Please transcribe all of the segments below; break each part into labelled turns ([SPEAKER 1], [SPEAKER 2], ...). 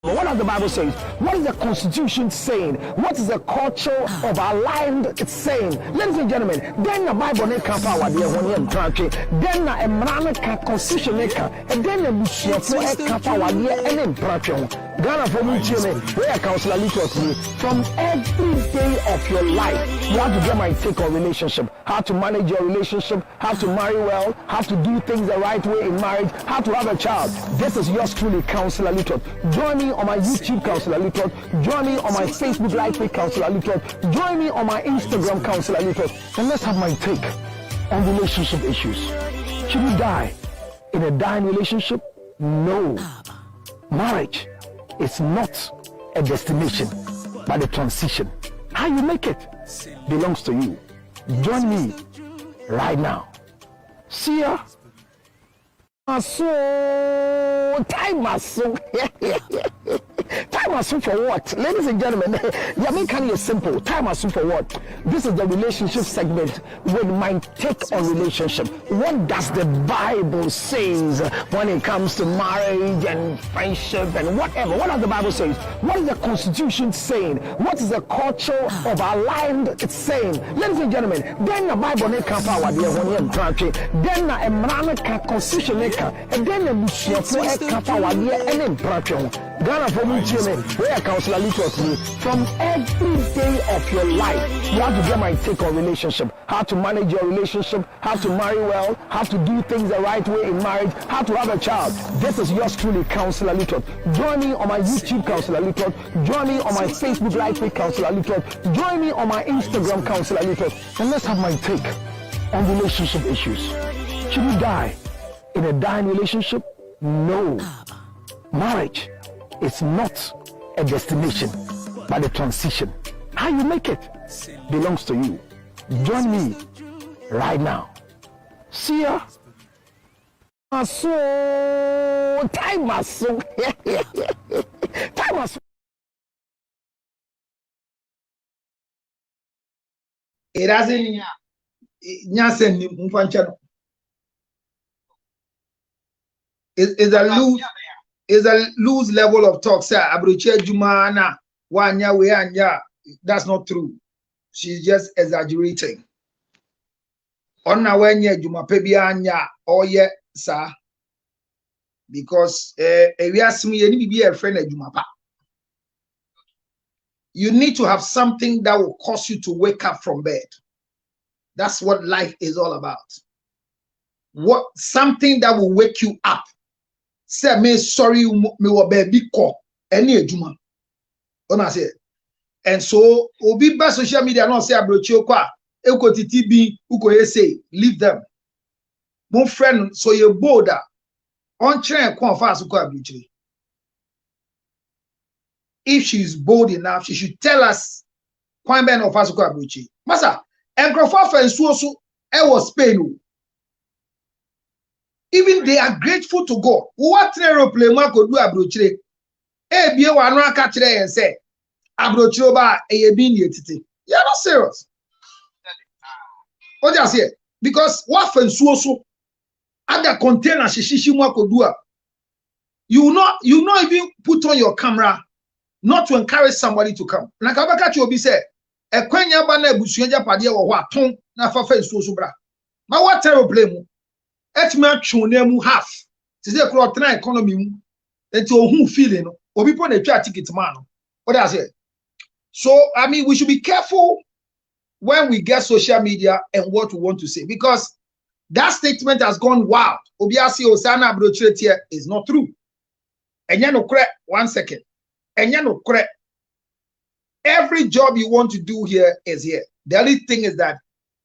[SPEAKER 1] But what does the Bible say? What is the Constitution saying? What is the culture of our land saying? Ladies and gentlemen, then the Bible ne can power the one year country. Then the Emrana can Constitution maker. And then the Bishop can power the and impression. Ghana for me, where Councillor Little from every day of your life, you have to get my take on relationship. How to manage your relationship, how to marry well, how to do things the right way in marriage, how to have a child. This is yours truly, Councillor Little. Join me on my YouTube, Councillor Little. Join me on my Facebook Live page, Councillor Little. Join me on my Instagram, Councillor Little. And let's have my take on relationship issues. Should you die in a dying relationship? No. Marriage is not a destination, but a transition. How you make it belongs to you. Join me right now. See ya. So time Time for what? Ladies and gentlemen, Yamin is simple. Time for what? This is the relationship segment with my take on relationship. What does the Bible says when it comes to marriage and friendship and whatever? What does the Bible say? What is the Constitution saying? What is the culture of our land saying? Ladies and gentlemen, then the Bible ne can power the one year country. Then the Emrana can Constitution maker. And then the Bishop can power the and impression. Ghana for me, where Councillor Little from every day of your life, you have to get my take on relationship. How to manage your relationship, how to marry well, how to do things the right way in marriage, how to have a child. This is yours truly, Councillor Little. Join me on my YouTube, Councillor Little. Join me on my Facebook Live page, Councillor Little. Join me on my Instagram, Councillor Little. And let's have my take on relationship issues. Should you die in a dying relationship? No. Marriage is not a destination, but a transition. How you make it belongs to you. Join me right now. See ya. So time so time so.
[SPEAKER 2] It doesn't. Is a loose level of talk, sir. Abroche Jumana, wanya we anya. That's not true. She's just exaggerating. Onna wenye Juma pebi anya oye sir. Because we ask me any be a friend of Juma pa. You need to have something that will cause you to wake up from bed. That's what life is all about. What something that will wake you up. Say me sorry me wo baby ko any ejuma. Ona say. And so obi ba social media no say abrochi okwa eko titi bi uko say leave them. Mon friend so ye bolder on train ko fast ko abrochi. If she is bold enough, she should tell us kwan ben of fast ko abrochi. Masa enkrofo fa nsuo so e was Spain. Even they are grateful to God. What aeroplane man could do abrochire? Eh, be one run catch there and say, abrochire ba a being yetiti. You're not serious. What you say? Because what for so other container shishi mo could do. You not even put on your camera not to encourage somebody to come. Like Abaka Chobi said, a kwenya bana busuya padia or what ton na fa so bra. But what aeroplane? Etma chonemu half. Say crowd try economy until who feeling or people na try ticket man. What I say? So I mean we should be careful when we get social media and what we want to say, because that statement has gone wild. Obiasi Osana Brochret here is not true. And you know correct 1 second. And you know correct. Every job you want to do here is here. The only thing is that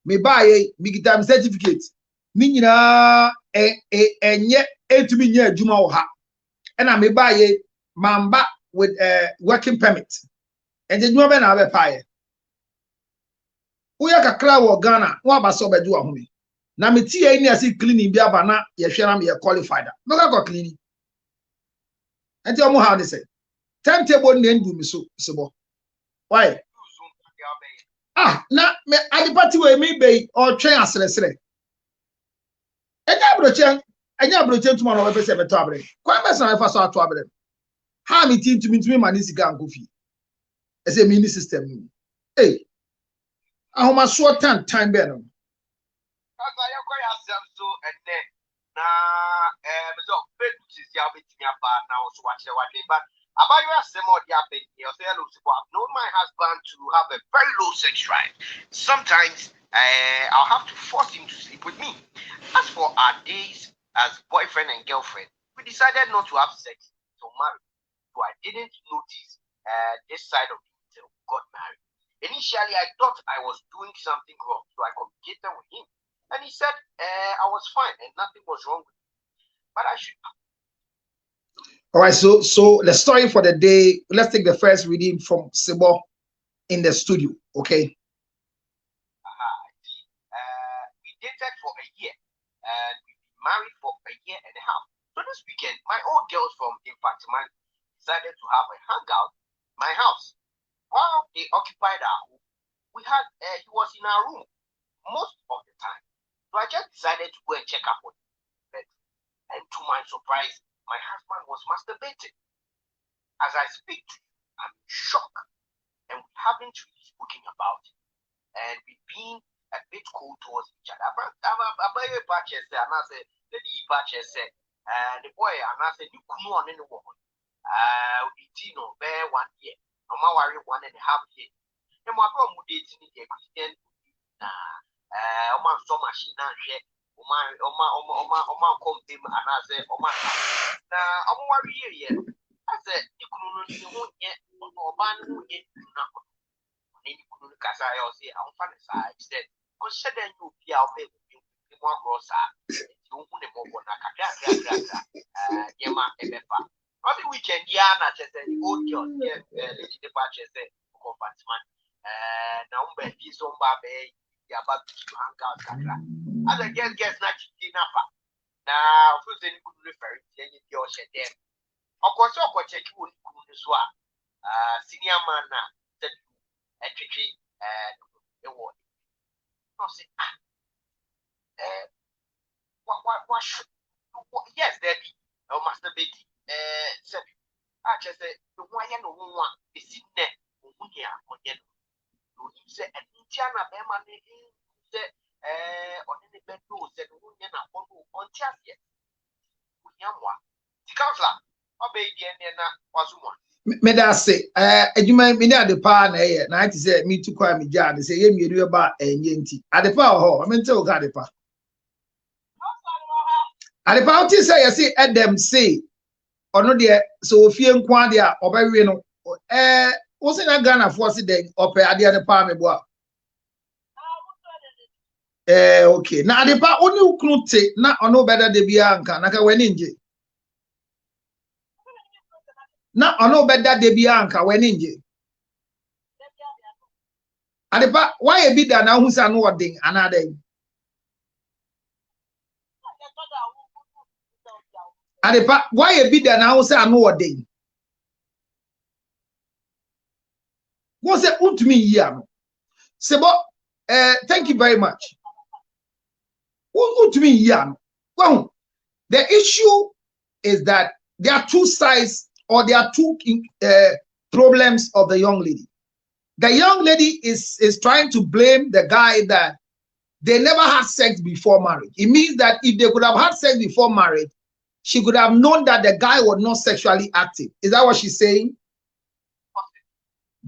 [SPEAKER 2] me buy a big time certificate. Minina enye etumi nye adwuma wo ha ena me baye mamba with working permit and adwuma be na be paye uya kakra wo Ghana wo abaso bedu wo home na me tie ni asi cleaning bi aba na ye hwera me qualified no ka ko cleaning enti omo ha de say timetable na ndu mi so sebo why na me adipati we me be o twen asresere Enya brochen tuma no be se beto abre. Kwa be san fa so ato abre. How me team to me man is ga nkofi. As a mini system. Hey, how much short time be no.
[SPEAKER 3] So and then so Facebook is ya betting about now so watch what but about your same or the happen here say hello to I've known my husband to have a very low sex drive. Sometimes I'll have to force him to sleep with me. As for our days as boyfriend and girlfriend, we decided not to have sex to marry. So I didn't notice this side of it until we got married. Initially, I thought I was doing something wrong, so I communicated with him. And he said I was fine and nothing was wrong with me. But I should.
[SPEAKER 2] All right, so the story for the day, let's take the first reading from Sibo in the studio, okay?
[SPEAKER 3] We dated for a year and we've been married for a year and a half. So this weekend, my old girls from Infantiman decided to have a hangout in my house. While they occupied our home, he was in our room most of the time. So I just decided to go and check up on him. And to my surprise, my husband was masturbating. As I speak to you, I'm in shock. And we haven't really spoken about it. And we've been a bit cold towards each other. And the boy, and I said, you couldn't on any woman. We did no bear 1 year. I'm worried 1.5 years. And my brother would date in the Christian. So machine and shit. Oma come him and I said, Oma, now I'm worried here. I said, you couldn't get or ban who get nothing. Then you couldn't cast I say, I'm funny side. Said, oh, said then you be out there with you more gross. You won't more on a Yama MFA. Every weekend, Yana said, old girl, yeah, lady departure said, Confantsman. Now, baby, so baby. About to hang out kakra. As I guess not enough. Now, who's any good referring to any your shed there? Of course, I'll check you with Kunduswa. Senior man said a tricky and a word. I say, what? Yes, there be no masturbating. Said, I just said, the one no one is in there. You say, and Indiana Beman said, on any bedroom, said, on Chassis. The counselor, obey the end, was one.
[SPEAKER 2] Me da say, you might be at the pan, and I say, me to call me Jan, say, you do about a yenti. At the power, I mean, tell Gadipa. At the party say, I see, at them say, or no, dear, so if you inquire, or by you know, wasn't a gun of force day or pay at the other palm. Okay. Now the pa only who couldn't take not or no better the Bianca, Naka when injured. Not or no better the Bianca when injured. And the pa why a bit now who's an wording another. And the pa why a bit now who's an wording. What's it put me here? Sebo, thank you very much. What to me here? Well, the issue is that there are two sides or there are two problems of the young lady. The young lady is trying to blame the guy that they never had sex before marriage. It means that if they could have had sex before marriage, she could have known that the guy was not sexually active. Is that what she's saying?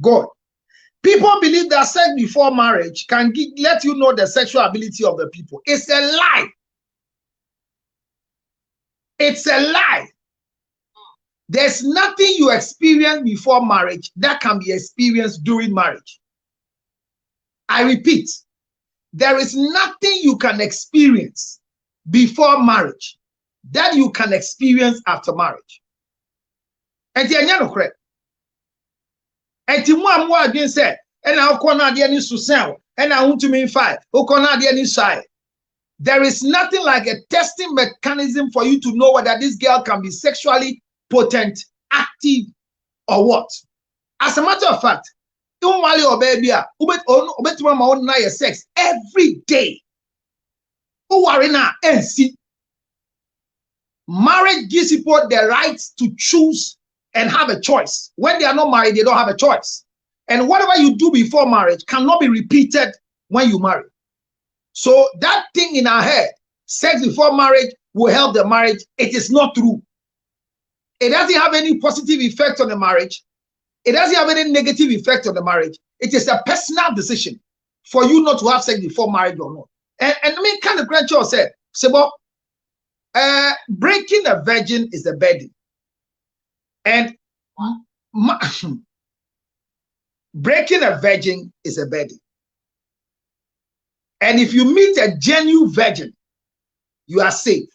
[SPEAKER 2] Good. People believe that sex before marriage can let you know the sexual ability of the people. It's a lie. It's a lie. There's nothing you experience before marriage that can be experienced during marriage. I repeat, there is nothing you can experience before marriage that you can experience after marriage. And the correct. And Timu again said, and I'll call out the any Susan, and I want to mean 5. Who call out the any side? There is nothing like a testing mechanism for you to know whether this girl can be sexually potent, active, or what. As a matter of fact, or baby, sex every day. Who are in NC? Marriage gives people the right to choose and have a choice. When they are not married, they don't have a choice. And whatever you do before marriage cannot be repeated when you marry. So that thing in our head, sex before marriage will help the marriage, it is not true. It doesn't have any positive effect on the marriage. It doesn't have any negative effect on the marriage. It is a personal decision for you not to have sex before marriage or not. And I mean, kind of grandchild said, Sebo, breaking a virgin is a burden. And breaking a virgin is a burden. And if you meet a genuine virgin, you are safe.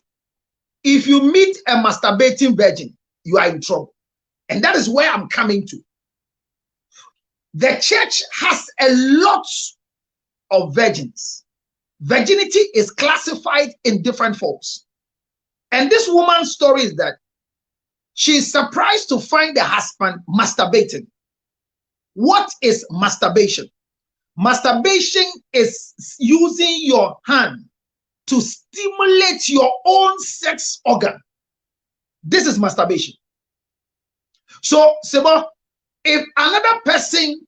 [SPEAKER 2] If you meet a masturbating virgin, you are in trouble. And that is where I'm coming to. The church has a lot of virgins. Virginity is classified in different forms. And this woman's story is that she is surprised to find the husband masturbating. What is masturbation? Masturbation is using your hand to stimulate your own sex organ. This is masturbation. So, Sebo, if another person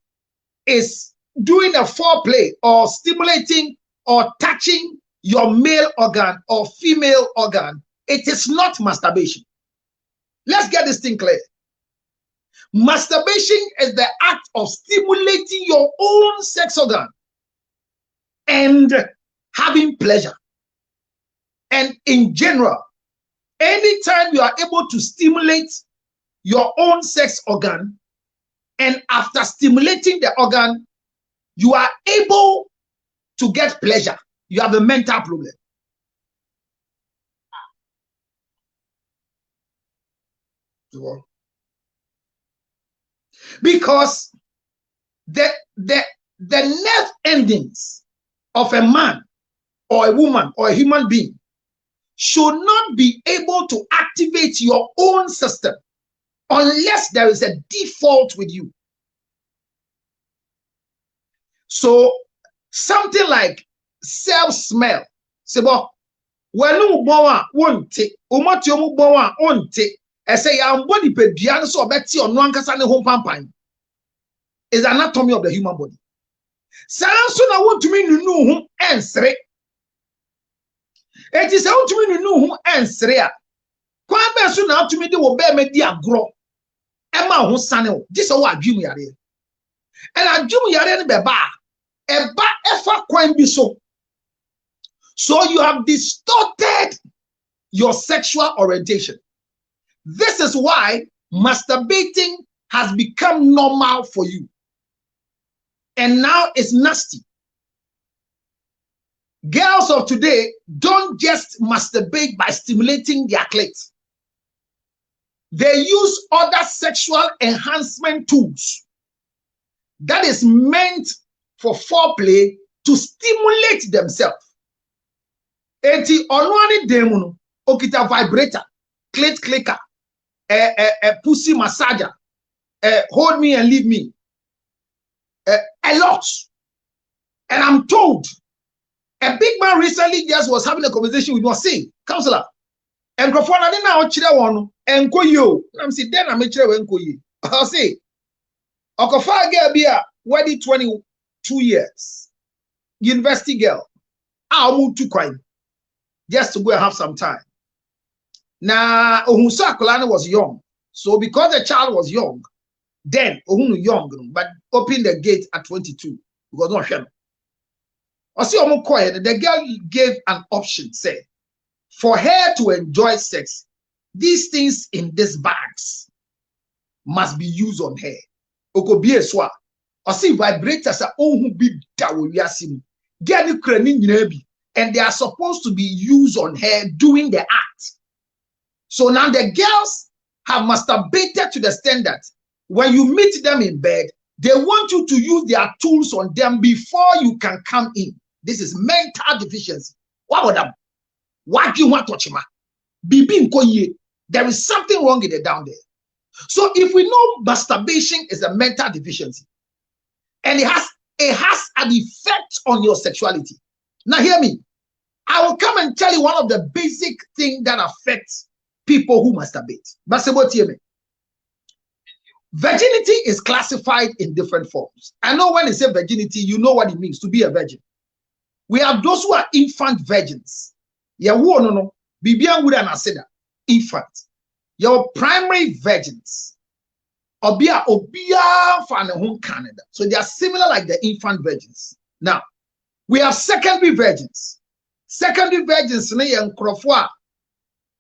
[SPEAKER 2] is doing a foreplay or stimulating or touching your male organ or female organ, it is not masturbation. Let's get this thing clear. Masturbation is the act of stimulating your own sex organ and having pleasure. And in general, anytime you are able to stimulate your own sex organ, and after stimulating the organ, you are able to get pleasure, you have a mental problem. Because the nerve endings of a man or a woman or a human being should not be able to activate your own system unless there is a default with you. So something like self-smell. Sebo, when you bowa won't umotiomu bowa onte. I say your body pedian so beti or no ankasa ne home pampan is anatomy of the human body. Sanso na want to mean no hu ensre. It is out to mean no hu ensre a. Kwa be so na to me de wo be me di agro. Emma ho sane o. This is what adwum yare. And adwum yare ne be ba. Eba efa kwan bi so. So you have distorted your sexual orientation. This is why masturbating has become normal for you. And now it's nasty. Girls of today don't just masturbate by stimulating their clit. They use other sexual enhancement tools that is meant for foreplay to stimulate themselves. Eti onwani demuno okita vibrator, clit clicker, pussy massager, hold me and leave me. A lot. And I'm told a big man recently just was having a conversation with me, saying, counselor, and Grafona didn't know chira one and go you. I'm saying, then I'm a chira and go you. I'll say, Okofa girl be a wedding 22 years. University girl. I'll move to crime just to go and have some time. Now, Ohusa Kolana was young. So because the child was young, then Ohunu young, but opened the gate at 22. Because no shame. I see the girl gave an option, say, for her to enjoy sex, these things in these bags must be used on her. Okobie swa. I see vibrators are ohun big dawo get and they are supposed to be used on her doing the act. So now the girls have masturbated to the standard. When you meet them in bed, they want you to use their tools on them before you can come in. This is mental deficiency. What about them? What do you want to touch? There is something wrong in the down there. So if we know masturbation is a mental deficiency, and it has an effect on your sexuality. Now hear me. I will come and tell you one of the basic things that affects people who masturbate. But say what hear me. Virginity is classified in different forms. I know when they say virginity, you know what it means to be a virgin. We have those who are infant virgins. Yeah, no, no. Bibian would have said that. Infant. Your primary virgins. Obia fan home Canada. So they are similar like the infant virgins. Now, we have secondary virgins. Secondary virgins, ne yen krofwa.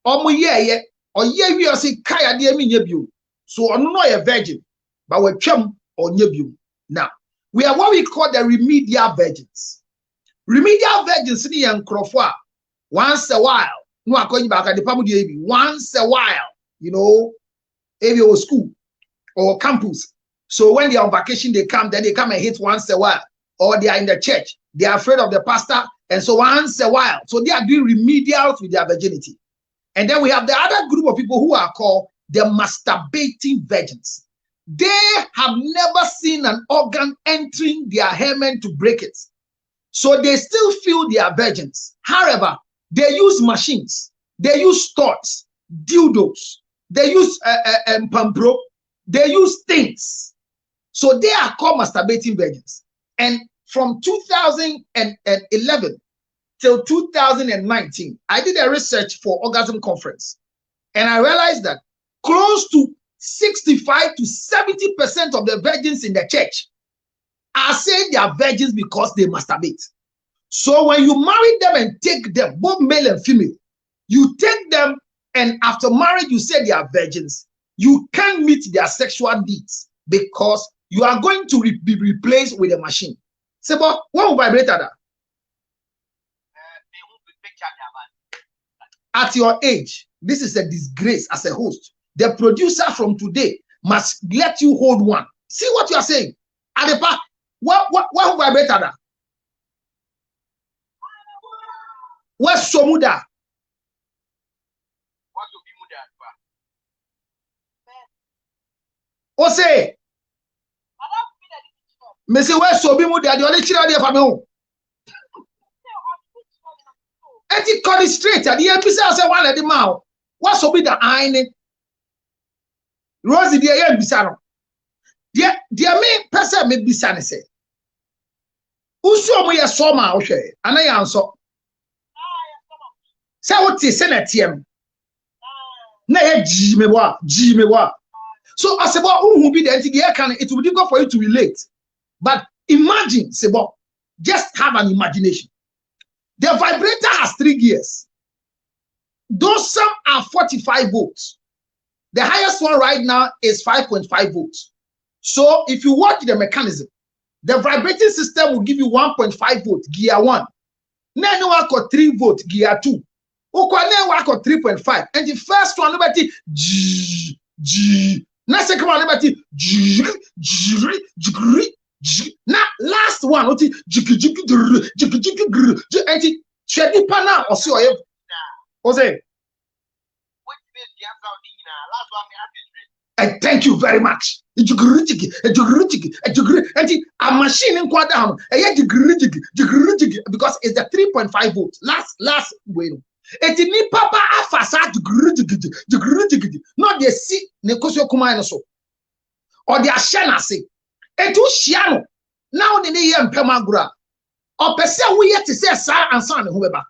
[SPEAKER 2] Omo ye or ye we say kaya de mi nyebiu. So ono no a virgin, but we twem or nyebiu. Now, we have what we call the remedial virgins. Remedial virgins ne yen krofwa. Once a while, no akonyi back at the pamu de once a while, you know, maybe or school or campus. So when they are on vacation, they come, then they come and hit once a while, or they are in the church, they are afraid of the pastor, and so once a while. So they are doing remedials with their virginity. And then we have the other group of people who are called the masturbating virgins. They have never seen an organ entering their hymen to break it. So they still feel they are virgins. However, they use machines, they use studs, dildos, they use pampro, they use things. So they are called masturbating virgins. And from 2011 till 2019, I did a research for Orgasm Conference. And I realized that close to 65 to 70% of the virgins in the church are saying they are virgins because they masturbate. So when you marry them and take them, both male and female, you take them and after marriage you say they are virgins, you can't meet their sexual needs because you are going to be replaced with a machine. Say, but what will vibrate that? At your age, this is a disgrace as a host. The producer from today must let you hold one. See what you are saying. Adepa, what will vibrate that? What's Somuda? O say, me say where so be mu there the only chira there for me. Eti call it straight at the episode say one let the man. What so be the iron? Rosie the yen bisa no. Dia me person me bisa ne say. Uso mo ye so ma o hwe. Ana ya nso. Say what say na tiem. Na ye ji me wa. So as about who be the entity can it will be difficult for you to relate. But imagine, Sebo, just have an imagination. The vibrator has 3 gears. Those some are 45 volts. The highest one right now is 5.5 volts. So if you watch the mechanism, the vibrating system will give you 1.5 volt, gear 1. Then you got 3 volt, gear 2. Then you got 3.5. And the first one, nobody, now second one, nobody, now last one, and pana or so. Jose. And thank you very much. A machine in quad down. Because it's the 3.5 volts. Last way. It ni papa afasa not the see nekosio kuma so or the ashana say etu shiano now the yem pemagura or person we yet to say sa and son whoever.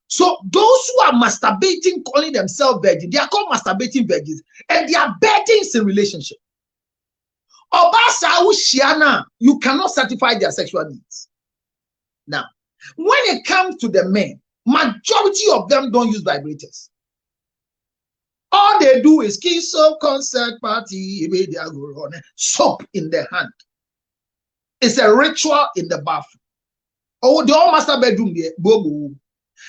[SPEAKER 2] So those who are masturbating, calling themselves virgins, they are called masturbating virgins, and they are virgins in relationship. Obasa ushiana, you cannot satisfy their sexual needs. Now, when it comes to the men, majority of them don't use vibrators. All they do is kiss up, concert party, soap in their hand. It's a ritual in the bathroom. Oh, they all master bedroom there, bobo.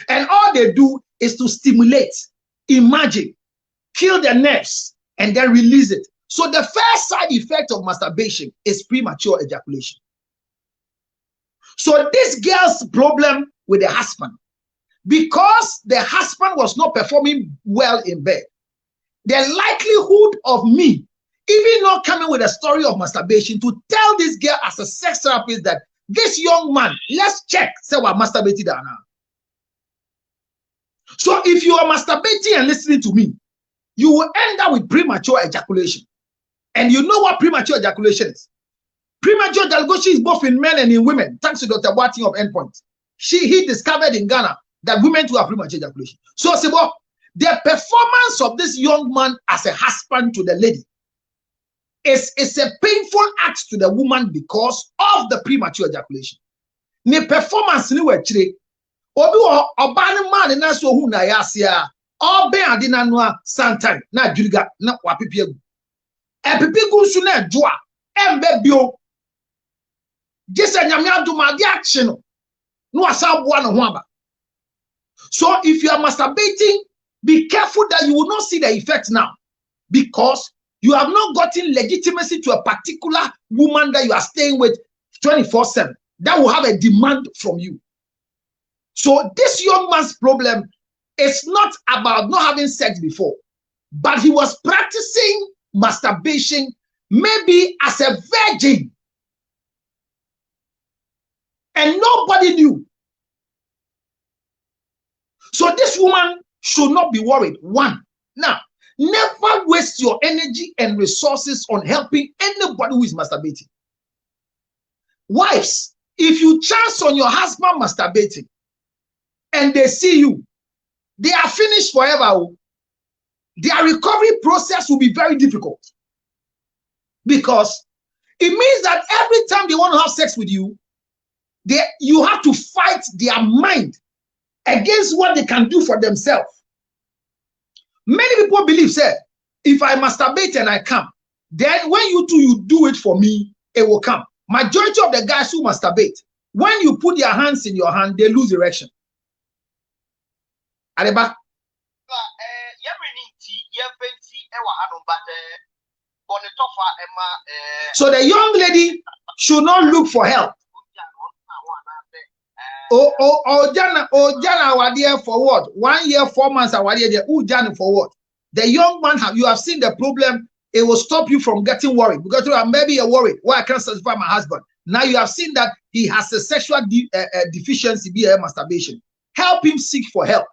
[SPEAKER 2] And all they do is to stimulate, imagine, kill the nerves, and then release it. So the first side effect of masturbation is premature ejaculation. So this girl's problem with the husband, because the husband was not performing well in bed, the likelihood of me even not coming with a story of masturbation to tell this girl as a sex therapist that this young man, let's check, say we're masturbating now. So if you are masturbating and listening to me, you will end up with premature ejaculation. And you know what premature ejaculation is? Premature ejaculation is both in men and in women. Thanks to Dr. Boating of Endpoint. He discovered in Ghana that women too have premature ejaculation. So, Sebo, the performance of this young man as a husband to the lady is a painful act to the woman because of the premature ejaculation. The performance ni wachire obi obani man na so hu na yasia obe adina no santan na dwiriga na wapepe agu epepe gu su na adwoa embe bio gese nyame adoma de action no asaboa no ho aba. So if you are masturbating, be careful that you will not see the effect now, because you have not gotten legitimacy to a particular woman that you are staying with 24/7 that will have a demand from you. So this young man's problem is not about not having sex before, but he was practicing masturbation maybe as a virgin, and nobody knew. So this woman should not be worried. One, now, never waste your energy and resources on helping anybody who is masturbating. Wives, if you chance on your husband masturbating and they see you, they are finished forever. Their recovery process will be very difficult, because it means that every time they want to have sex with you, you have to fight their mind against what they can do for themselves. Many people believe, say, if I masturbate and I come, then when you do it for me, it will come. Majority of the guys who masturbate, when you put your hands in your hand, they lose erection. Areba. So the young lady should not look for help. Jana wadiye for what? 1 year, 4 months wadiye Jana for what? The young man you have seen the problem. It will stop you from getting worried, because maybe you're worried. Why I can't satisfy my husband? Now you have seen that he has a sexual deficiency via masturbation. Help him seek for help.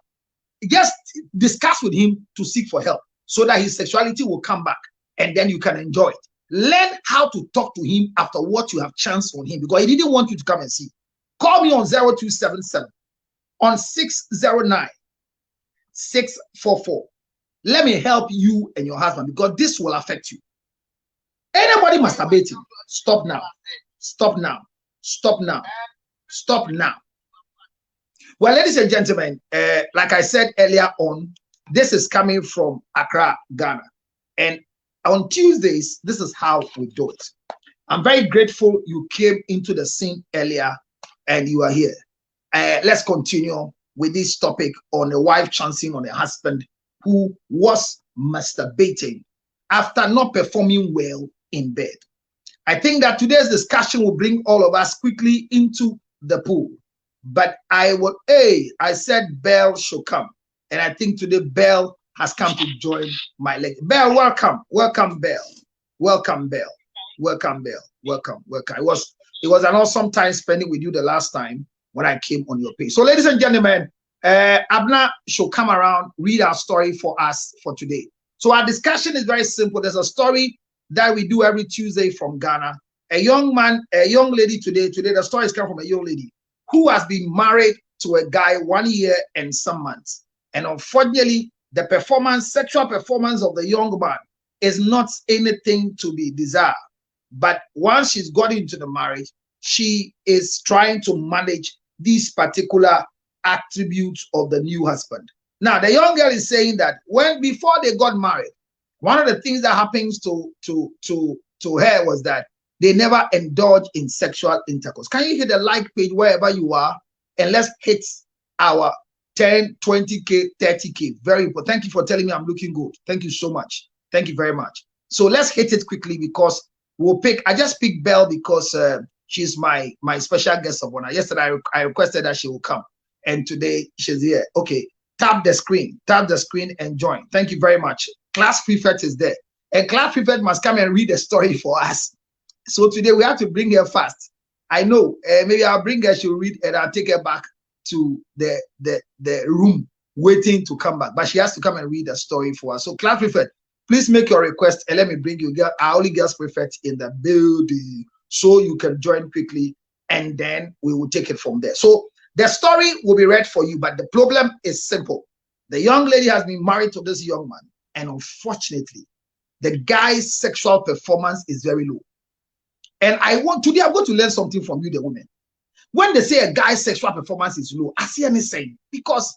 [SPEAKER 2] Just discuss with him to seek for help, so that his sexuality will come back, and then you can enjoy it. Learn how to talk to him after what you have chanced on him, because he didn't want you to come and see. Call me on 0277 on 609 644. Let me help you and your husband, because this will affect you. Anybody masturbating, stop now. Stop now. Stop now. Stop now. Well, ladies and gentlemen, like I said earlier on, this is coming from Accra, Ghana. And on Tuesdays, this is how we do it. I'm very grateful you came into the scene earlier and you are here. Let's continue with this topic on a wife chancing on a husband who was masturbating after not performing well in bed. I think that today's discussion will bring all of us quickly into the pool. But I said Belle should come. And I think today Belle has come to join my lecture. Belle, welcome. Welcome, Belle. Welcome, Belle. Welcome, Belle. Welcome. Welcome. It was an awesome time spending with you the last time when I came on your page. So, ladies and gentlemen, Abna should come around, read our story for us for today. So our discussion is very simple. There's a story that we do every Tuesday from Ghana. A young lady today, the story is coming from a young lady who has been married to a guy 1 year and some months. And unfortunately, the sexual performance of the young man is not anything to be desired. But once she's got into the marriage, she is trying to manage these particular attributes of the new husband. Now, the young girl is saying that before they got married, one of the things that happens to her was that they never indulge in sexual intercourse. Can you hit the like page wherever you are? And let's hit our 10, 20K, 30K. Very important. Thank you for telling me I'm looking good. Thank you so much. Thank you very much. So let's hit it quickly, because I just picked Belle because she's my special guest of honor. Yesterday, I requested that she will come. And today she's here. Okay, tap the screen and join. Thank you very much. Class prefect is there. And class prefect must come and read the story for us. So today we have to bring her fast. I know, maybe I'll bring her, she'll read, and I'll take her back to the room waiting to come back. But she has to come and read the story for us. So class prefect, Please make your request and let me bring you our only girls prefect in the building so you can join quickly and then we will take it from there. So the story will be read for you, but the problem is simple. The young lady has been married to this young man, and unfortunately, the guy's sexual performance is very low. And I'm going to learn something from you, the women. When they say a guy's sexual performance is low, I see anything because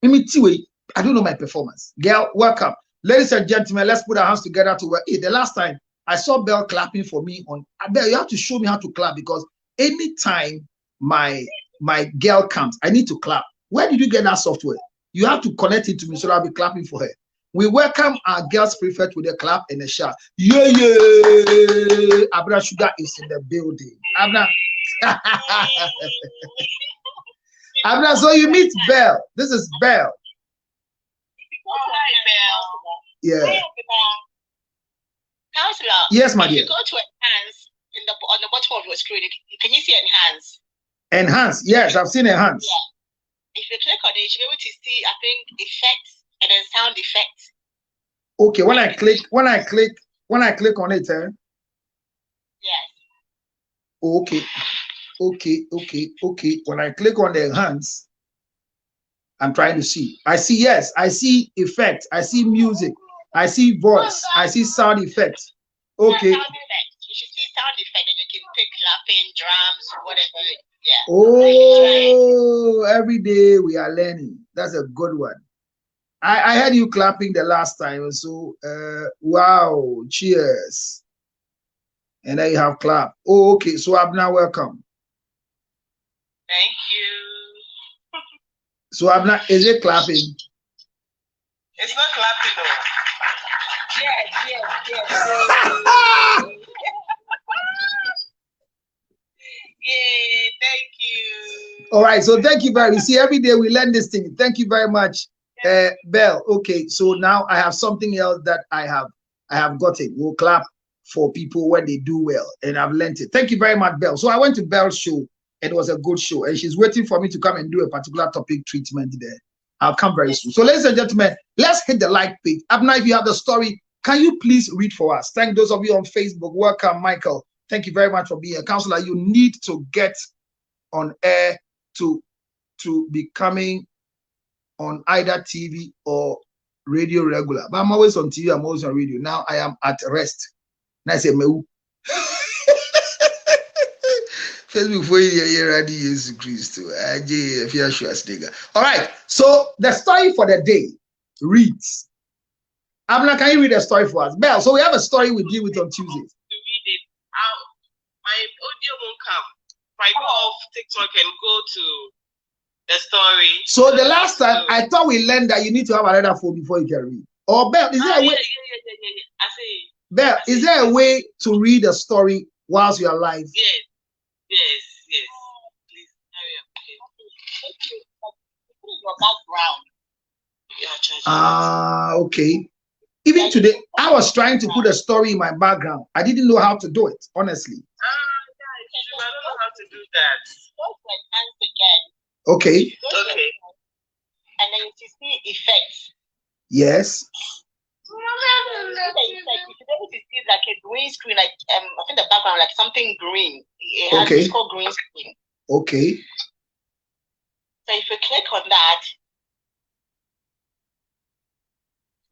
[SPEAKER 2] I don't know my performance. Girl, welcome. Ladies and gentlemen, let's put our hands together to work. Hey, the last time I saw Belle clapping for me on Belle, you have to show me how to clap because anytime my girl comes, I need to clap. Where did you get that software? You have to connect it to me so I'll be clapping for her. We welcome our girls prefect with a clap and a shout. Yeah, yeah. Abra Sugar is in the building. Abra. Abra, so you meet Belle. This is Belle.
[SPEAKER 4] Hi, Belle.
[SPEAKER 2] Yeah.
[SPEAKER 4] Counselor.
[SPEAKER 2] Yes, my dear.
[SPEAKER 4] If you go to enhance on the bottom of your screen, can you see enhance?
[SPEAKER 2] Enhance. Yes, I've seen enhance.
[SPEAKER 4] Yeah. If you click on it, you'll be able to see, I think, effects and then sound effects.
[SPEAKER 2] Okay, when I click on it,
[SPEAKER 4] Yes.
[SPEAKER 2] Okay. When I click on the enhance, I'm trying to see. I see, yes, I see effects, I see music, I see voice, I see sound effects. Okay.
[SPEAKER 4] Yeah, sound effects. You should see sound effect and you can pick clapping, drums, whatever. Yeah.
[SPEAKER 2] Oh, every day we are learning. That's a good one. I heard you clapping the last time, so wow, cheers. And then you have clap. Oh, okay. So Abna, welcome.
[SPEAKER 4] Thank you.
[SPEAKER 2] So Abna, is it clapping?
[SPEAKER 4] It's not clapping though. Yes. Yay, thank you.
[SPEAKER 2] All right, so thank you very much. See, every day we learn this thing. Thank you very much, Belle. Okay, so now I have something else that I have gotten. We'll clap for people when they do well, and I've learned it. Thank you very much, Belle. So I went to Belle's show. It was a good show, and she's waiting for me to come and do a particular topic treatment there. I'll come very soon. So, ladies and gentlemen, let's hit the like page. Abna, if you have the story, can you please read for us? Thank those of you on Facebook. Welcome, Michael. Thank you very much for being a counselor. You need to get on air to be coming on either TV or radio regular. But I'm always on TV, I'm always on radio. Now I am at rest. And I say, Meu. Facebook for you, Jesus Christ. All right. So the story for the day reads. Abna, can you read a story for us? Belle, so we have a story we deal with on Tuesdays.
[SPEAKER 4] To read it out. My audio won't come. If I go off TikTok and go to the story.
[SPEAKER 2] So the last time I thought we learned that you need to have another phone before you can read. Or Belle, is there a way?
[SPEAKER 4] Yeah. I say.
[SPEAKER 2] Belle, is there a way to read a story whilst you are live?
[SPEAKER 4] Yes. Please hurry up. Put your background. Yeah,
[SPEAKER 2] okay. Even today, I was trying to put a story in my background. I didn't know how to do it, honestly.
[SPEAKER 4] I don't know how to do that.
[SPEAKER 2] Okay.
[SPEAKER 4] Okay. And then you see effects.
[SPEAKER 2] Yes.
[SPEAKER 4] You should see like a green screen, like I think the background, like something green. It's called green screen.
[SPEAKER 2] Okay.
[SPEAKER 4] So if you click on that.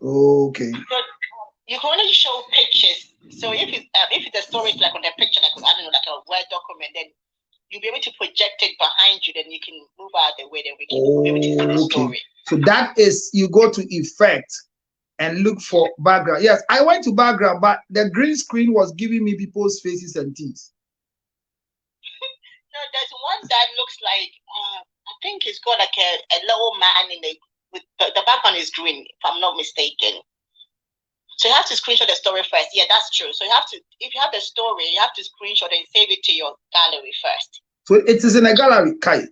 [SPEAKER 2] Okay.
[SPEAKER 4] So you can only show pictures. So if the story is like on the picture, like I don't know, like a Word document, then you'll be able to project it behind you. Then you can move out the way that we can be able to see the story.
[SPEAKER 2] So that is, you go to effect and look for background. Yes, I went to background, but the green screen was giving me people's faces and things.
[SPEAKER 4] No, there's one that looks like I think it's got like a little man with the background is green, if I'm not mistaken. So you have to screenshot the story first. Yeah, that's true. So if you have the story, you have to screenshot and save it to your gallery first.
[SPEAKER 2] So it is in a gallery. Kai,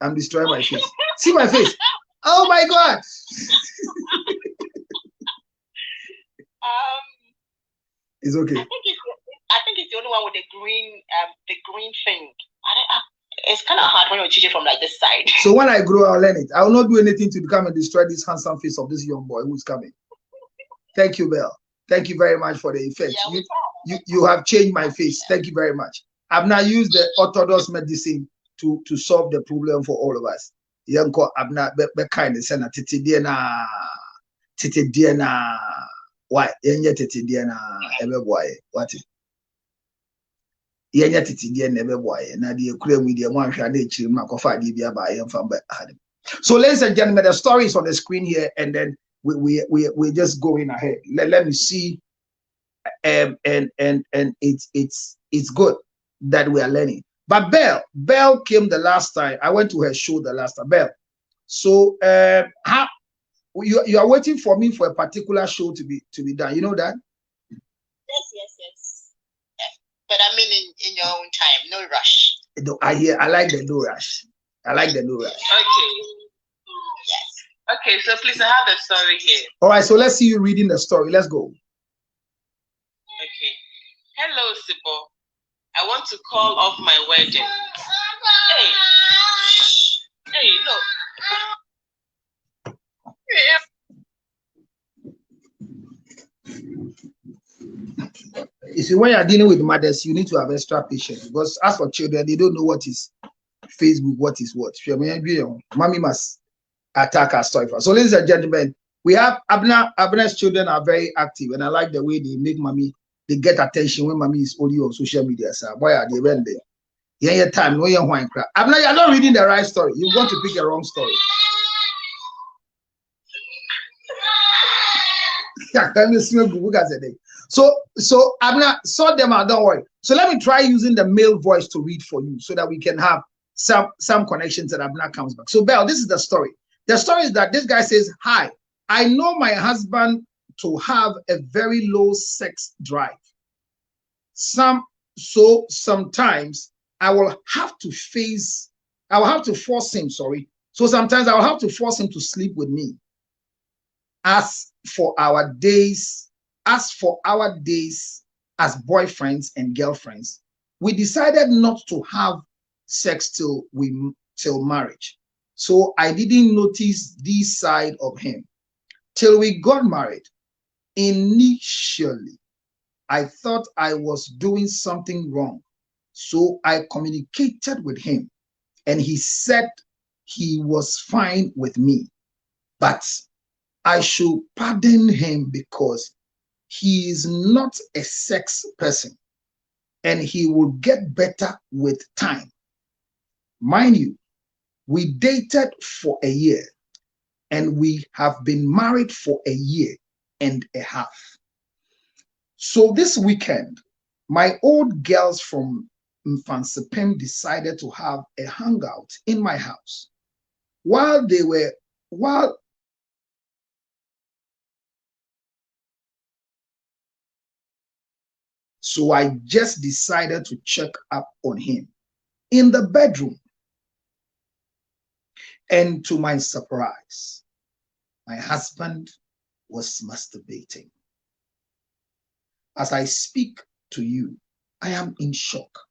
[SPEAKER 2] I'm destroying my face. See my face. Oh my God. It's okay.
[SPEAKER 4] I think it's the only one with the green thing. It's kind of hard when you teach it from like this side.
[SPEAKER 2] So when I grow, I'll learn it. I will not do anything to come and destroy this handsome face of this young boy who's coming. Thank you, Bell. Thank you very much for the effect. You have changed my face. Thank you very much. I've now used the orthodox medicine to solve the problem for all of us. Yanko, I've not be kind of send a titi diana. Why? Yenya titi diana ebe boy. What? Yenya titi diana ebe boy. Na di ekure with the one shade chim na kofa di bia ba yem fam. So, ladies and gentlemen, the story is on the screen here, and then we're just going ahead. Let me see. And it's good that we are learning. But Bell came the last time. I went to her show the last time. Bell. So how you are waiting for me for a particular show to be done. You know that?
[SPEAKER 4] Yes. But I mean in your own time, no rush.
[SPEAKER 2] I like the no rush. Okay.
[SPEAKER 4] Yes.
[SPEAKER 3] Okay, so please, I have the story here.
[SPEAKER 2] All right, so let's see you reading the story. Let's go.
[SPEAKER 3] Okay. Hello, Sibo. I want to call off my wedding. Hey, look.
[SPEAKER 2] You see, when you're dealing with mothers, you need to have extra patience, because as for children, they don't know what is Facebook, what is what. Mommy must attack our story first. So, ladies and gentlemen, we have Abner's children are very active, and I like the way they make mommy, they get attention when mommy is only on social media. So, why are they when they? Yeah, time, no, you're Abner, you're not reading the right story. You're going to pick a wrong story. So Abner, sort them out, don't worry. So let me try using the male voice to read for you so that we can have some connections that Abner comes back. So Bell, this is the story. The story is that this guy says, hi, I know my husband to have a very low sex drive. Sometimes I will have to force him, So sometimes I will have to force him to sleep with me. As for our days as boyfriends and girlfriends, we decided not to have sex till marriage. So I didn't notice this side of him till we got married. Initially, I thought I was doing something wrong. So I communicated with him, and he said he was fine with me, but I should pardon him because he is not a sex person and he will get better with time. Mind you, we dated for a year and we have been married for a year and a half. So this weekend, my old girls from Mfansipim decided to have a hangout in my house. So I just decided to check up on him in the bedroom. And to my surprise, my husband was masturbating. As I speak to you, I am in shock.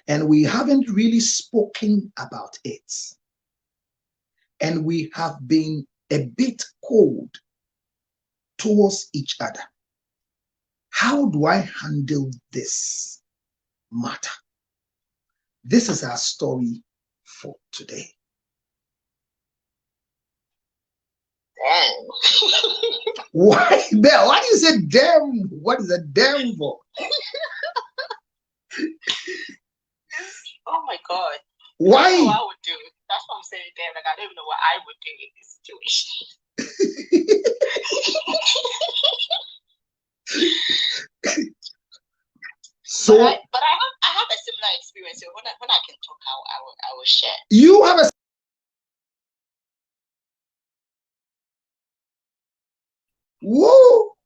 [SPEAKER 2] And we haven't really spoken about it. And we have been a bit cold towards each other. How do I handle this matter? This is our story for today.
[SPEAKER 4] Damn.
[SPEAKER 2] Why, Bell? Why do you say damn? What is a damn for?
[SPEAKER 4] Oh my God.
[SPEAKER 2] Why?
[SPEAKER 4] I don't know what I would do. That's what I'm saying, damn. Like, I don't even know what I would do in this situation.
[SPEAKER 2] So,
[SPEAKER 4] but I have a similar experience. So when I can talk, I will share.
[SPEAKER 2] You have a whoa!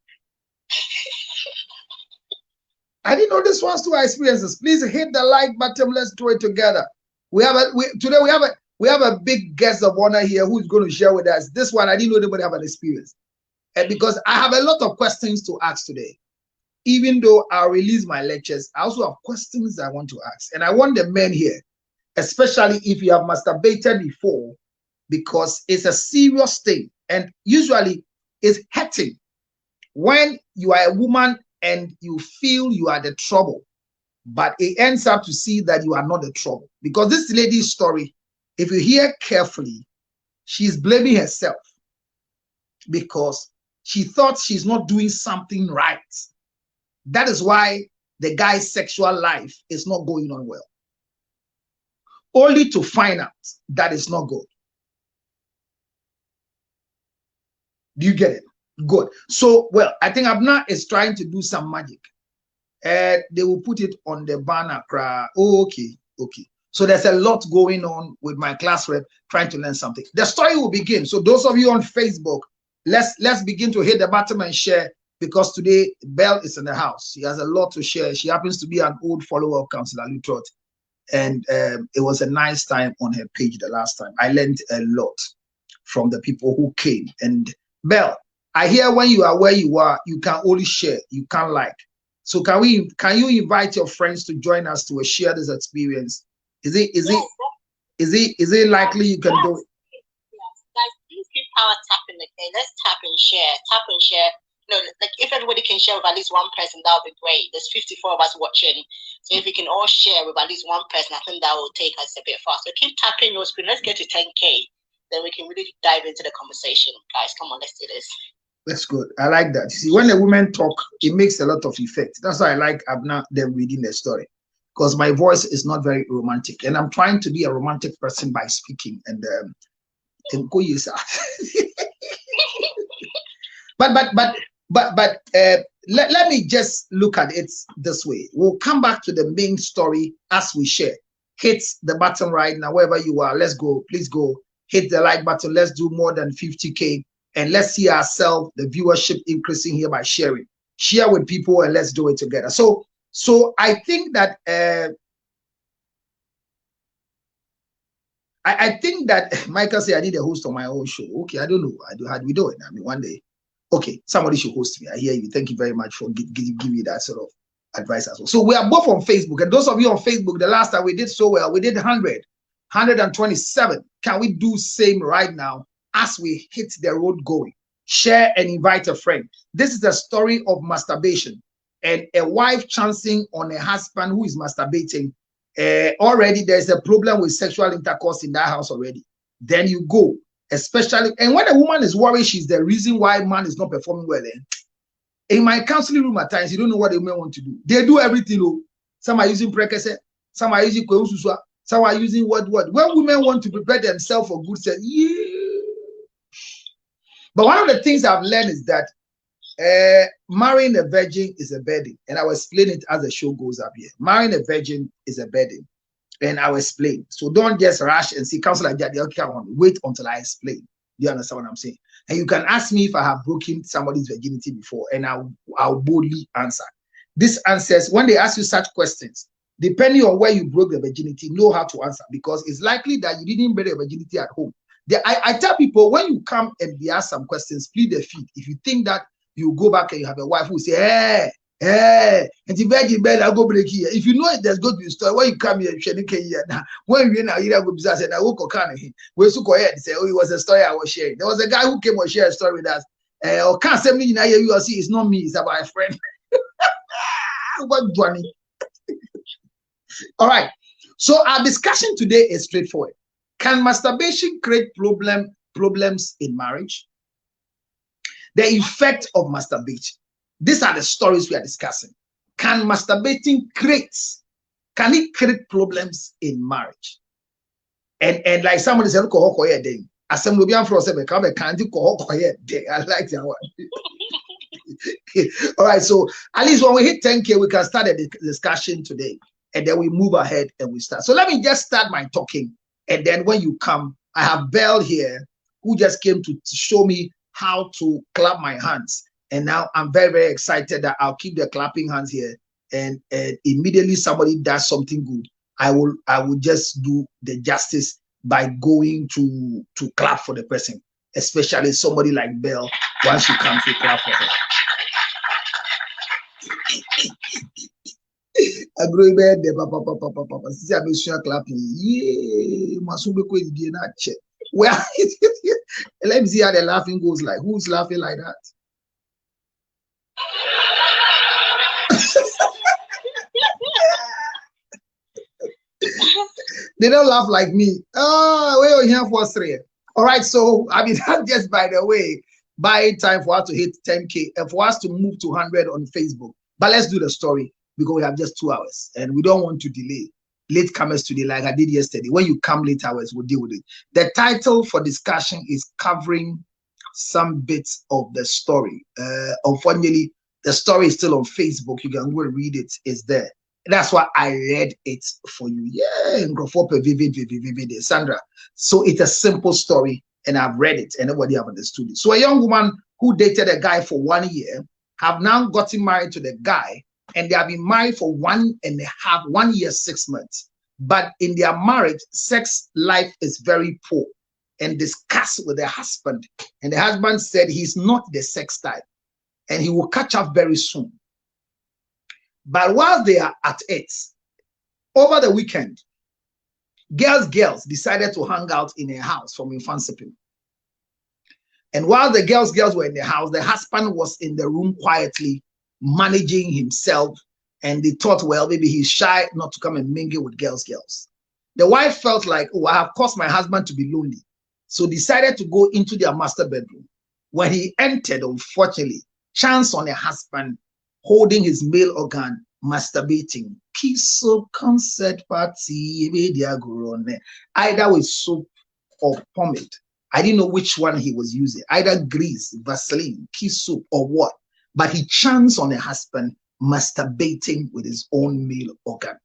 [SPEAKER 2] I didn't know this was two experiences. Please hit the like button. Let's do it together. Today we have a big guest of honor here who's going to share with us. This one I didn't know anybody have an experience, and because I have a lot of questions to ask today. Even though I'll release my lectures, I also have questions I want to ask, and I want the men here, especially if you have masturbated before, because it's a serious thing, and usually it's hurting. when you are a woman and you feel you are the trouble, but it ends up to see that you are not the trouble. Because this lady's story, if you hear carefully, she's blaming herself because she thought she's not doing something right. That is why the guy's sexual life is not going on well. Only to find out that it's not good. Do you get it? Good. So, well, I think Abna is trying to do some magic. They will put it on the banner. Oh, okay. So there's a lot going on with my class rep trying to learn something. The story will begin. So those of you on Facebook, let's begin to hit the button and share, because today Belle is in the house. She has a lot to share. She happens to be an old follower of Councillor Lutrot, and it was a nice time on her page the last time. I learned a lot from the people who came. And Belle, I hear when you are where you are, you can only share, you can't like. So can you invite your friends to join us to share this experience? Is it likely you can do it?
[SPEAKER 4] Yes, guys, please keep power tapping, okay? Let's tap and share. You know, like if everybody can share with at least one person, that would be great. There's 54 of us watching. So if we can all share with at least one person, I think that will take us a bit far. So keep tapping your screen. Let's get to 10K. Then we can really dive into the conversation. Guys, come on, let's do this.
[SPEAKER 2] That's good. I like that. You see, when the women talk, it makes a lot of effect. That's why I like Abna them reading the story, because my voice is not very romantic, and I'm trying to be a romantic person by speaking. And but let me just look at it this way. We'll come back to the main story as we share. Hit the button right now, wherever you are. Let's go. Please go. Hit the like button. Let's do more than 50K. And let's see ourselves, the viewership increasing here by sharing. Share with people and let's do it together. So I think that I think that Michael said I need a host on my own show. Okay, I don't know. How do we do it? I mean, one day. Okay, somebody should host me. I hear you. Thank you very much for giving me that sort of advice as well. So we are both on Facebook. And those of you on Facebook, the last time we did so well, we did 127. Can we do same right now as we hit the road going? Share and invite a friend. This is a story of masturbation and a wife chancing on a husband who is masturbating. Already there's a problem with sexual intercourse in that house already. Then you go, especially, and when a woman is worried, she's the reason why man is not performing well. In my counseling room at times, you don't know what they may want to do. They do everything. Oh. Some are using prekese, some are using kweususwa, some are using what. When women want to prepare themselves for good sex, yeah. But one of the things I've learned is that marrying a virgin is a burden. And I will explain it as the show goes up here. Marrying a virgin is a burden. And I will explain. So don't just rush and see counsel like that. Okay, wait until I explain. Do you understand what I'm saying? And you can ask me if I have broken somebody's virginity before, and I'll boldly answer. This answers, when they ask you such questions, depending on where you broke the virginity, know how to answer, because it's likely that you didn't break the virginity at home. I tell people, when you come and be asked some questions, plead the fifth. If you think that you go back and you have a wife who say, and the virgin bed, I'll go break here. If you know it, there's going to be a story. When you come here, when you now go business and I will go can we so quiet and say, oh, it was a story I was sharing. There was a guy who came and shared a story with us. Or can't say me in you see, it's not me, it's about a friend. What Johnny? All right. So our discussion today is straightforward. Can masturbation create problems in marriage? The effect of masturbation. These are the stories we are discussing. Can masturbating create problems in marriage? And like somebody said, I like that one. All right, so at least when we hit 10K, we can start the discussion today, and then we move ahead and we start. So let me just start my talking, and then when you come, I have Belle here who just came to show me how to clap my hands. And now I'm very, very excited that I'll keep the clapping hands here. And immediately somebody does something good, I will just do the justice by going to clap for the person, especially somebody like Belle. Once she comes, to clap for her. Agree bed, papa. See, I'm sure clapping. Yeah, well, let me see how the laughing goes like. Who's laughing like that? They don't laugh like me. Oh, where you here for 3? All right, so I mean, that's just by the way, by time for us to hit 10K and for us to move to 100 on Facebook. But let's do the story because we have just 2 hours and we don't want to delay late comers today like I did yesterday. When you come late hours, we'll deal with it. The title for discussion is covering some bits of the story. Unfortunately, the story is still on Facebook. You can go and read it. It's there. That's why I read it for you. Yeah, vivid, Sandra. So it's a simple story, and I've read it, and nobody have understood it. So a young woman who dated a guy for 1 year have now gotten married to the guy, and they have been married for 1 year, 6 months. But in their marriage, sex life is very poor, and discussed with their husband. And the husband said he's not the sex type, and he will catch up very soon. But while they are at it, over the weekend, girls decided to hang out in a house from infancy. And while the girls were in the house, the husband was in the room quietly managing himself. And they thought, well, maybe he's shy not to come and mingle with girls. The wife felt like, oh, I have caused my husband to be lonely. So decided to go into their master bedroom. When he entered, unfortunately, chance on a husband holding his male organ, masturbating. Kiss up concert party, either with soap or pomade. I didn't know which one he was using, either grease, Vaseline, kiss soap, or what. But he chanced on a husband masturbating with his own male organ.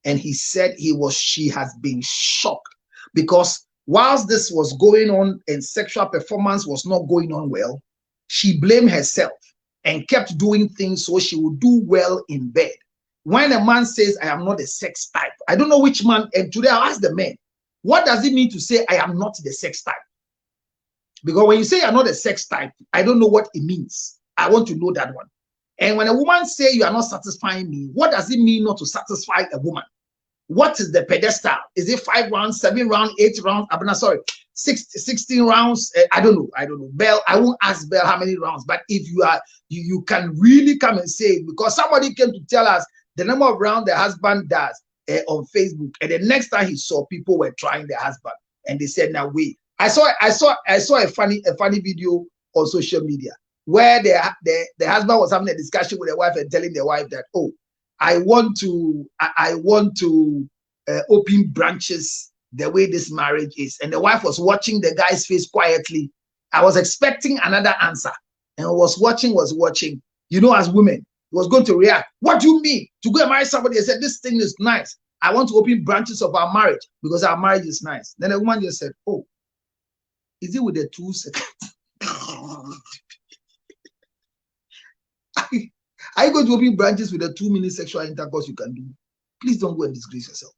[SPEAKER 2] And he said she has been shocked because whilst this was going on and sexual performance was not going on well, she blamed herself and kept doing things so she would do well in bed. When a man says, I am not a sex type, I don't know which man, and today I'll ask the men, what does it mean to say I am not the sex type? Because when you say you're not a sex type, I don't know what it means. I want to know that one. And when a woman say you are not satisfying me, what does it mean not to satisfy a woman? What is the pedestal? Is it 5 rounds, 7 rounds, 8 rounds? I'm not sorry, 16 rounds. I don't know. Bell, I won't ask Bell how many rounds, but if you are, you can really come and say it because somebody came to tell us the number of rounds the husband does on Facebook, and the next time he saw people were trying their husband, and they said, "Now wait." I saw a funny video on social media where the husband was having a discussion with the wife and telling the wife that, oh, I want to open branches the way this marriage is. And the wife was watching the guy's face quietly. I was expecting another answer and was watching. You know, as women, he was going to react. What do you mean? To go and marry somebody and said, this thing is nice. I want to open branches of our marriage because our marriage is nice. Then the woman just said, oh, is it with the 2 seconds? Are you going to open branches with a 2-minute sexual intercourse you can do? Please don't go and disgrace yourself.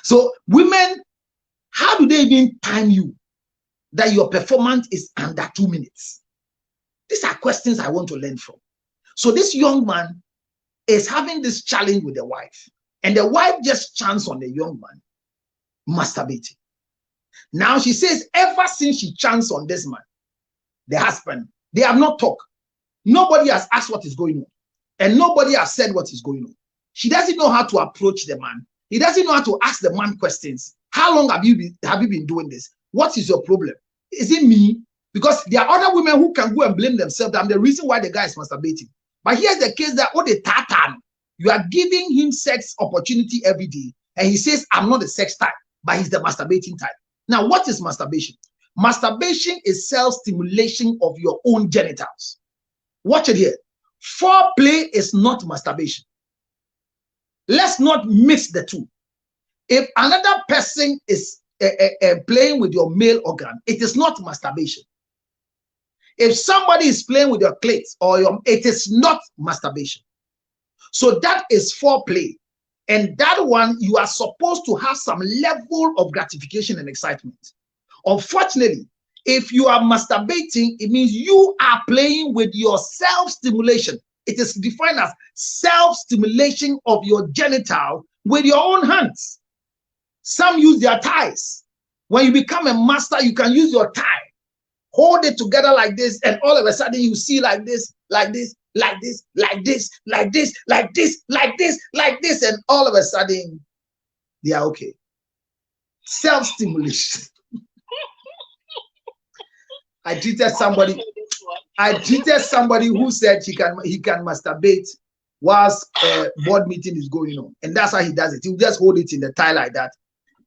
[SPEAKER 2] So women, how do they even time you that your performance is under 2 minutes? These are questions I want to learn from. So this young man is having this challenge with the wife, and the wife just chanced on the young man masturbating. Now she says ever since she chanced on this man, the husband, they have not talked. Nobody has asked what is going on, and nobody has said what is going on. She doesn't know how to approach the man. He doesn't know how to ask the man questions. How long have you been doing this? What is your problem? Is it me? Because there are other women who can go and blame themselves. I'm the reason why the guy is masturbating. But here's the case that the tatan, you are giving him sex opportunity every day, and he says, I'm not the sex type, but he's the masturbating type. Now, what is masturbation? Masturbation is self-stimulation of your own genitals. Watch it here. Foreplay is not masturbation. Let's not mix the two. If another person is playing with your male organ, it is not masturbation. If somebody is playing with your clit it is not masturbation. So that is foreplay. And that one, you are supposed to have some level of gratification and excitement. Unfortunately, if you are masturbating, it means you are playing with your self-stimulation. It is defined as self-stimulation of your genital with your own hands. Some use their thighs. When you become a master, you can use your thigh. Hold it together like this, and all of a sudden you see like this, like this, like this, like this, like this, like this, like this, and all of a sudden they are okay. Self-stimulation. I treated somebody who said he can masturbate whilst board meeting is going on, and that's how he does it. He'll just hold it in the tie like that,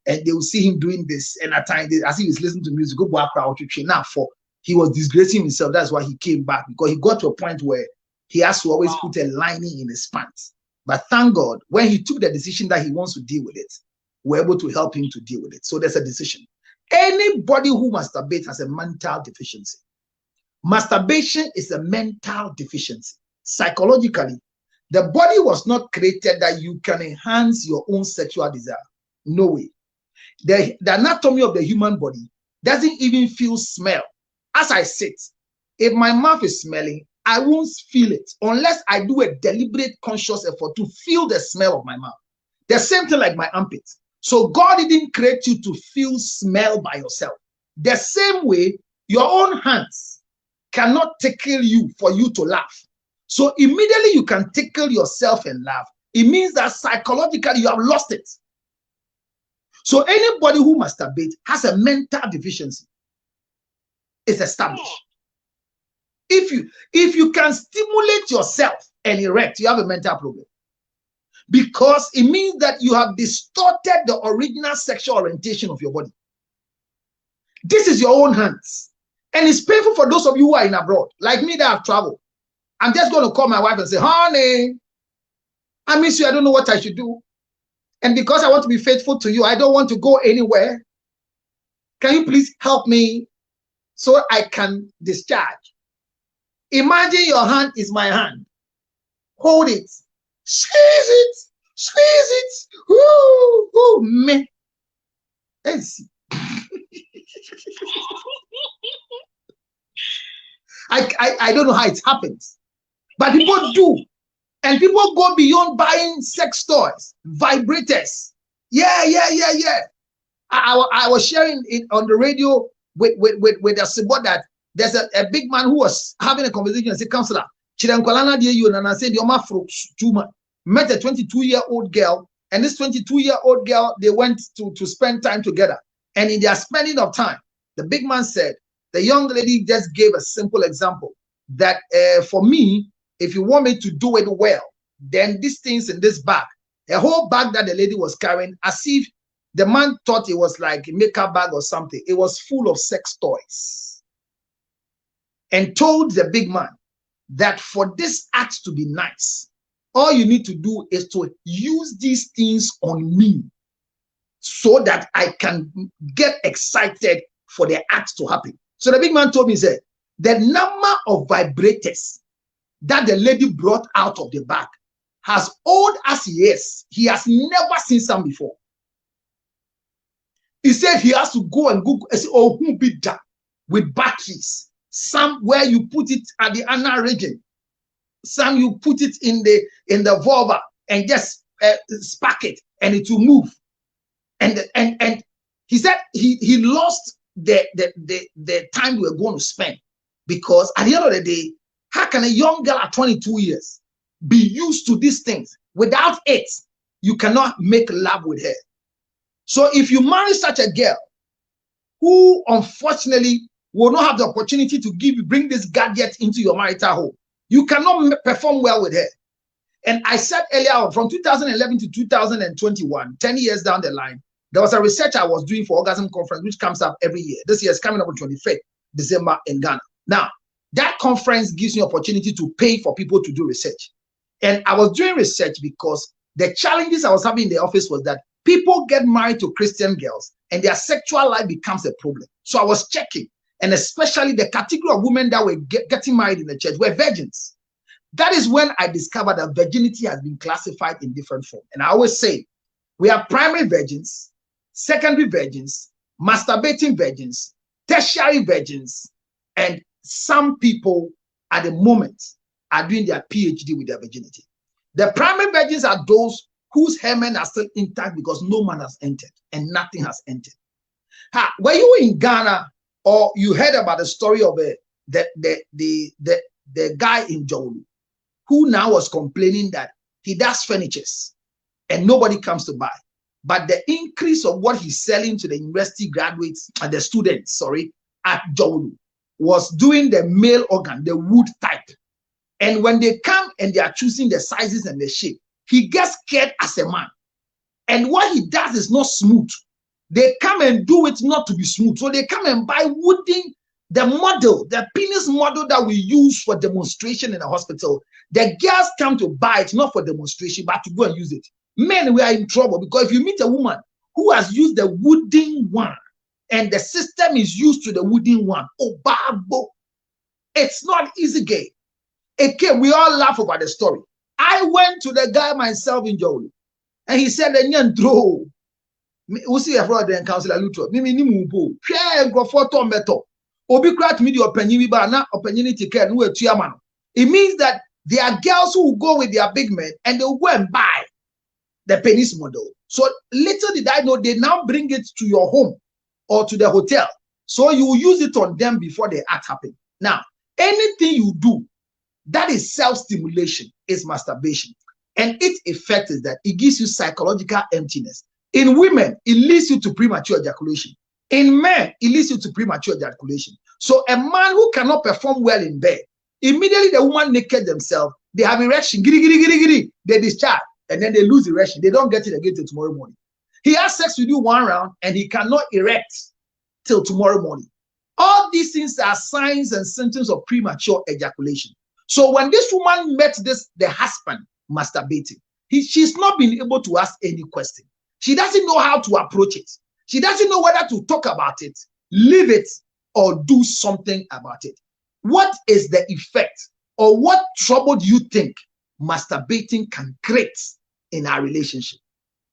[SPEAKER 2] and they will see him doing this. And at times, as he was listening to music, go back out to train. Now, for he was disgracing himself. That's why he came back, because he got to a point where he has to always put a lining in his pants. But thank God, when he took the decision that he wants to deal with it, we're able to help him to deal with it. So there's a decision. Anybody who masturbates has a mental deficiency. Masturbation is a mental deficiency. Psychologically, the body was not created that you can enhance your own sexual desire. No way. The anatomy of the human body doesn't even feel smell. As I sit, if my mouth is smelling, I won't feel it unless I do a deliberate conscious effort to feel the smell of my mouth. The same thing like my armpits. So God didn't create you to feel smell by yourself. The same way, your own hands cannot tickle you for you to laugh. So immediately you can tickle yourself and laugh. It means that psychologically you have lost it. So anybody who masturbates has a mental deficiency. It's established. If you can stimulate yourself and erect, you have a mental problem. Because it means that you have distorted the original sexual orientation of your body. This is your own hands. And it's painful for those of you who are in abroad, like me that have traveled. I'm just going to call my wife and say, honey, I miss you. I don't know what I should do. And because I want to be faithful to you, I don't want to go anywhere. Can you please help me so I can discharge? Imagine your hand is my hand. Hold it. Squeeze it. Squeeze it. Ooh, ooh, man. Let's see. I don't know how it happens, but people do. And people go beyond buying sex toys, vibrators. Yeah. I was sharing it on the radio with a support that there's a big man who was having a conversation and said, Counselor, and I said, met a 22-year-old girl, and this 22-year-old girl, they went to spend time together. And in their spending of time, the big man said, the young lady just gave a simple example that for me, if you want me to do it well, then these things in this bag, a whole bag that the lady was carrying, as if the man thought it was like a makeup bag or something. It was full of sex toys. And told the big man that for this act to be nice, all you need to do is to use these things on me so that I can get excited for the act to happen. So the big man told me, he said, the number of vibrators that the lady brought out of the bag, as old as he is, he has never seen some before. He said he has to go and Google and say, oh, who be that with batteries? Some where you put it at the anal region, some you put it in the vulva and just spark it and it will move. And he said he lost the time we were going to spend, because at the end of the day, how can a young girl at 22 years be used to these things? Without it, you cannot make love with her. So if you marry such a girl who unfortunately will not have the opportunity to bring this gadget into your marital home, you cannot perform well with her. And I said earlier on, from 2011 to 2021, 10 years down the line, there was a research I was doing for Orgasm Conference, which comes up every year. This year is coming up on 25th December in Ghana. Now, that conference gives me opportunity to pay for people to do research. And I was doing research because the challenges I was having in the office was that people get married to Christian girls and their sexual life becomes a problem. So I was checking, and especially the category of women that were getting married in the church were virgins. That is when I discovered that virginity has been classified in different forms. And I always say, we have primary virgins, secondary virgins, masturbating virgins, tertiary virgins, and some people at the moment are doing their PhD with their virginity. The primary virgins are those whose hymen are still intact because no man has entered and nothing has entered. Were you in Ghana, or you heard about the story of the guy in Jolu? who now was complaining that he does furnitures and nobody comes to buy. But the increase of what he's selling to the university graduates and the students, sorry, at Jowlu was doing the male organ, the wood type. And when they come and they are choosing the sizes and the shape, he gets scared as a man. And what he does is not smooth. They come and do it not to be smooth. So they come and buy wooden, the model, the penis model that we use for demonstration in the hospital. The girls come to buy it not for demonstration, but to go and use it. Men, we are in trouble because if you meet a woman who has used the wooden one and the system is used to the wooden one, oh, babo, it's not easy game. Okay, we all laugh about the story. I went to the guy myself in Jowlu, and he said, "Throw." We see a fraud and counselor Lutro. Mimi ni mubo. Share go photo meto. Obi crack me the opinion ba na opportunity care no etua man. It means that there are girls who will go with their big men and they will go and buy the penis model. So little did I know, they now bring it to your home or to the hotel. So you will use it on them before the act happen. Now, anything you do that is self-stimulation is masturbation. And its effect is that it gives you psychological emptiness. In women, it leads you to premature ejaculation. In men, it leads you to premature ejaculation. So a man who cannot perform well in bed, immediately the woman naked themselves, they have erection, they discharge, and then they lose erection. They don't get it again till tomorrow morning. He has sex with you one round, and he cannot erect till tomorrow morning. All these things are signs and symptoms of premature ejaculation. So when this woman met the husband masturbating, she's not been able to ask any question. She doesn't know how to approach it. She doesn't know whether to talk about it, leave it, or do something about it. What is the effect, or what trouble do you think masturbating can create in our relationship?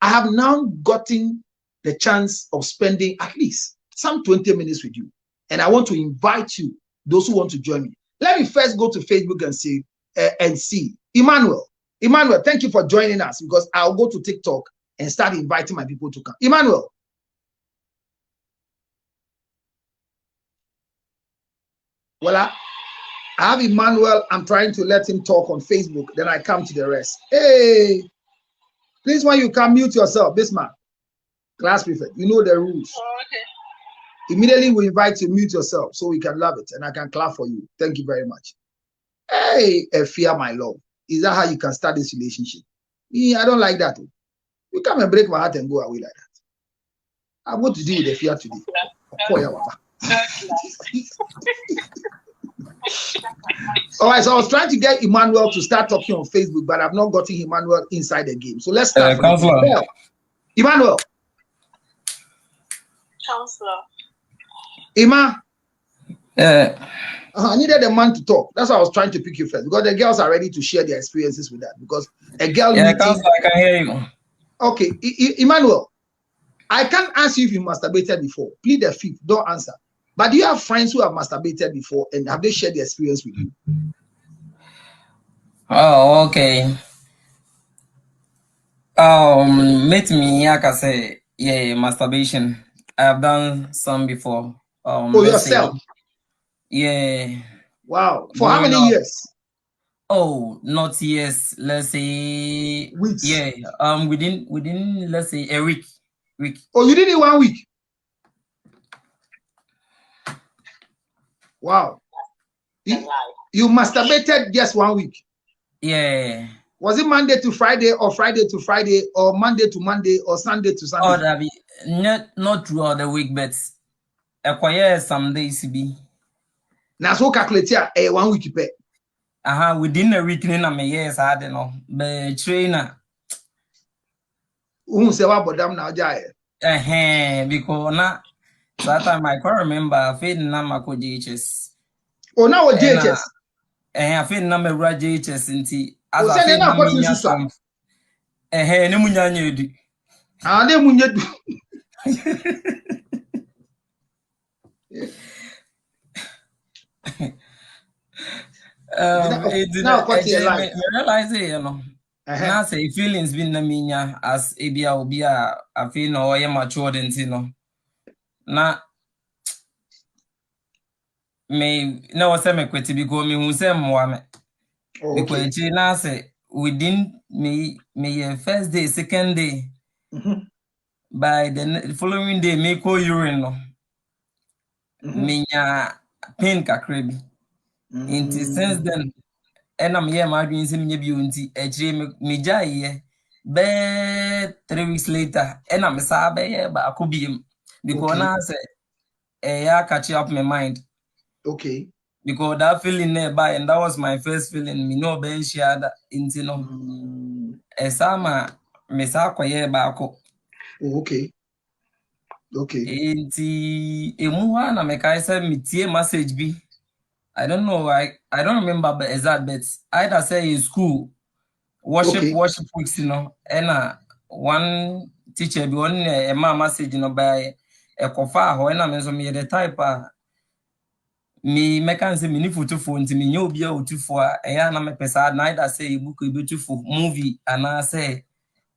[SPEAKER 2] I have now gotten the chance of spending at least some 20 minutes with you, and I want to invite you, those who want to join me. Let me first go to Facebook and see Emmanuel. Emmanuel, thank you for joining us, because I'll go to TikTok and start inviting my people to come. Emmanuel. Well, I have Emmanuel. I'm trying to let him talk on Facebook. Then I come to the rest. Hey, please, when you come, mute yourself. This man, class prefect, you know the rules.
[SPEAKER 4] Oh, okay.
[SPEAKER 2] Immediately we invite you, mute yourself so we can love it and I can clap for you. Thank you very much. Hey, fear my love. Is that how you can start this relationship? Yeah, I don't like that. You come and break my heart and go away like that. I'm going to deal with the fear today. All right, so I was trying to get Emmanuel to start talking on Facebook, but I've not gotten Emmanuel inside the game. So let's start. Emmanuel.
[SPEAKER 4] Counselor.
[SPEAKER 2] Emma. I needed a man to talk. That's why I was trying to pick you first, because the girls are ready to share their experiences with that. Because a girl.
[SPEAKER 5] Yeah, Counselor, I can hear you.
[SPEAKER 2] Okay, Emmanuel, I can't ask you if you masturbated before. Plead the fifth, don't answer. But do you have friends who have masturbated before, and have they shared their experience with you?
[SPEAKER 5] Oh, okay. Meet me, like I say, yeah, masturbation. I have done some before.
[SPEAKER 2] Oh, yourself?
[SPEAKER 5] Yeah.
[SPEAKER 2] Wow. For how many years?
[SPEAKER 5] Oh, not years. Let's say
[SPEAKER 2] weeks.
[SPEAKER 5] Yeah. Within let's say a week.
[SPEAKER 2] Oh, you did it 1 week. Wow. You masturbated just 1 week.
[SPEAKER 5] Yeah.
[SPEAKER 2] Was it Monday to Friday, or Friday to Friday, or Monday to Monday, or Sunday to Sunday?
[SPEAKER 5] Oh, that be not throughout the week, but acquire some days be.
[SPEAKER 2] Now so calculate here 1 week pay.
[SPEAKER 5] Within a week, I may yes, I don't know. But trainer.
[SPEAKER 2] Who say what about now, Jai?
[SPEAKER 5] Because now that time I can't remember. I feel Namako JHS.
[SPEAKER 2] Oh, now what JHS?
[SPEAKER 5] I feel number JHS inti.
[SPEAKER 2] As I feel na what you sister.
[SPEAKER 5] Ne munyanya edu.
[SPEAKER 2] Ne munyadu.
[SPEAKER 5] Now realize it, you know. Now say feelings been na minya as ebia obia I feel no way matured into no. Na me no say me kweti because me hu say mo me Because now say within me first day, second day, by the following day, me call urine no. Me pain kakra bi. Inti since then, and I'm here my dreams in beauty, a dream me jay be 3 weeks later, and I'm sabe but I could be because now say I catch up my mind.
[SPEAKER 2] Okay.
[SPEAKER 5] Because that feeling nearby, and that was my first feeling. Me no ben share that into no. Esama me sa kwaye baako.
[SPEAKER 2] Okay. Okay.
[SPEAKER 5] Inti emuha na me kai say me tie message bi. I don't know. I don't remember the exact, but either say in school worship weeks, you know, and one teacher be one a message, you know, by a kofa ho na me so me the type me mekan say me ni photo phone ti me nyo bia otufo a eya na me pesa na either say book ebetufo movie and I say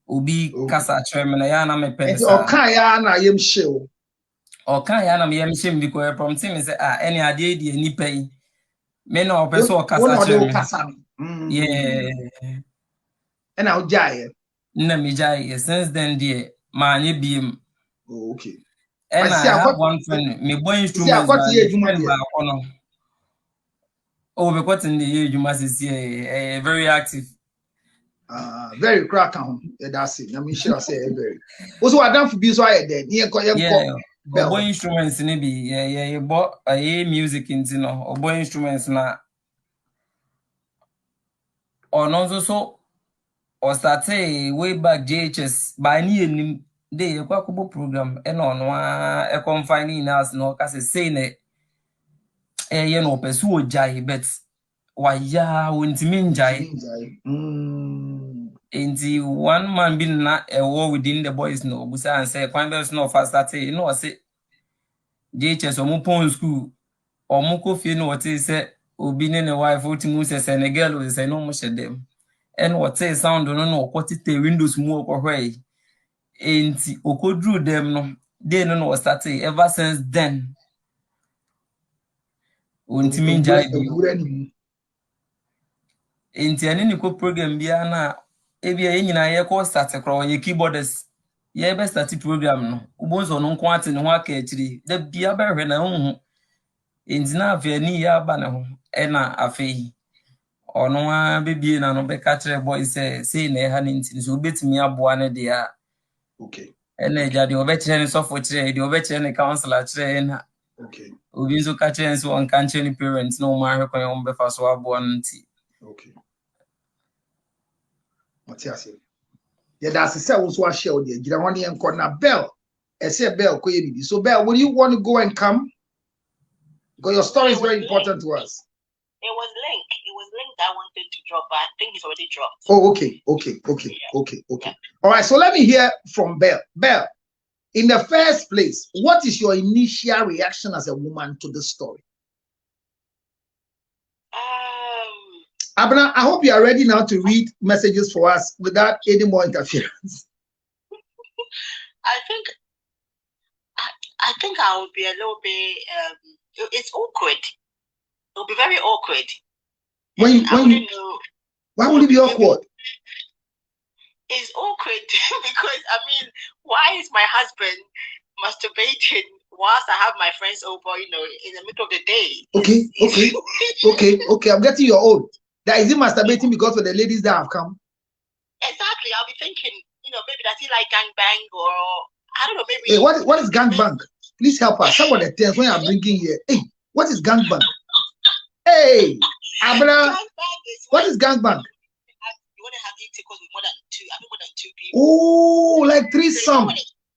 [SPEAKER 5] obi kasa chere me na ya na me pesa
[SPEAKER 2] o kan ya na yem hyew
[SPEAKER 5] o kan ya na me yem hyew because prompting me say any ade di anipa yi me na o pesa o kasa chere me yeah
[SPEAKER 2] and I jai
[SPEAKER 5] na me jai since then there ma nye biem
[SPEAKER 2] okay
[SPEAKER 5] and I have one friend me boy instruments ba friend ba kono. Oh, we got in the year you must see very active.
[SPEAKER 2] Very crack on that's it. I mean, sure I say very. Also, I don't be so I dead. Yeah,
[SPEAKER 5] boy instruments in be yeah, bought a music in or boy instruments na or also so or start way back JHS by any day a quackable program and on a confining us no cause saying it you know pursue jai but why ya won't mean jai. Inti one man been na a war within the boys no busa and say quite no fast that you know I say JHS or Mupon school or Muko fee no what say obi ne wife ultimu say Senegal we say no much them and what say sound no what it the windows more or way inti okodru them no they no start ever since then untimi njai bi inti ani ni ko program bia na ebia yenyina ye ko start kro ye keyboardist ye be start program no ubonzo no nko ate ne ho aka akiri da bia be hwe na hu inti na afi ani ya ba ne ho e na afi ono a bebie na no be ka kire boy say na ha ne nti so obetimi aboa ne de a
[SPEAKER 2] okay
[SPEAKER 5] ene ja de obekire ne sofo kire de obekire ne counselor kire na
[SPEAKER 2] okay
[SPEAKER 5] obi nso ka kire nso on kan kire parents no ma hwe kon be fa so aboa no nti
[SPEAKER 2] okay Matias yeah that's say also a share the gira one yen na bell I say bell ko ye so bell will you want to go and come because your story is very important to us.
[SPEAKER 4] It was linked I wanted to drop but I think it's already dropped.
[SPEAKER 2] Oh okay. All right, so let me hear from Bell. Bell, in the first place, what is your initial reaction as a woman to this story? Abna, I hope you are ready now to read messages for us without any more interference.
[SPEAKER 4] I think I will be a little bit. It's awkward. It will be very awkward.
[SPEAKER 2] Why would it be awkward?
[SPEAKER 4] It's awkward because I mean, why is my husband masturbating whilst I have my friends over? You know, in the middle of the day.
[SPEAKER 2] Okay. I'm getting your own. That is he masturbating because of the ladies that have come?
[SPEAKER 4] Exactly. I'll be thinking, you know, maybe does he like gangbang or I don't know, maybe.
[SPEAKER 2] Hey, what is gangbang? Please help us. Some of the things when I'm bringing here. Hey, what is gangbang? Hey, Abra, what is gangbang?
[SPEAKER 4] You want to have intercourse with more than two people.
[SPEAKER 2] Oh, like threesome.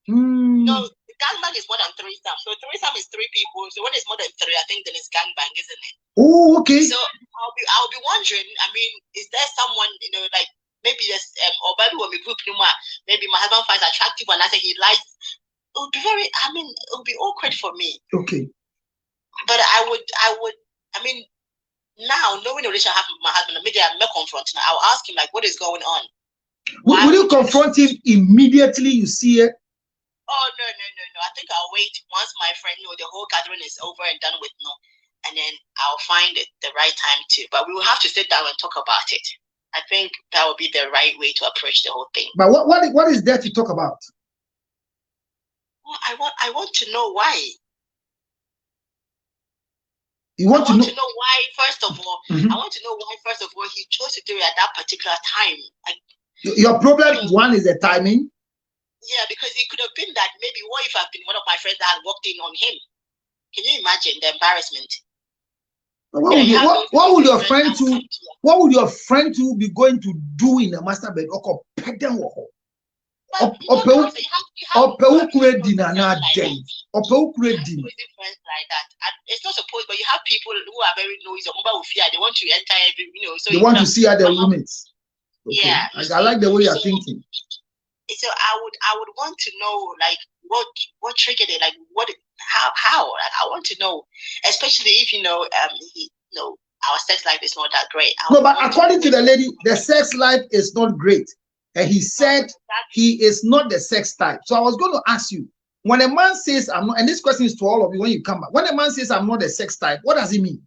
[SPEAKER 4] No, gangbang is more than threesome. So threesome is 3 people. So when it's more than 3, I think then it's gangbang, isn't it?
[SPEAKER 2] Oh, okay.
[SPEAKER 4] So I'll be wondering. I mean, is there someone, you know, like maybe there's or maybe when we group maybe my husband finds attractive and I say he likes. It would be it would be awkward for me.
[SPEAKER 2] Okay.
[SPEAKER 4] But I would. I mean, now knowing the relationship I have with my husband, maybe I'm not confronting. I'll ask him like, what is going on?
[SPEAKER 2] Will you confront him immediately you see it?
[SPEAKER 4] Oh no! I think I'll wait once my friend, the whole gathering is over and done with. and then I'll find the right time to. But we will have to sit down and talk about it. I think that would be the right way to approach the whole thing.
[SPEAKER 2] But what is there to talk about?
[SPEAKER 4] Well, I want to know why.
[SPEAKER 2] You want to know
[SPEAKER 4] why, first of all. I want to know why, first of all, he chose to do it at that particular time.
[SPEAKER 2] Your problem, one, is the timing.
[SPEAKER 4] Yeah, because it could have been that maybe what if I've been one of my friends that had walked in on him? Can you imagine the embarrassment?
[SPEAKER 2] What would your friend to be going to do in a master bed?
[SPEAKER 4] Friends like that. It's not supposed, but you have people who are very noisy. They want to enter every, so
[SPEAKER 2] they want to see other roommates. Okay.
[SPEAKER 4] Yeah,
[SPEAKER 2] I like the way you're thinking.
[SPEAKER 4] So I would want to know, like, what triggered it, like how like, I want to know, especially if our sex life is not that great.
[SPEAKER 2] No, but according to the lady, the sex life is not great. And he said he is not the sex type. So I was going to ask you, when a man says I'm not, and this question is to all of you when you come back, when a man says I'm not the sex type, what does he mean?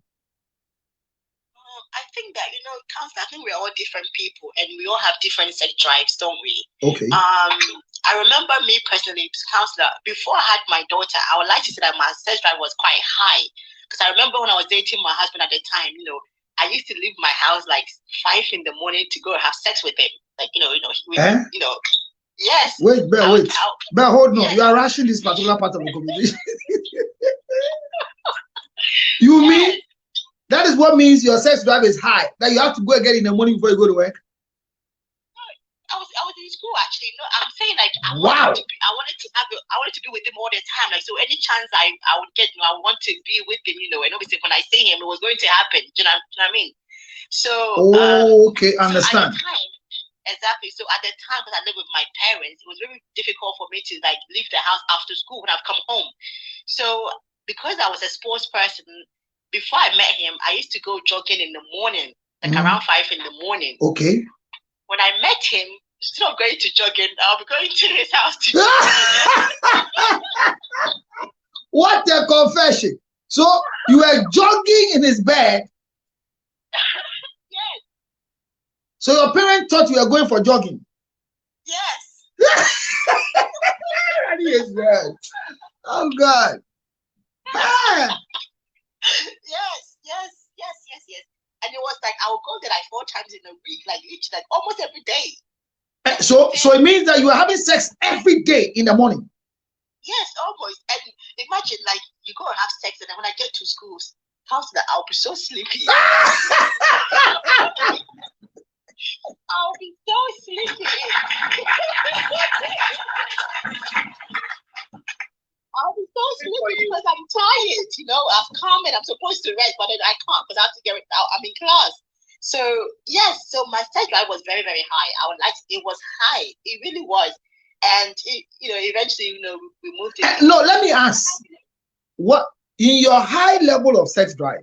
[SPEAKER 4] I think that, I think we're all different people and we all have different sex drives, don't we?
[SPEAKER 2] Okay.
[SPEAKER 4] I remember me personally, counselor, before I had my daughter, I would like to say that my sex drive was quite high. Because I remember when I was dating my husband at the time, I used to leave my house like 5 in the morning to go have sex with him. Like, yes.
[SPEAKER 2] Wait. But hold on. Yes. You are rushing this particular part of the conversation. You mean that is what means your sex drive is high? That you have to go again in the morning before you go to work?
[SPEAKER 4] I was in school actually. No, I'm saying like I wanted to be with him all the time. Like, so any chance I would get, I want to be with him, and obviously when I see him, it was going to happen. Do you know what I mean? So
[SPEAKER 2] okay, understand.
[SPEAKER 4] Exactly. So at the time, because I lived with my parents, it was very difficult for me to like leave the house after school when I've come home. So because I was a sports person, before I met him, I used to go jogging in the morning, like around 5 in the morning.
[SPEAKER 2] Okay.
[SPEAKER 4] When I met him, instead of going to jogging, I'll be going to his house to
[SPEAKER 2] What a confession. So you were jogging in his bed.
[SPEAKER 4] Yes.
[SPEAKER 2] So your parents thought you were going for jogging?
[SPEAKER 4] Yes.
[SPEAKER 2] Yes. Oh God.
[SPEAKER 4] Yes. And it was like I would go there like 4 times in a week, like almost every day.
[SPEAKER 2] So it means that you are having sex every day in the morning.
[SPEAKER 4] Yes, almost. And imagine like you go and have sex, and then when I get to school, counselor, I'll be so sleepy. I'll be so sleepy. I'll be so sleepy because I'm tired. I've come and I'm supposed to rest, but then I can't because I have to get it out. I'm in class. So yes, so my sex drive was very, very high. It was high. It really was. And eventually, we moved to
[SPEAKER 2] no, let me ask. What in your high level of sex drive,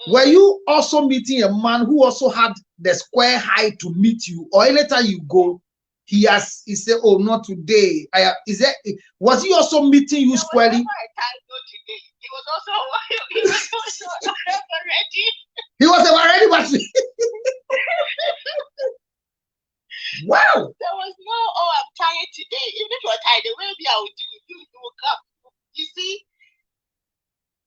[SPEAKER 2] were you also meeting a man who also had the square height to meet you, or anytime you go, he said, "Oh, not today." Was he also meeting you squarely?
[SPEAKER 4] He was also ready.
[SPEAKER 2] He was already watching. Wow.
[SPEAKER 4] There was no, I'm tired today. Even if you're tired, the way I would do it, you woke up. You see,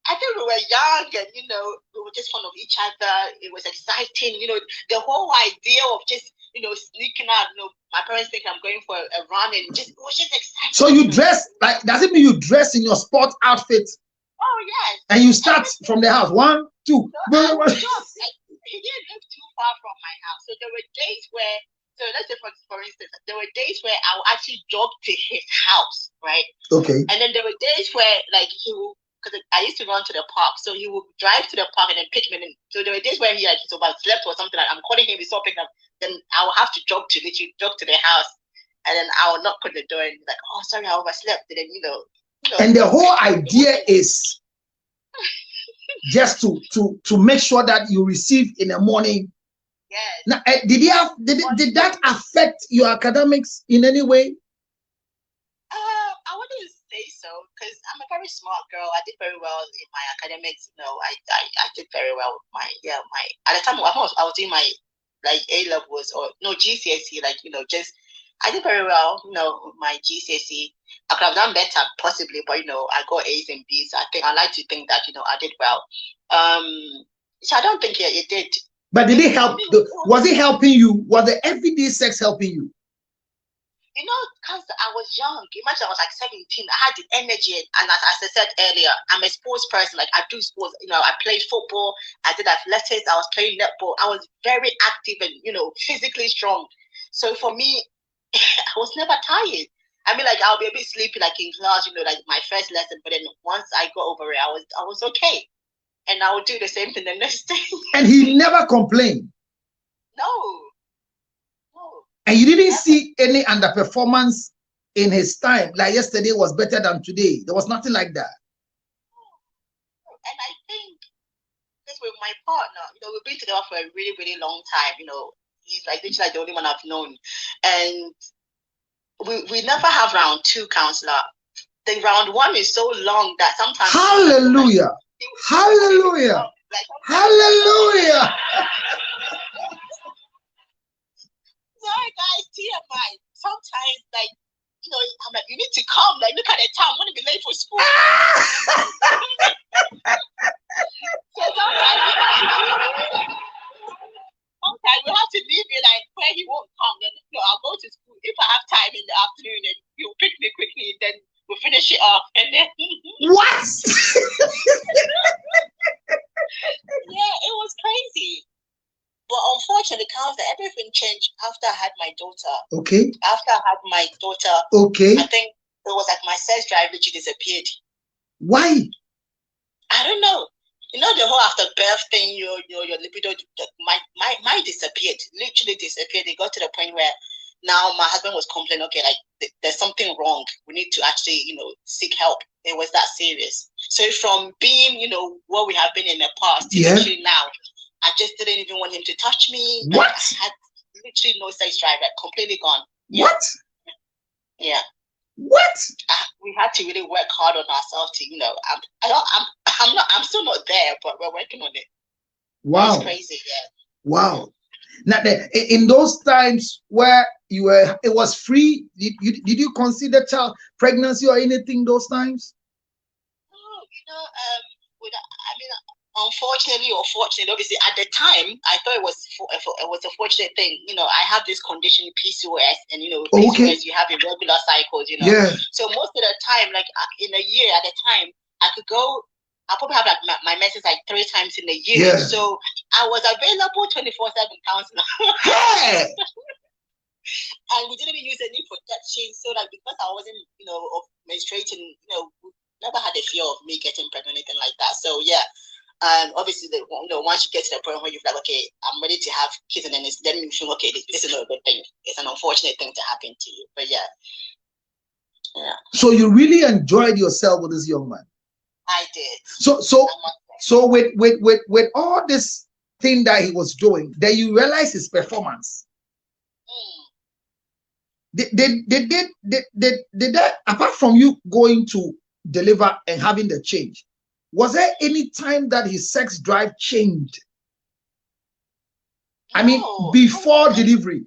[SPEAKER 4] I think we were young and, we were just fond of each other. It was exciting. The whole idea of just, sneaking out, my parents think I'm going for a run and it was just exciting.
[SPEAKER 2] So you dress, does it mean you dress in your sport outfit?
[SPEAKER 4] Oh, yes.
[SPEAKER 2] And you start from the house. 1, 2.
[SPEAKER 4] He didn't live too far from my house. So there were days where, let's say for instance, there were days where I would actually jog to his house, right?
[SPEAKER 2] Okay.
[SPEAKER 4] And then there were days where because I used to run to the park, so he would drive to the park and then pick me. So there were days where he slept or something. I'm calling him, he's not picking up. Then I will have to jog to the house, and then I will knock on the door and be like, "Oh, sorry, I overslept." And then
[SPEAKER 2] And the whole idea is just to make sure that you receive in the morning.
[SPEAKER 4] Yes.
[SPEAKER 2] Now, did that affect your academics in any way?
[SPEAKER 4] I wouldn't say so. because I'm a very smart girl. I did very well in my academics. I did very well with my at the time I was doing my like A levels or no GCSE, I did very well, my GCSE. I could have done better possibly, but I got A's and B's. I like to think that I did well. So I don't think it did.
[SPEAKER 2] But did it help? Was it helping you? Was the everyday sex helping you?
[SPEAKER 4] Because I was young. Imagine I was like 17. I had the energy, and as I said earlier, I'm a sports person. Like I do sports. I played football. I did athletics. I was playing netball. I was very active and physically strong. So for me, I was never tired. I mean, like I'll be a bit sleepy, like in class, like my first lesson. But then once I got over it, I was okay, and I would do the same thing the next day.
[SPEAKER 2] And he never complained.
[SPEAKER 4] No.
[SPEAKER 2] And you didn't see any underperformance in his time, like yesterday was better than today. There was nothing like that.
[SPEAKER 4] And I think this with my partner, we've been together for a really, really long time. He's like literally the only one I've known, and we never have round 2, counselor. The round 1 is so long that sometimes.
[SPEAKER 2] Hallelujah! Hallelujah! Hallelujah!
[SPEAKER 4] Sorry, guys, TMI. Sometimes, I'm like, you need to come. Like, look at the time. I'm going to be late for school. So sometimes we have to leave it like where he won't come. Then I'll go to school. If I have time in the afternoon, then he'll pick me quickly. Then we'll finish it off. And then
[SPEAKER 2] what?
[SPEAKER 4] Yeah, it was crazy. But unfortunately, everything changed after I had my daughter.
[SPEAKER 2] Okay.
[SPEAKER 4] After I had my daughter,
[SPEAKER 2] okay,
[SPEAKER 4] I think it was like my sex drive literally disappeared.
[SPEAKER 2] Why?
[SPEAKER 4] I don't know. The whole after birth thing, your libido, my disappeared. Literally disappeared. It got to the point where now my husband was complaining, okay, like there's something wrong. We need to actually, seek help. It was that serious. So from being, what we have been in the past to literally now, I just didn't even want him to touch me.
[SPEAKER 2] What?
[SPEAKER 4] I had literally no sex drive, like completely gone.
[SPEAKER 2] What?
[SPEAKER 4] Yeah.
[SPEAKER 2] What?
[SPEAKER 4] We had to really work hard on ourselves to, I'm still not there, but we're working on it.
[SPEAKER 2] Wow.
[SPEAKER 4] It's crazy, yeah.
[SPEAKER 2] Wow. Now, in those times where it was free, did you consider child pregnancy or anything those times?
[SPEAKER 4] No, unfortunately or fortunately, obviously at the time I thought it was a fortunate thing. I have this condition PCOS, and PCOS you have irregular cycles.
[SPEAKER 2] Yeah.
[SPEAKER 4] So most of the time, like in a year at a time, I could go. I probably have like my menses like 3 times in a year.
[SPEAKER 2] Yeah.
[SPEAKER 4] So I was available 24/7 counselor.
[SPEAKER 2] Hey.
[SPEAKER 4] And we didn't use any protection. So like because I wasn't menstruating, we never had a fear of me getting pregnant or anything like that. So yeah. And obviously, once you get to the point where you feel like, okay, I'm ready to have kids, and then you feel, okay, this is not a good thing. It's an unfortunate thing to happen to you. But yeah.
[SPEAKER 2] So you really enjoyed yourself with this young man.
[SPEAKER 4] I did.
[SPEAKER 2] So with all this thing that he was doing, then you realize his performance. Did that, apart from you going to deliver and having the change, was there any time that his sex drive changed? No, I mean, before delivery?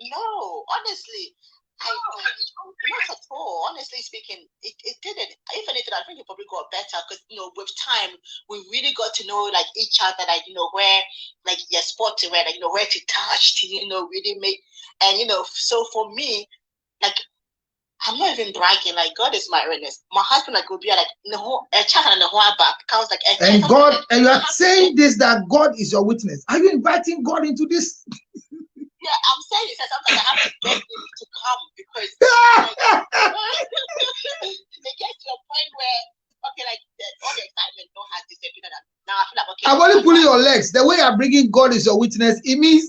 [SPEAKER 4] No, honestly, not at all. Honestly speaking, it didn't. If anything, I think it probably got better because with time we really got to know like each other, like where like your spot to where where to touch to really make, and so for me, like I'm not even bragging. Like God is my witness. My husband like would be like a child and a whole back. I was like,
[SPEAKER 2] and God, and you are saying this that God is your witness. Are you inviting God into this?
[SPEAKER 4] Yeah, I'm saying it. Sometimes I have to beg him to come because it gets to a point where okay, like all the excitement don't have disappeared. Now I feel like okay.
[SPEAKER 2] I'm only pulling your legs. The way you're bringing God is your witness. It means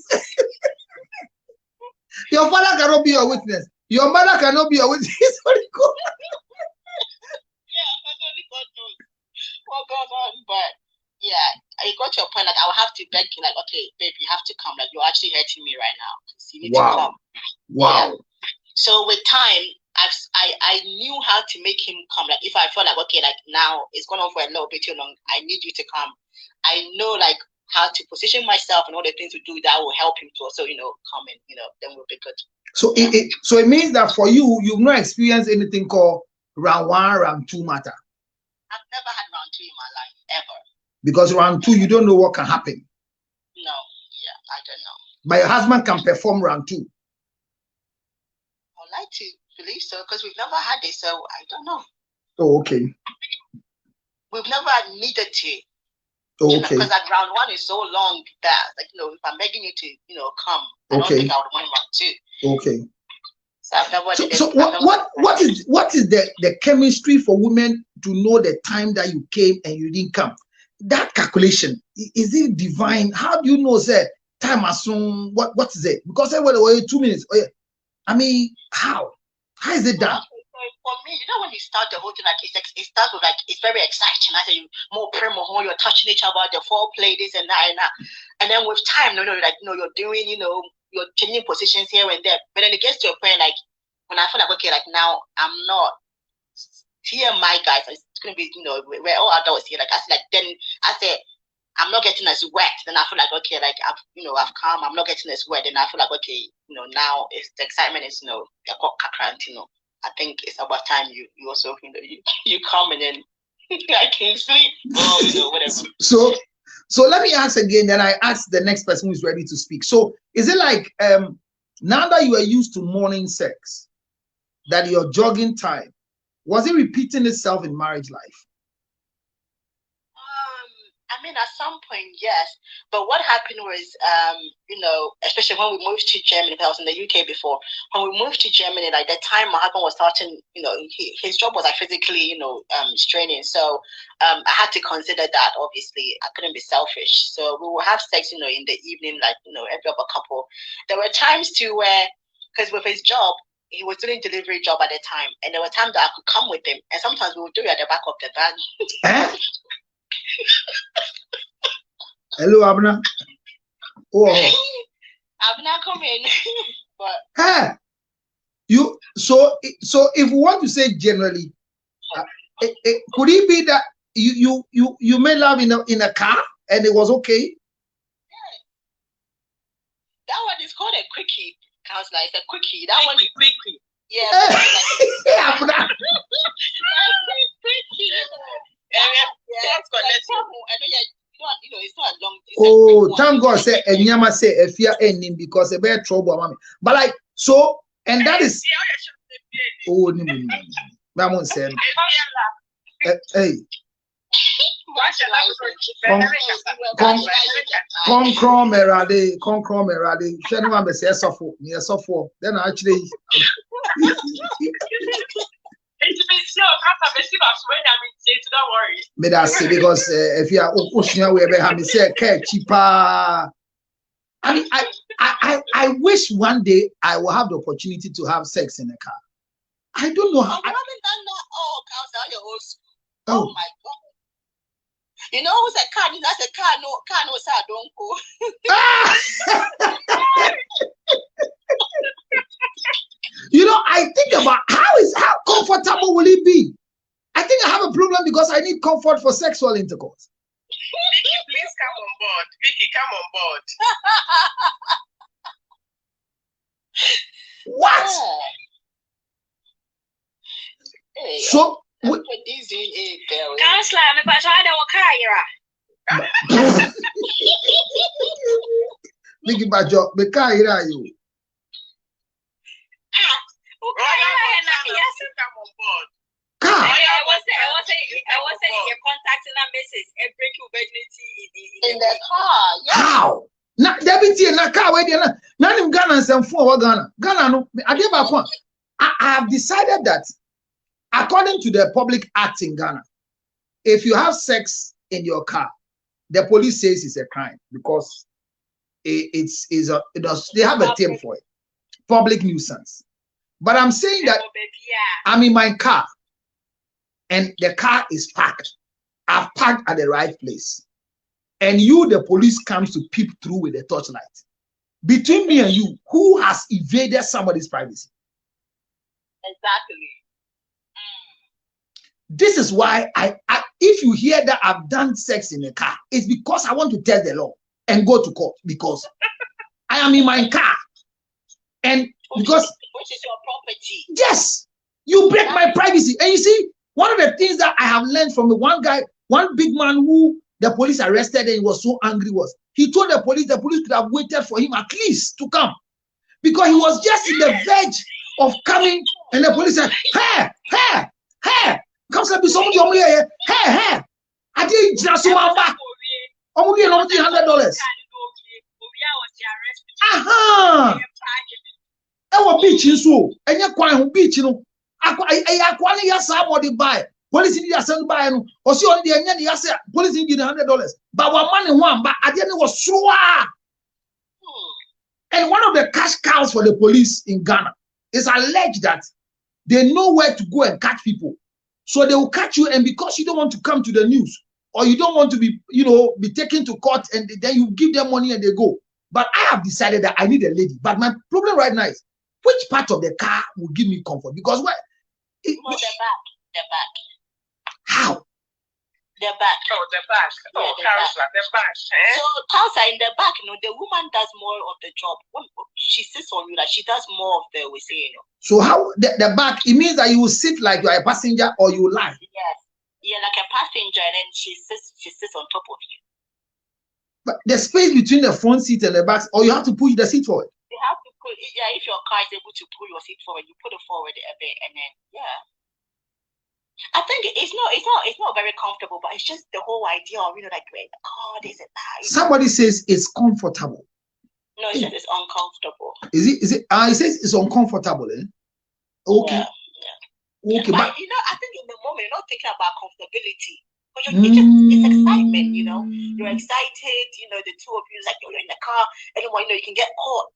[SPEAKER 2] your father cannot be your witness. Your mother cannot be your witness. Only God.
[SPEAKER 4] Yeah, only God knows what goes on. But yeah, I got to a point like I will have to beg you, like, okay, babe, you have to come. Like you're actually hurting me right now. You need to come.
[SPEAKER 2] Wow.
[SPEAKER 4] Yeah. So with time, I I knew how to make him come. Like if I felt like okay, like now it's gone on for a little bit too long, I need you to come. I know like how to position myself and all the things to do that will help him to also, come and then we'll be good.
[SPEAKER 2] So it means that for you, you've not experienced anything called round 1, round 2 matter.
[SPEAKER 4] I've never had round 2 in my life ever.
[SPEAKER 2] Because round 2, you don't know what can happen.
[SPEAKER 4] No, yeah, I don't know.
[SPEAKER 2] But your husband can perform round 2.
[SPEAKER 4] I'd like to believe so because we've never had it, so I don't know.
[SPEAKER 2] Oh, okay.
[SPEAKER 4] We've never needed to.
[SPEAKER 2] Oh, okay.
[SPEAKER 4] Because like round 1 is so long that like if I'm begging you to come, I don't think I would want round 2.
[SPEAKER 2] Okay.
[SPEAKER 4] So I've never.
[SPEAKER 2] So what is the chemistry for women to know the time that you came and you didn't come? That calculation, is it divine? How do you know say time as soon what is it? Because there were 2 minutes. Oh, yeah. I mean, how is it done?
[SPEAKER 4] For me, when you start the whole thing, like it starts with like it's very exciting. I say you more primo, you're touching each other, the foreplay, this and that, and then with time, you're doing, you're changing positions here and there. But then it gets to a point like when I feel like okay, like now I'm not here, my guys. It's gonna be, we're all adults here. Like I said, like then I say I'm not getting as wet. Then I feel like okay, like I've come. I'm not getting as wet. Then I feel like okay, now it's the excitement is I think it's about time you also you come and then I can sleep or whatever.
[SPEAKER 2] So let me ask again. Then I ask the next person who is ready to speak. So is it like now that you are used to morning sex, that your jogging time was it repeating itself in marriage life?
[SPEAKER 4] I mean, at some point, yes. But what happened was, especially when we moved to Germany, I was in the UK before. When we moved to Germany, like the time my husband was starting, his job was like physically, straining. So I had to consider that. Obviously, I couldn't be selfish. So we would have sex, in the evening, like every other couple. There were times too where, because with his job, he was doing delivery job at the time, and there were times that I could come with him, and sometimes we would do it at the back of the van.
[SPEAKER 2] Hello, Abna. Oh,
[SPEAKER 4] Abna, come in. But
[SPEAKER 2] you so if we want to say generally, could it be that you made love in a car and it was okay?
[SPEAKER 4] Yeah. That one is called a quickie, counselor. It's a quickie. That one is quickie. Yeah.
[SPEAKER 2] Abna.
[SPEAKER 4] It's not long.
[SPEAKER 2] Oh, thank God say Enyama say if you ending because a bad trouble, mommy. But like so, and that is oh no. Mamon said hey. Concrom erade. Shenu am say suffer. Me suffer. Then actually
[SPEAKER 3] don't worry.
[SPEAKER 2] But I say because if you are ocean we have me say cheaper. I mean, I wish one day I will have the opportunity to have sex in a car. I don't know how.
[SPEAKER 4] I haven't done that. Oh, counselor, your old school.
[SPEAKER 2] Oh
[SPEAKER 4] my God. Who's a car? That's a car. No, sir, don't go.
[SPEAKER 2] I think about how comfortable will it be? I think I have a problem because I need comfort for sexual intercourse.
[SPEAKER 3] Vicky, please come on board. Vicky, come on board.
[SPEAKER 2] What?
[SPEAKER 4] Hey,
[SPEAKER 2] So
[SPEAKER 4] counselor, I'm about to add a car.
[SPEAKER 2] Vicky, but the car here are you?
[SPEAKER 4] Yes,
[SPEAKER 3] come on board.
[SPEAKER 2] Car.
[SPEAKER 4] I was saying your contacting a message and break your virginity in the car. Yes.
[SPEAKER 2] How? Na deputy in a car where they are not in Ghana and some for Ghana. No. I have decided that according to the Public Act in Ghana, if you have sex in your car, the police says it's a crime because they have a term for it, public nuisance. But I'm saying that I'm in my car and the car is parked. I've parked at the right place. And the police, comes to peep through with a torchlight. Between me and you, who has invaded somebody's privacy?
[SPEAKER 4] Exactly.
[SPEAKER 2] This is why I if you hear that I've done sex in a car, it's because I want to tell the law and go to court because I am in my car. And because
[SPEAKER 4] which is your property.
[SPEAKER 2] Yes, you break my privacy. And you see, one of the things that I have learned from the one guy, one big man who the police arrested and he was so angry was he told the police could have waited for him at least to come because he was just in the verge of coming and the police said, hey, come to be somebody over here, hey, I didn't just $100. Aha. Ewo beach nso enye kwan ho beach no akwa ne yasa body buy police need asem buy no o si on de enye ne yasa police need $100 but wa money ho amba ade ne was sroa. And one of the cash cows for the police in Ghana is alleged that they know where to go and catch people, so they will catch you, and because you don't want to come to the news or you don't want to be be taken to court, and then you give them money and they go. But I have decided that I need a lady. But my problem right now is which part of the car will give me comfort? Because what?
[SPEAKER 4] The back.
[SPEAKER 2] How?
[SPEAKER 4] The back.
[SPEAKER 3] Oh, the back. Oh,
[SPEAKER 4] yeah,
[SPEAKER 3] the back. Eh?
[SPEAKER 4] So, counselor, in the back, the woman does more of the job. When she sits on you, like she does more of the,
[SPEAKER 2] So how the back? It means that you will sit like you are a passenger or you lie.
[SPEAKER 4] Yes. Yeah, like a passenger, and then she sits on top of you.
[SPEAKER 2] But the space between the front seat and the back, or you have to push the seat forward.
[SPEAKER 4] You have to put, if your car is able to pull your seat forward, you put it forward a bit, and then I think it's not very comfortable, but it's just the whole idea of like God is it that
[SPEAKER 2] somebody says it's comfortable.
[SPEAKER 4] No, it says it's uncomfortable.
[SPEAKER 2] Is it? It says it's uncomfortable. Eh? Okay.
[SPEAKER 4] Yeah.
[SPEAKER 2] Okay,
[SPEAKER 4] but I think in the moment you're not thinking about comfortability. But it's excitement, You're excited, the two of you, like you're in the car, anyone, you can get caught.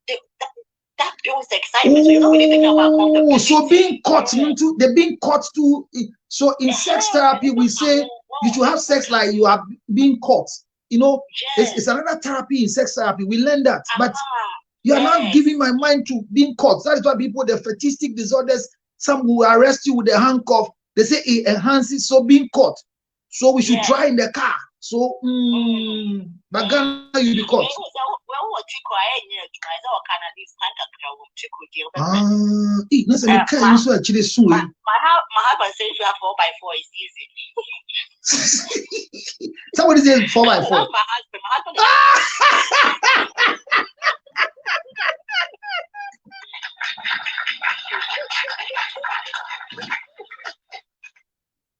[SPEAKER 4] That builds the excitement. So you're not really thinking about comfortability. So
[SPEAKER 2] being caught into they're being caught to. So in sex therapy, we say you should have sex like you are being caught. It's another therapy in sex therapy. We learn that, but you are not giving my mind to being caught. That is why people, the fetishistic disorders, some will arrest you with a handcuff. They say it enhances being caught. So we should try in the car. So, but Ghana, you be caught.
[SPEAKER 4] My husband says if you have 4x4, it's
[SPEAKER 2] easy. Somebody says 4x4.
[SPEAKER 4] My husband.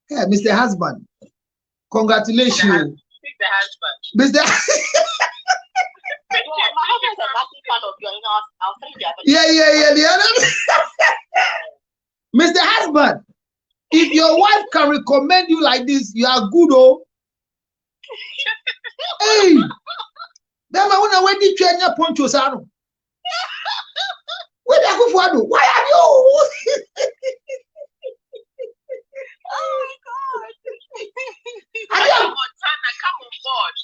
[SPEAKER 2] Yeah, Mr. Husband. Congratulations.
[SPEAKER 3] The husband.
[SPEAKER 2] Mr. Yeah. The other. Mr. Husband, if your wife can recommend you like this, you are good, oh. Hey, then I want to wait to change your poncho, Sano. Where are you for? Why are you?
[SPEAKER 4] Oh my God.
[SPEAKER 3] Montana, come on board.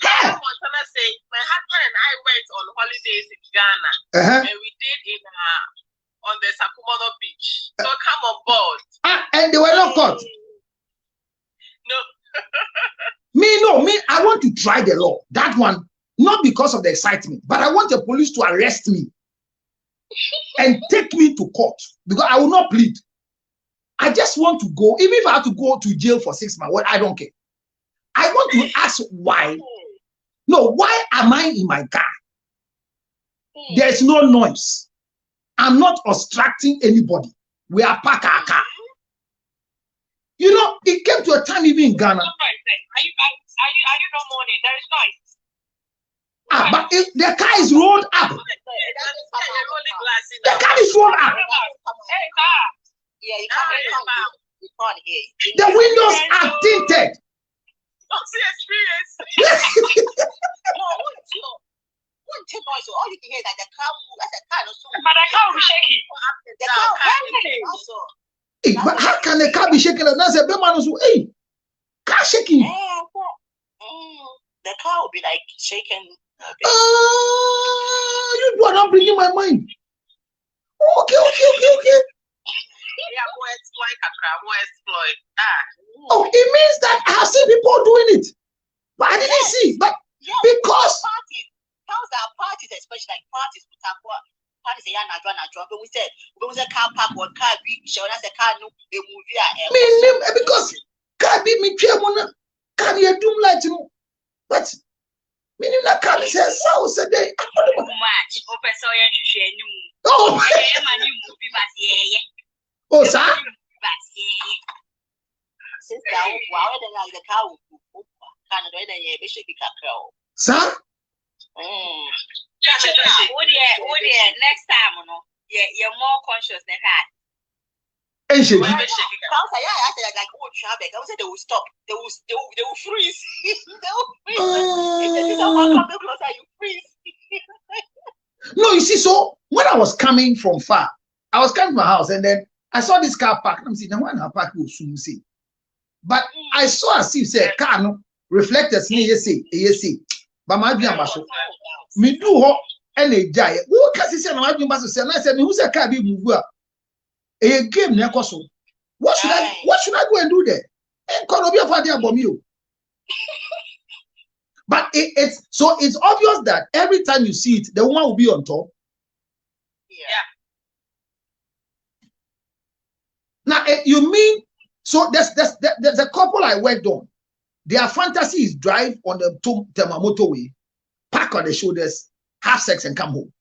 [SPEAKER 3] Montana say, my husband and I went on holidays in Ghana, and we did on the Sakumono beach. So come on board.
[SPEAKER 2] And they were not caught.
[SPEAKER 3] No.
[SPEAKER 2] Me, I want to try the law. That one, not because of the excitement, but I want the police to arrest me and take me to court because I will not plead. I just want to go, even if I have to go to jail for 6 months, I don't care. I want to ask why. No, why am I in my car? There is no noise. I'm not obstructing anybody. We are parked our car. It came to a time even in Ghana.
[SPEAKER 3] Are you not mourning? There is noise.
[SPEAKER 2] But if the car is rolled up. The car is rolled up.
[SPEAKER 4] Yeah, you can't hear.
[SPEAKER 2] The windows are tinted.
[SPEAKER 3] What's the experience?
[SPEAKER 4] Noise, all you can hear is that the car moves. That's a car.
[SPEAKER 3] But the car will be shaking.
[SPEAKER 4] The car also.
[SPEAKER 2] But how can the car be shaking? That's a big man also. Hey, car shaking.
[SPEAKER 4] The car will be like shaking.
[SPEAKER 2] You are not bringing my mind. Okay. Oh, it means that I have seen people doing it, but I didn't see. But because
[SPEAKER 4] parties, especially like parties, parties but we said car park or car be show us a car no a movie
[SPEAKER 2] because car be me can you do like you, but meaning that car says so said they
[SPEAKER 4] much
[SPEAKER 2] oh oh sir
[SPEAKER 4] since now wow then like the car can do then you be shake
[SPEAKER 2] sir
[SPEAKER 4] next time no you're more conscious than that.
[SPEAKER 2] And she
[SPEAKER 4] like they will stop. They will freeze. If they come closer, you freeze.
[SPEAKER 2] No, you see, so when I was coming from far, I was coming to my house and then I saw this car park. I'm saying, now I park will soon see. But I saw as you said, car no reflectors me say, but my be ambassador. Me do ho and a jay. Who can say my be ambassador? I said, who's a car be move up? A game never so. What should I go and do there? And call be a party about you. But it's obvious that every time you see it, the woman will be on top.
[SPEAKER 4] Yeah.
[SPEAKER 2] Now you mean so there's a couple I worked on. Their fantasy is drive on the motorway, park on the shoulders, have sex and come home.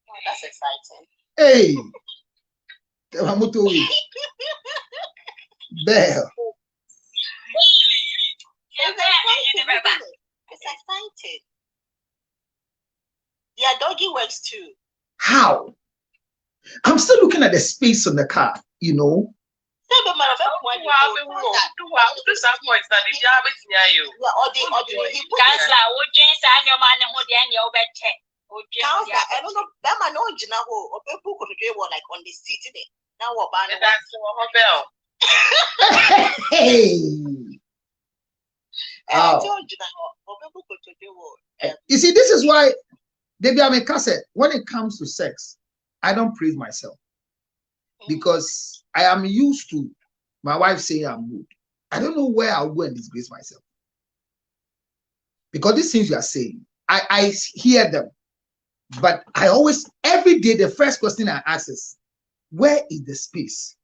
[SPEAKER 4] Oh, that's exciting.
[SPEAKER 2] Hey, the motorway. Bell.
[SPEAKER 4] It's exciting. Yeah, doggy works too.
[SPEAKER 2] How? I'm still looking at the space on the car, you know. Hey. You see, this is why when it comes to sex, I don't praise myself because I am used to my wife saying I'm good. I don't know where I'll go and disgrace myself because these things you are saying, I hear them, but I always, every day, the first question I ask is, where is the space?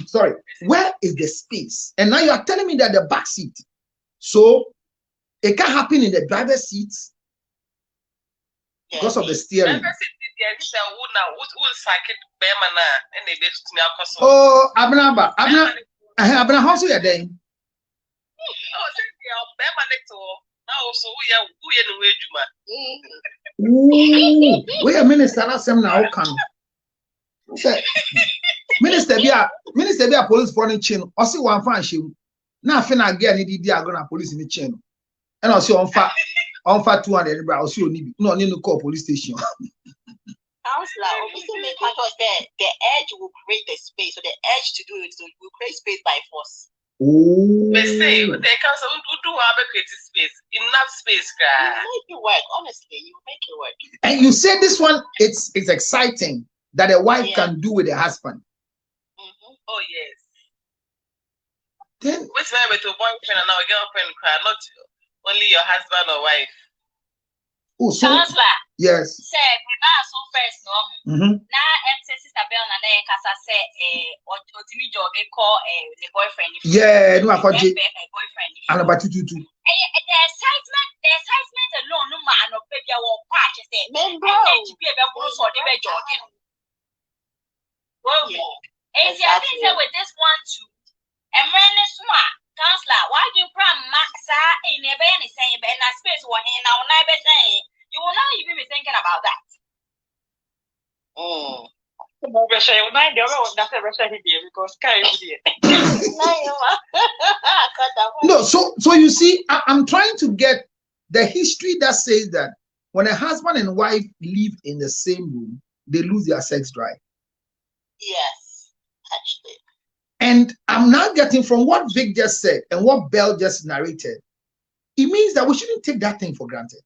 [SPEAKER 2] Sorry, where is the space? And now you are telling me that the back seat, so it can happen in the driver's seat because of the steering. Oh, Abna, how so you there? Wait a minister, that's him now. Can minister be a police for the chain. I see one fan she now finna again he did gonna police in the chain. And I see on fat 200 I see only no need to call police station.
[SPEAKER 4] Counselor, obviously make sure the edge will create the space, so the edge to do it, so it will create space by force.
[SPEAKER 2] Oh.
[SPEAKER 3] They say the council do have a creative space, enough space.
[SPEAKER 4] You make it work, honestly. You make it work.
[SPEAKER 2] And you say this one, it's exciting that a wife can do with a husband.
[SPEAKER 3] Oh yes.
[SPEAKER 2] Then
[SPEAKER 3] what's wrong with your boyfriend and our girlfriend? Not only your husband or wife.
[SPEAKER 2] Oh, so
[SPEAKER 4] Counselor.
[SPEAKER 2] yes.
[SPEAKER 4] Say we are so first no. Now Sister Bell na na kasa say otimi job call the boyfriend.
[SPEAKER 2] Yeah, no akoje.
[SPEAKER 4] Boyfriend.
[SPEAKER 2] And about tutu.
[SPEAKER 4] The excitement alone no man no baby I will patch say. Men bro. To be able to so the be jogging. Well, and see I think with this one too. And when this one Counselor, why do you pram maxa in a benny saying ben na space one here now na be saying you will not even be thinking about that.
[SPEAKER 2] No, so you see, I'm trying to get the history that says that when a husband and wife live in the same room, they lose their sex drive.
[SPEAKER 4] Yes, actually.
[SPEAKER 2] And I'm now getting from what Vic just said and what Bell just narrated, it means that we shouldn't take that thing for granted.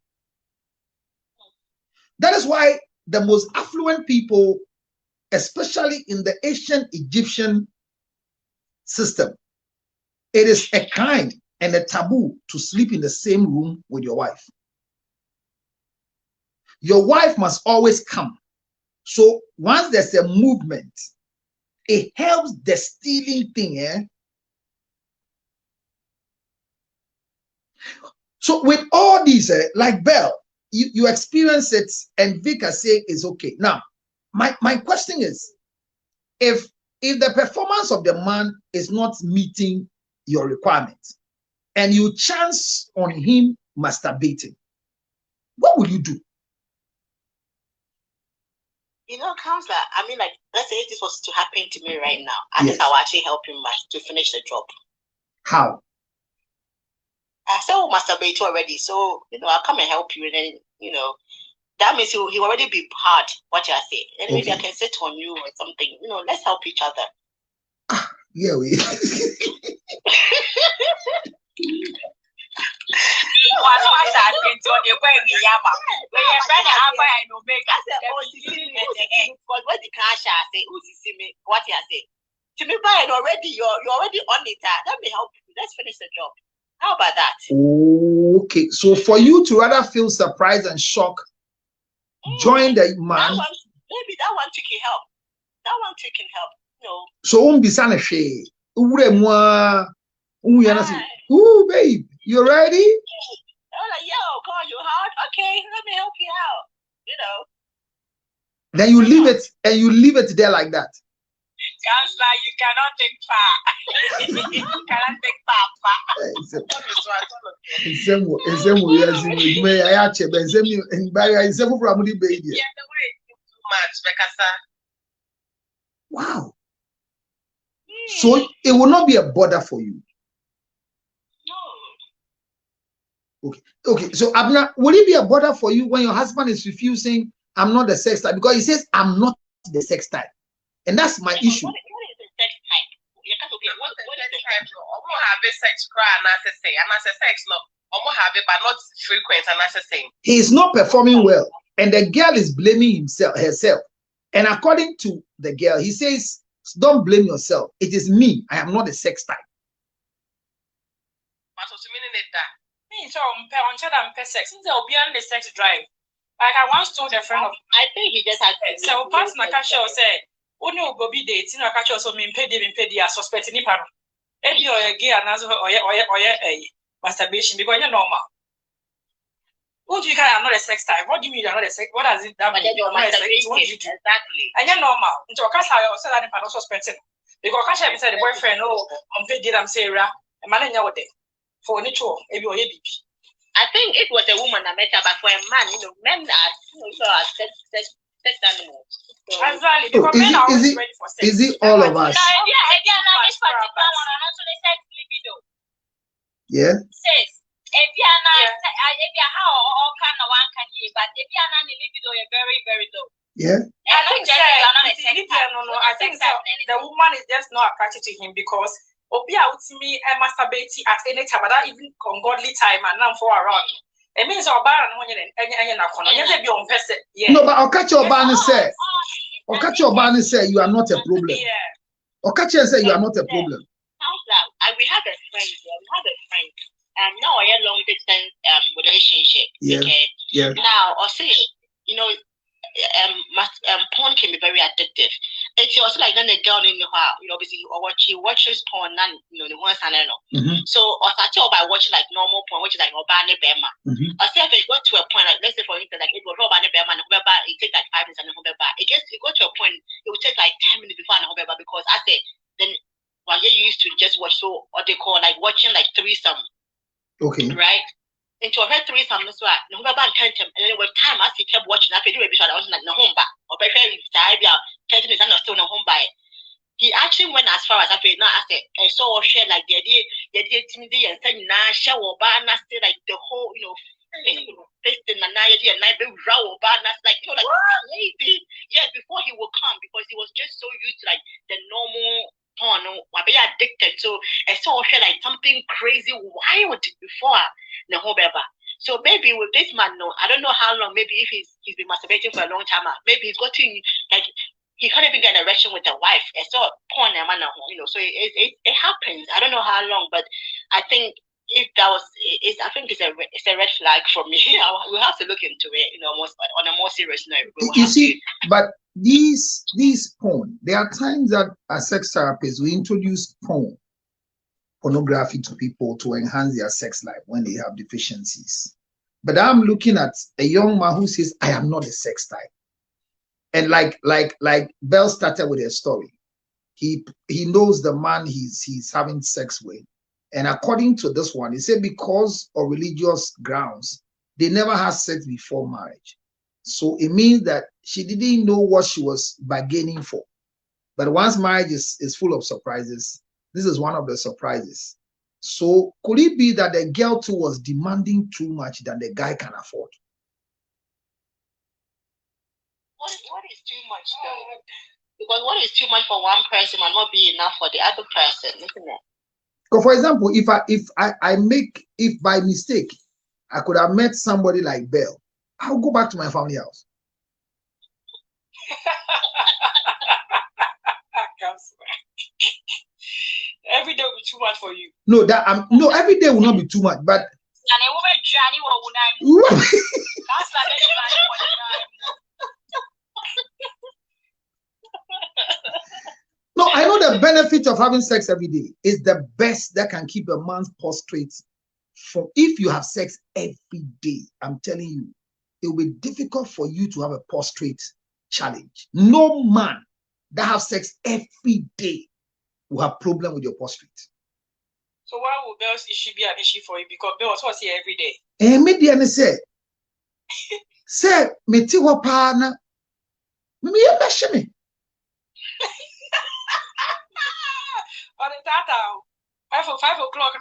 [SPEAKER 2] That is why the most affluent people, especially in the ancient Egyptian system, it is a crime and a taboo to sleep in the same room with your wife. Your wife must always come. So once there's a movement, it helps the stealing thing. So with all these, like Bell, you experience it, and Vika say it's okay. Now, my question is, if the performance of the man is not meeting your requirements, and you chance on him masturbating, what will you do?
[SPEAKER 4] You know, counselor, I mean, like, let's say if this was to happen to me right now, I think I will actually help him to finish the job.
[SPEAKER 2] How?
[SPEAKER 4] I said, oh, masturbate already, so, you know, I'll come and help you, and then, you know, that means he will already be hard, what you say. And maybe I can sit on you or something, you know, let's help each other.
[SPEAKER 2] Yeah, we.
[SPEAKER 4] Already, you're already on it. Let me help you. Let's finish the job. How about that?
[SPEAKER 2] Okay, so for you to rather feel surprised and shocked, join the man.
[SPEAKER 4] Maybe that one too can help. That one too can help. No.
[SPEAKER 2] So bisana she. Ooh, babe, you ready?
[SPEAKER 4] I'm like, yo, come on, you hard? Okay, let me help you out. You know.
[SPEAKER 2] Then you leave it, and you leave it there like that.
[SPEAKER 4] Counselor, you cannot think far. You cannot think
[SPEAKER 2] Wow. So it will not be a bother for you.
[SPEAKER 4] No.
[SPEAKER 2] Okay. So Abner, will it be a bother for you when your husband is refusing, I'm not the sex type? Because he says, I'm not the sex type. And that's my issue.
[SPEAKER 4] What is the sex type? What is the type?
[SPEAKER 3] But not frequent and
[SPEAKER 2] he is not performing well, and the girl is blaming herself. And according to the girl, he says, don't blame yourself. It is me. I am not a sex type.
[SPEAKER 6] So sex. Since they'll be on the sex drive. Like I once told a friend of
[SPEAKER 4] I think he just had
[SPEAKER 6] so partner Kasha said, only go be dating or catch us me pay suspect ni paro. Ebi or gay and also or masturbation because you're normal. What do you I'm not a sex type? What do you mean you're not a sex? What does it that mean? What do you do?
[SPEAKER 4] Exactly.
[SPEAKER 6] And you're normal. Into a case I said that in paro suspecting. Because Kasha said the boyfriend, oh, I'm paid I'm say ra, a man in for nature, ebi or baby.
[SPEAKER 4] I think it was a woman that met her, but for a man, you know, men are sex animals. So,
[SPEAKER 6] exactly, because men are always ready for sex.
[SPEAKER 2] Is it all of us? Yeah.
[SPEAKER 4] Says, if you are not, how all kind of one can you, but if you are not libido, you're very, very low.
[SPEAKER 2] Yeah.
[SPEAKER 6] I think I think the woman is just not attracted to him because Obia to me and masturbate at any time, but that even ungodly time and now for around. It means our bar and
[SPEAKER 2] no, but I'll catch your ban and say, or catch your ban and say you are not a problem.
[SPEAKER 6] Yeah.
[SPEAKER 2] Or catch you and say you are not a problem.
[SPEAKER 4] We have a friend. Now a long distance relationship.
[SPEAKER 2] Yeah.
[SPEAKER 4] Okay.
[SPEAKER 2] Yeah.
[SPEAKER 4] Now, I'll say, you know, porn can be very addictive. It's also like then a girl in the you know, obviously she watches porn and you know the ones I don't know. So or start by watching like normal porn, which is like Obana Bema. I say if it got to a point, like let's say for instance, like it was Obana Bema and Hobeba, it takes like 5 minutes and Hobeba. It got to a point, it would take like 10 minutes before and Hobeba because I say then while you used to just watch so what they call like watching like threesome.
[SPEAKER 2] Okay.
[SPEAKER 4] Right? Into a threesome as well. No Hobeba and Tentum, and then with time as he kept watching, I feel I was like no home back or better if I 10 minutes and still no home by. He actually went as far as I feel now. I said, I saw share like the idea and saying, nah, show or ban, still like the whole, you know, face in the night and night, row or ban, like, you know, like crazy. Yeah, before he would come because he was just so used to like the normal porn, or be addicted. So I saw share like something crazy wild before the whole baby. So maybe with this man, no, I don't know how long. Maybe if he's been masturbating for a long time, maybe he's got to like he can't even get an erection with the wife. It's all porn, you know. So it happens. I don't know how long, but I think if that was, I think it's a red flag for me. We'll have to look into it, you know, on a more serious note.
[SPEAKER 2] You see, but these porn, there are times that as sex therapists we introduce pornography to people to enhance their sex life when they have deficiencies. But I'm looking at a young man who says, I am not a sex type. And like Bell started with a story. He knows the man he's having sex with. And according to this one, he said because of religious grounds, they never had sex before marriage. So it means that she didn't know what she was bargaining for. But once marriage is full of surprises, this is one of the surprises. So could it be that the girl too was demanding too much than the guy can afford?
[SPEAKER 4] What is too much though? Because what is too much for one person might not be enough for the other person, isn't it?
[SPEAKER 2] So for example, if by mistake I could have met somebody like Bell, I'll go back to my family house.
[SPEAKER 6] Every day will be too much for you.
[SPEAKER 2] No, every day will not be too much, but no, I know the benefit of having sex every day is the best that can keep a man's prostate from. If you have sex every day, I'm telling you, it will be difficult for you to have a prostate challenge. No man that have sex every day will have problem with your prostate.
[SPEAKER 6] So why would Bell's issue be an issue for you? Because Bell was here every day.
[SPEAKER 2] Me say me ti wa pa na me be me.
[SPEAKER 6] On the data, 5 o'clock,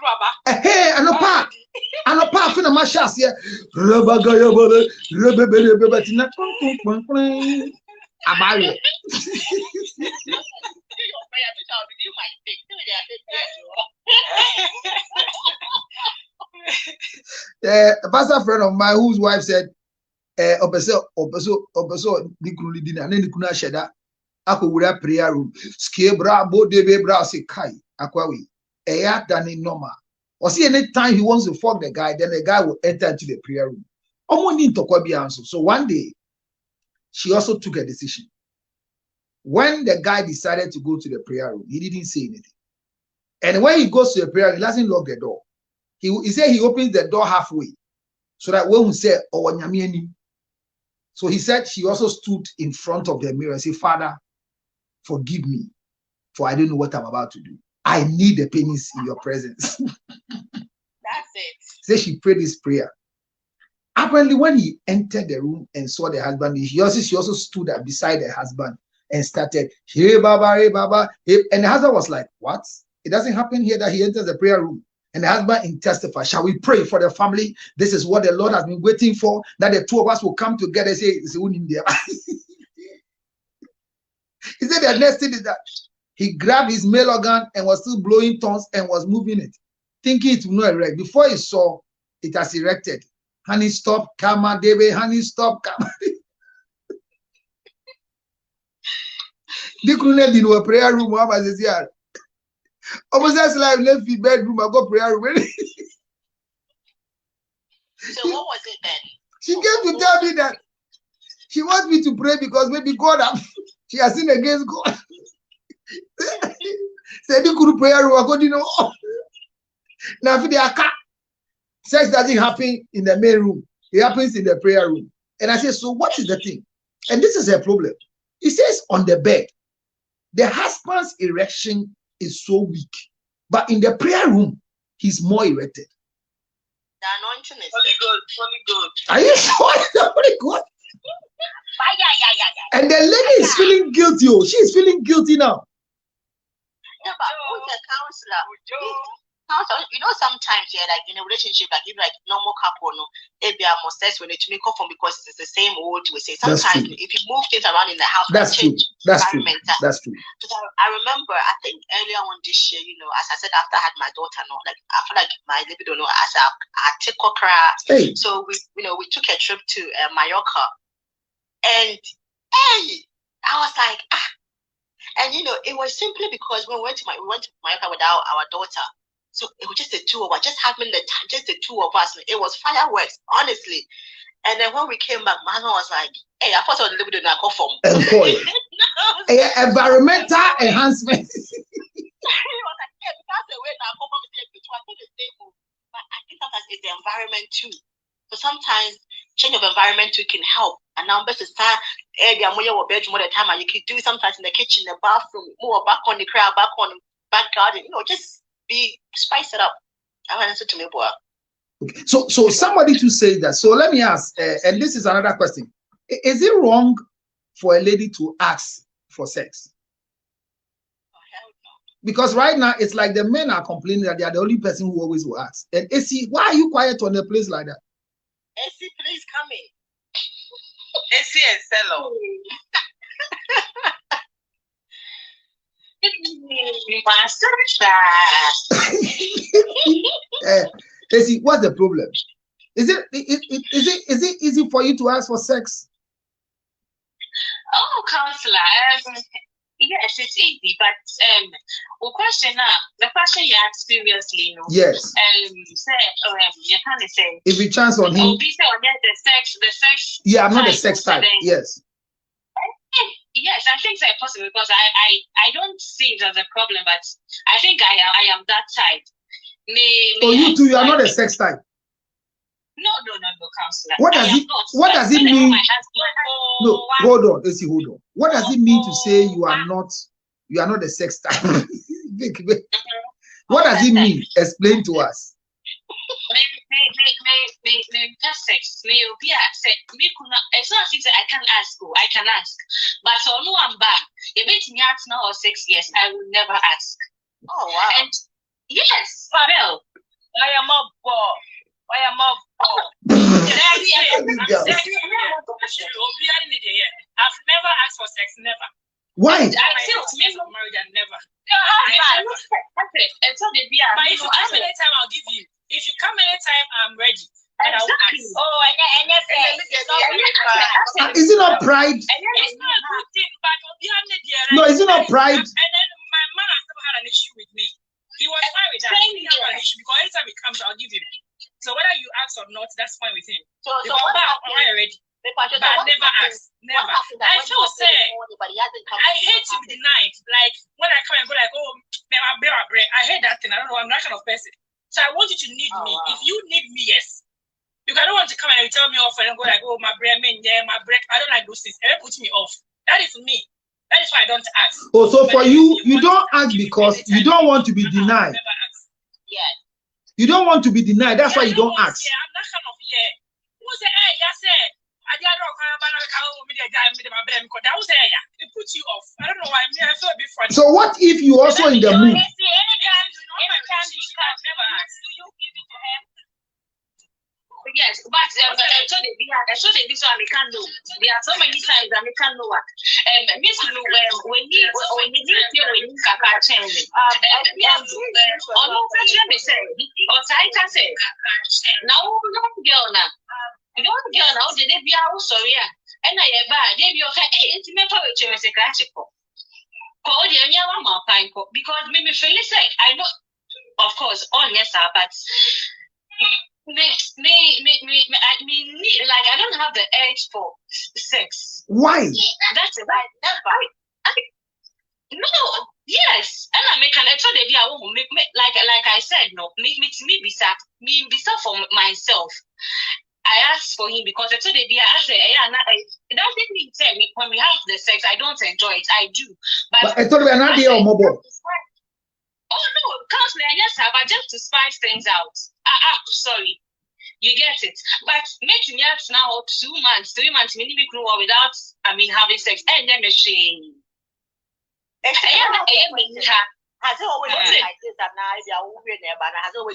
[SPEAKER 2] hey, anopa, fina mashas here. Rabagaya bole, rebebele betina. Amari. A pastor friend of mine whose wife said, obeso nikunuli dina, and nikuna sheda. Ako wura prayer room. Ske bra bo debe bra se kai akwawi. Eya dani normal. Or see any time he wants to fuck the guy, then the guy will enter into the prayer room. So one day, she also took a decision. When the guy decided to go to the prayer room, he didn't say anything. And when he goes to the prayer room, he doesn't lock the door. He said he opens the door halfway. So that when we say, oh, nyamieni. So he said she also stood in front of the mirror and said, Father, forgive me, for I don't know what I'm about to do. I need the penis in your presence.
[SPEAKER 4] That's it.
[SPEAKER 2] So she prayed this prayer. Apparently, when he entered the room and saw the husband, she also stood up beside the husband and started, hey, Baba, hey, Baba. Hey. And the husband was like, what? It doesn't happen here that he enters the prayer room. And the husband testified, shall we pray for the family? This is what the Lord has been waiting for, that the two of us will come together and say, it's India. He said the next thing is that he grabbed his male organ and was still blowing tongues and was moving it, thinking it would not erect. Before he saw, it has erected. Honey, stop, come on, David. Honey, stop, come on. They couldn't have a prayer room. I was here. Almost like left the bedroom. I got prayer room.
[SPEAKER 4] So what was it then?
[SPEAKER 2] She came to tell me that she wants me to pray because maybe God she has sinned against God. Said you could prayer room. I got now if they are sex doesn't happen in the main room. It happens in the prayer room. And I said, so what is the thing? And this is a problem. It says on the bed, the husband's erection is so weak. But in the prayer room, he's more erected.
[SPEAKER 4] The anointing is
[SPEAKER 6] Holy good.
[SPEAKER 2] Are you sure it's Holy good?
[SPEAKER 4] Yeah.
[SPEAKER 2] And the lady is feeling guilty. Oh, she is feeling guilty now.
[SPEAKER 4] Yeah, but who's a counselor? You know, sometimes, yeah, like in a relationship, like even like normal couple, no, if they are more sex when it's make up from because it's the same old we say. Sometimes if you move things around in the house,
[SPEAKER 2] that's true. That's true. That's true.
[SPEAKER 4] I remember, I think earlier on this year, you know, as I said, after I had my daughter, no, like I feel like my libido, no, as I take so we, you know, we took a trip to Mallorca, and hey, I was like, and it was simply because we went to Jamaica without our daughter. So it was just the two of us, just having the time, just the two of us. It was fireworks, honestly. And then when we came back, my husband was like, "Hey, I thought I was living in a coffin."
[SPEAKER 2] Environmental enhancement.
[SPEAKER 4] He was like, "Yeah, because the way now, but I think sometimes it's the environment too. So sometimes change of environment too can help. And now, best start your bedroom all the time, and you can do sometimes in the kitchen, the bathroom, more back on the crowd, back on the back garden. Just spice it up. I want to say to me, boy.
[SPEAKER 2] Okay. So somebody to say that. So let me ask, and this is another question: is it wrong for a lady to ask for sex?
[SPEAKER 4] Oh, hell no.
[SPEAKER 2] Because right now it's like the men are complaining that they are the only person who always will ask. And AC, why are you quiet on a place like that?
[SPEAKER 4] AC, please come in.
[SPEAKER 7] AC and Cello.
[SPEAKER 2] AC, what's the problem? Is it easy for you to ask for sex?
[SPEAKER 8] Oh, counselor, yes, it's easy, but the question you asked previously,
[SPEAKER 2] yes.
[SPEAKER 8] You can't say
[SPEAKER 2] if we chance on him,
[SPEAKER 8] the sex.
[SPEAKER 2] Yeah, I'm not a sex type. Yes.
[SPEAKER 8] Yes, I think it's possible because I don't see it as a problem, but I think I am that type.
[SPEAKER 2] You too, you are not a sex type.
[SPEAKER 8] No, counselor.
[SPEAKER 2] What does it mean? No, hold on. Let's see, hold on. What does it mean to say you are not a sex type? What does it mean? Explain to us.
[SPEAKER 8] It's not things that I can ask. But so no, I'm back. If it's not now or 6 years, I will never ask.
[SPEAKER 4] Oh wow.
[SPEAKER 8] And yes, well,
[SPEAKER 7] I am up for.
[SPEAKER 8] I've never asked for sex, never.
[SPEAKER 2] Why?
[SPEAKER 8] I feel married and never. But if you come anytime, I'll give you. If you come anytime, I'm ready. And I'll ask.
[SPEAKER 2] Is it not pride?
[SPEAKER 8] It's not a good thing, but
[SPEAKER 2] no, is it not pride?
[SPEAKER 8] And then my man has never had an issue with me. He was fine with that. He didn't have an issue because anytime he comes, I'll give him. So whether you ask or not, that's fine with him. So I'm ready. But never ask. Never. I feel sad. I hate to be denied. Like when I come and go like, oh, I hate that thing. I don't know. I'm that kind of person. So I want you to need me. Wow. If you need me, yes. You don't want to come and tell me off and go like, oh, my brain, my break. I don't like those things. It puts me off. That is me. That is why I don't ask.
[SPEAKER 2] Oh, so for you, you don't ask because you don't want to be denied.
[SPEAKER 4] Yes.
[SPEAKER 2] You don't want to be denied. That's why you don't ask.
[SPEAKER 8] Yeah, I'm not kind of Who say, hey, yes, I did that was it puts you off. I don't know why. I feel a bit funny.
[SPEAKER 2] So what if you also in the mood?
[SPEAKER 8] Anytime you start, never ask. Do you give it to him? Yes, but I told you, this one I can't do. There are so many times I can't know what. Miss Lou, when you can't change. Now, young girl now, did they be out? Sorry, and I have they be okay. It's me for which is a classic. Because maybe feel like I know, of course, all yes, but. Like I don't have the urge for sex.
[SPEAKER 2] Why?
[SPEAKER 8] That's it. No, yes. And I make an extra baby. I won't make like I said, no, me be for myself. I asked for him because I told baby I said, it doesn't mean when we have the sex, I don't enjoy it. I do. But
[SPEAKER 2] I told you not there or mobile.
[SPEAKER 8] Oh no, counselor, yes, but just to spice things out. Sorry. You get it. But making it now 2 months, 3 months, maybe we grow without having sex. And then machine.
[SPEAKER 4] Has it always been like this? Has it always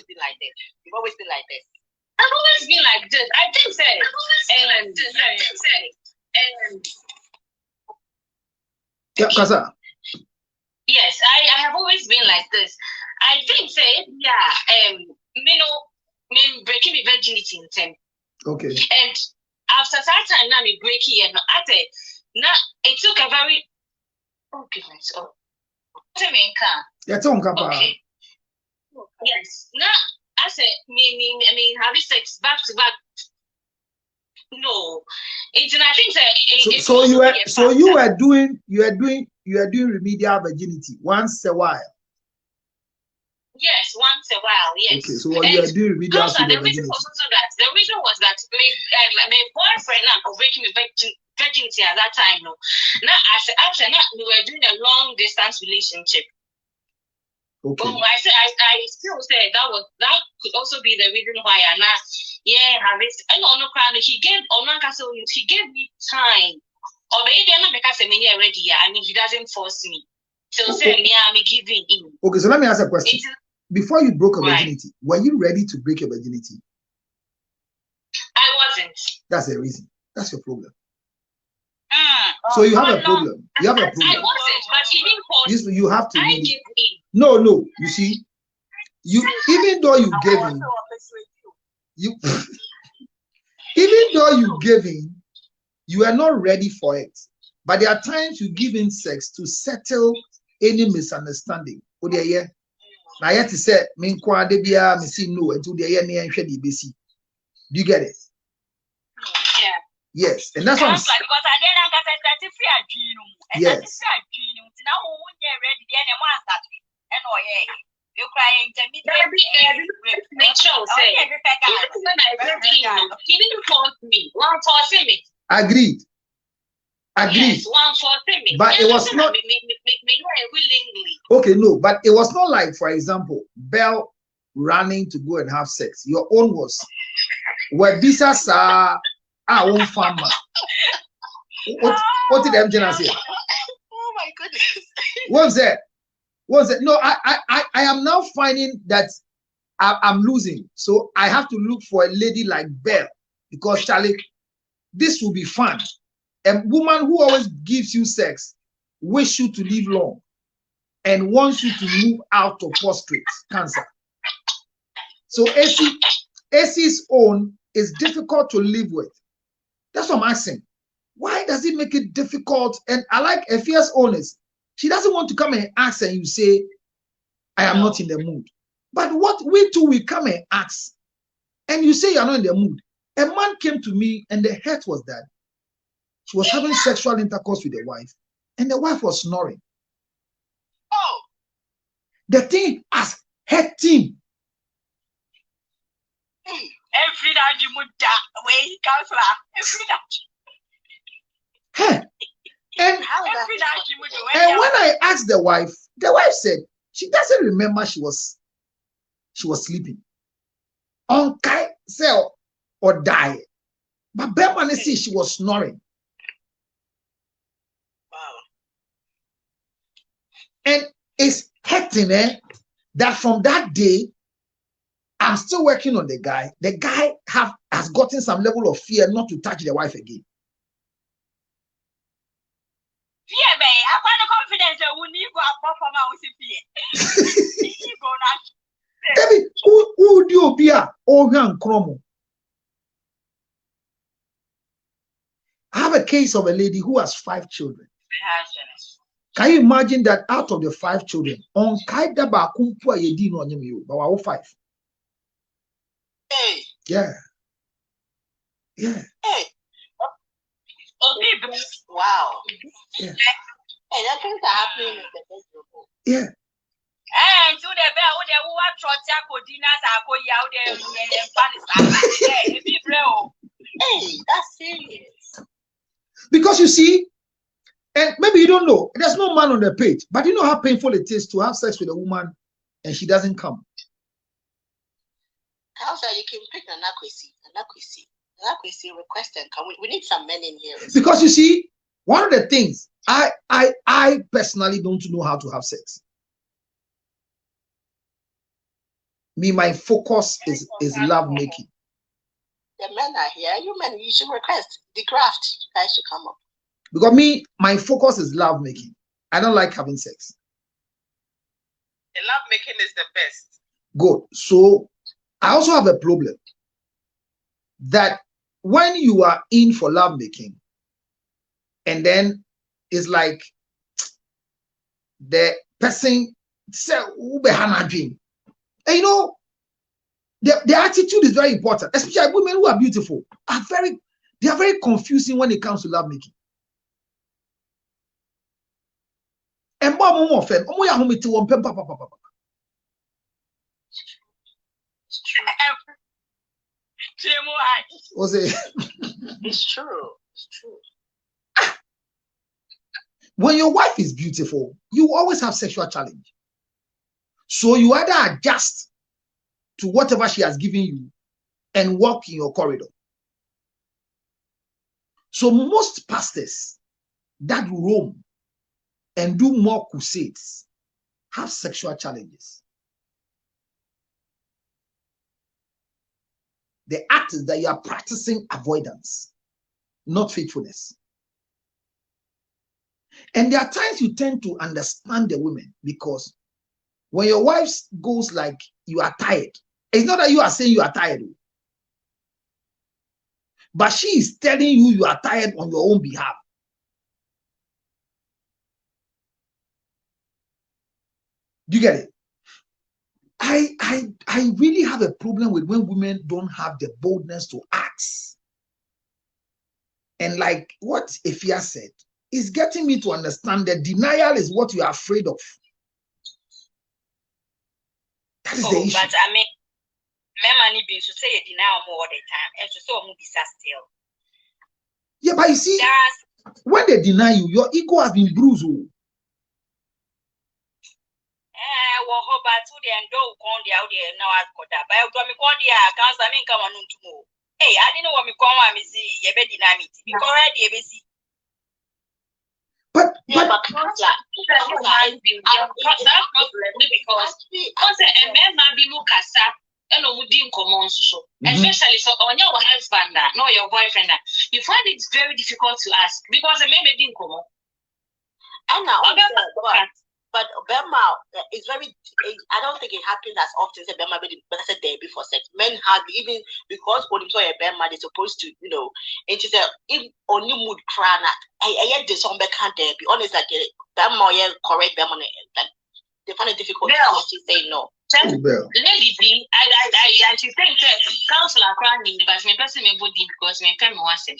[SPEAKER 4] been like this? You've always been like this.
[SPEAKER 8] I've always been like this. I think so.
[SPEAKER 2] Yeah, Kasa.
[SPEAKER 8] Yes, I have always been like this. I think breaking my virginity in 10.
[SPEAKER 2] Okay.
[SPEAKER 8] And after that time now me break here, I say Now it took a very goodness. Oh, okay. Yes. Now I said me having sex back to back. No, it's and I think that
[SPEAKER 2] so you are doing remedial virginity once a while.
[SPEAKER 8] Yes, once a while. Yes.
[SPEAKER 2] Okay, so what you are doing remedial
[SPEAKER 8] virginity. The reason was that my boyfriend now breaking me virginity at that time. No, now after we were doing a long distance relationship.
[SPEAKER 2] Okay.
[SPEAKER 8] But I still say that could also be the reason why I now have it. I don't know, he gave me time. Or maybe I'm not because I'm ready. I mean, he doesn't force me. So say me, I'm giving in.
[SPEAKER 2] Okay, so let me ask a question. Before you broke a virginity, were you ready to break your virginity?
[SPEAKER 8] I wasn't.
[SPEAKER 2] That's the reason. That's your problem. So you have a problem. You have a problem.
[SPEAKER 8] I wasn't, but he didn't force me.
[SPEAKER 2] You have to.
[SPEAKER 8] I gave in.
[SPEAKER 2] No. You see, even though you gave in, even though you gave in, you are not ready for it. But there are times you give in sex to settle any misunderstanding. Oh, yeah. Now you have to say, "Me kwade biya me see no until the year near shady BC." Do you get it?
[SPEAKER 8] Yeah.
[SPEAKER 2] Yes, and that's what I'm saying. Yes. Agreed.
[SPEAKER 8] Yes,
[SPEAKER 2] but it was not okay. No, but it was not like, for example, Belle running to go and have sex. Your own was where this is our own farmer. What did MJ say?
[SPEAKER 4] Oh my goodness.
[SPEAKER 2] What's that? No, I am now finding that I'm losing. So I have to look for a lady like Belle, because Charlie, this will be fun. A woman who always gives you sex, wish you to live long, and wants you to move out of prostate cancer. So AC's own is difficult to live with. That's what I'm asking. Why does it make it difficult? And I like Efia's owners. She doesn't want to come and ask and you say, I am not in the mood. But what we do, we come and ask, and you say you're not in the mood. A man came to me and the hurt was that she was having sexual intercourse with the wife, and the wife was snoring.
[SPEAKER 4] Oh,
[SPEAKER 2] the thing has hurt him.
[SPEAKER 8] Every day you would die where he comes from. Every day.
[SPEAKER 2] And when I asked the wife said she doesn't remember she was sleeping. On Kai cell or die. But Berman see she was snoring. And it's hurting that from that day, I'm still working on the guy. The guy has gotten some level of fear not to touch the wife again.
[SPEAKER 8] Fear, babe. I find the confidence that we need to perform our fear.
[SPEAKER 2] Baby, who do you be a Kromo? I have a case of a lady who has 5 children. Can you imagine that out of the 5 children, on Kaidaba Kumpua Yedino on you, but 5?
[SPEAKER 4] Hey.
[SPEAKER 2] Yeah. Yeah.
[SPEAKER 4] Hey.
[SPEAKER 8] Okay.
[SPEAKER 4] Wow.
[SPEAKER 2] Yeah.
[SPEAKER 4] Hey, that things are happening in the bedroom.
[SPEAKER 2] Yeah.
[SPEAKER 8] And to the bell, who are
[SPEAKER 4] Hey, that's serious.
[SPEAKER 2] Because you see, and maybe you don't know, there's no man on the page, but you know how painful it is to have sex with a woman and she doesn't come.
[SPEAKER 4] How so you can pick an accuracy request and come. We need some men in here.
[SPEAKER 2] Because you see, one of the things I personally don't know how to have sex. My focus is love making.
[SPEAKER 4] The men are here. You men, you should request the craft. You guys should come up.
[SPEAKER 2] Because my focus is love making. I don't like having sex.
[SPEAKER 7] The love making is the best.
[SPEAKER 2] Good. So I also have a problem that when you are in for love making and then it's like the person say dream. And you know, the attitude is very important, especially women who are beautiful they are very confusing when it comes to love making. And more often,
[SPEAKER 4] it's true. It's true.
[SPEAKER 2] When your wife is beautiful, you always have sexual challenge. So you either adjust to whatever she has given you and walk in your corridor. So most pastors that roam and do more crusades have sexual challenges. The act is that you are practicing avoidance, not faithfulness. And there are times you tend to understand the women, because when your wife goes like you are tired, it's not that you are saying you are tired, but she is telling you are tired on your own behalf. Do you get it? I really have a problem with when women don't have the boldness to ask. And like what Efia said, is getting me to understand that denial is what you are afraid of. That is the issue.
[SPEAKER 8] But I mean, men being to say you deny more all the time, and to so be still.
[SPEAKER 2] Yeah, but you see, when they deny you, your ego has been bruised.
[SPEAKER 8] Well, how about to the end of the out there now? I got that. But I'm going to come on tomorrow. Hey, I didn't know what me come on me see your bed dynamic because already you see.
[SPEAKER 2] But
[SPEAKER 4] because a man might be more cassa and no would common so, especially so on your husband, no your boyfriend. You find it very difficult to ask because it may be didn't come on.
[SPEAKER 3] And now, but Bema is very. I don't think it happens as often as Bema better day before sex. Men hardly, even because when you say Bema, they're supposed to, you know. And she said, if only mood cry, I did some back can't be honest. Like Bema, yeah, correct Bema, they find it difficult to say no.
[SPEAKER 4] Lady B, I she think that counselor crying, but my person may body because my family wants it.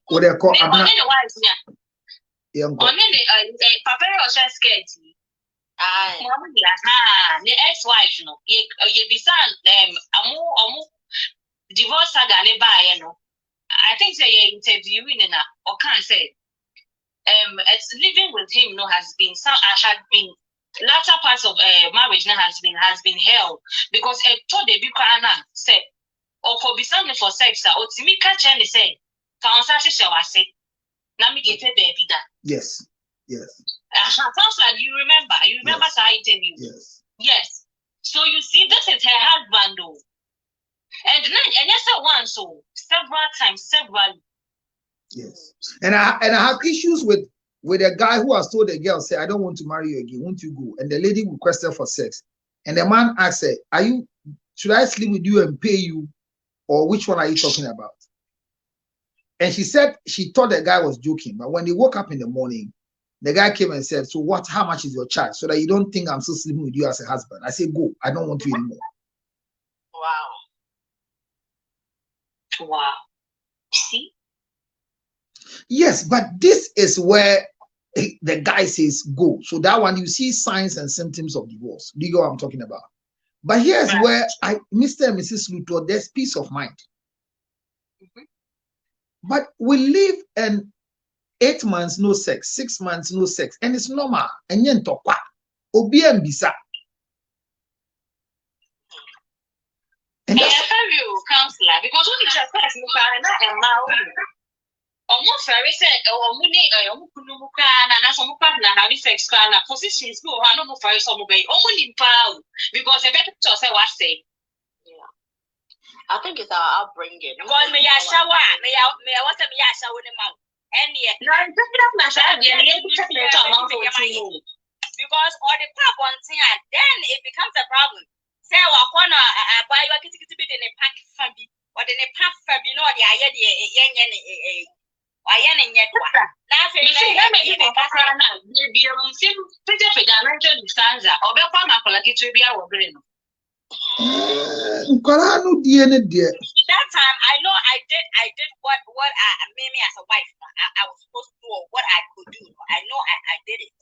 [SPEAKER 2] What they call
[SPEAKER 4] on the papa was just scared. The ex-wife, no, you be son, amu divorce saga never, you know. I think say you're interviewing in or can't say it's living with him no has been latter parts of marriage now has been hell because told the big say or for be something for sex or to me catch any say found such shall I say now me get a baby that.
[SPEAKER 2] Yes.
[SPEAKER 4] Sounds like you remember yes. So I interview. Yes. So you see, this is her husband though. And yes, I want so several times.
[SPEAKER 2] Yes. And I have issues with a guy who has told the girl, say, I don't want to marry you again. Won't you go? And the lady requested for sex. And the man asked her, should I sleep with you and pay you? Or which one are you talking about? And she said she thought the guy was joking, but when they woke up in the morning, the guy came and said, so how much is your charge? So that you don't think I'm still sleeping with you as a husband. I said, go, I don't want you anymore.
[SPEAKER 4] Wow. See?
[SPEAKER 2] Yes, but this is where the guy says go. So that one, you see signs and symptoms of divorce. Do you know what I'm talking about? But here's where Mr. and Mrs. Luthor, there's peace of mind. But we live and 8 months no sex, 6 months no sex, and it's normal. And yen tokwa obi ambisa.
[SPEAKER 4] And I tell you, counselor, because when you just pass almost very said, sex positions go, I don't know for some way, only power because I better to say what say.
[SPEAKER 3] I think it's our upbringing.
[SPEAKER 8] Because may I shower, may I want to be a shower in the mouth. And yet, because all the pop on thing, then it becomes a problem. Say, I want to buy you a kitty bit in a pack for me, or in a pack for me, no, the idea, I am in yet one. Nothing like even Casana, maybe a sim, pretty financial stanza, or Belfama Colaki to be our brain.
[SPEAKER 6] That time I know I did what made me as a wife. I was supposed to do what I could do. I know I did it.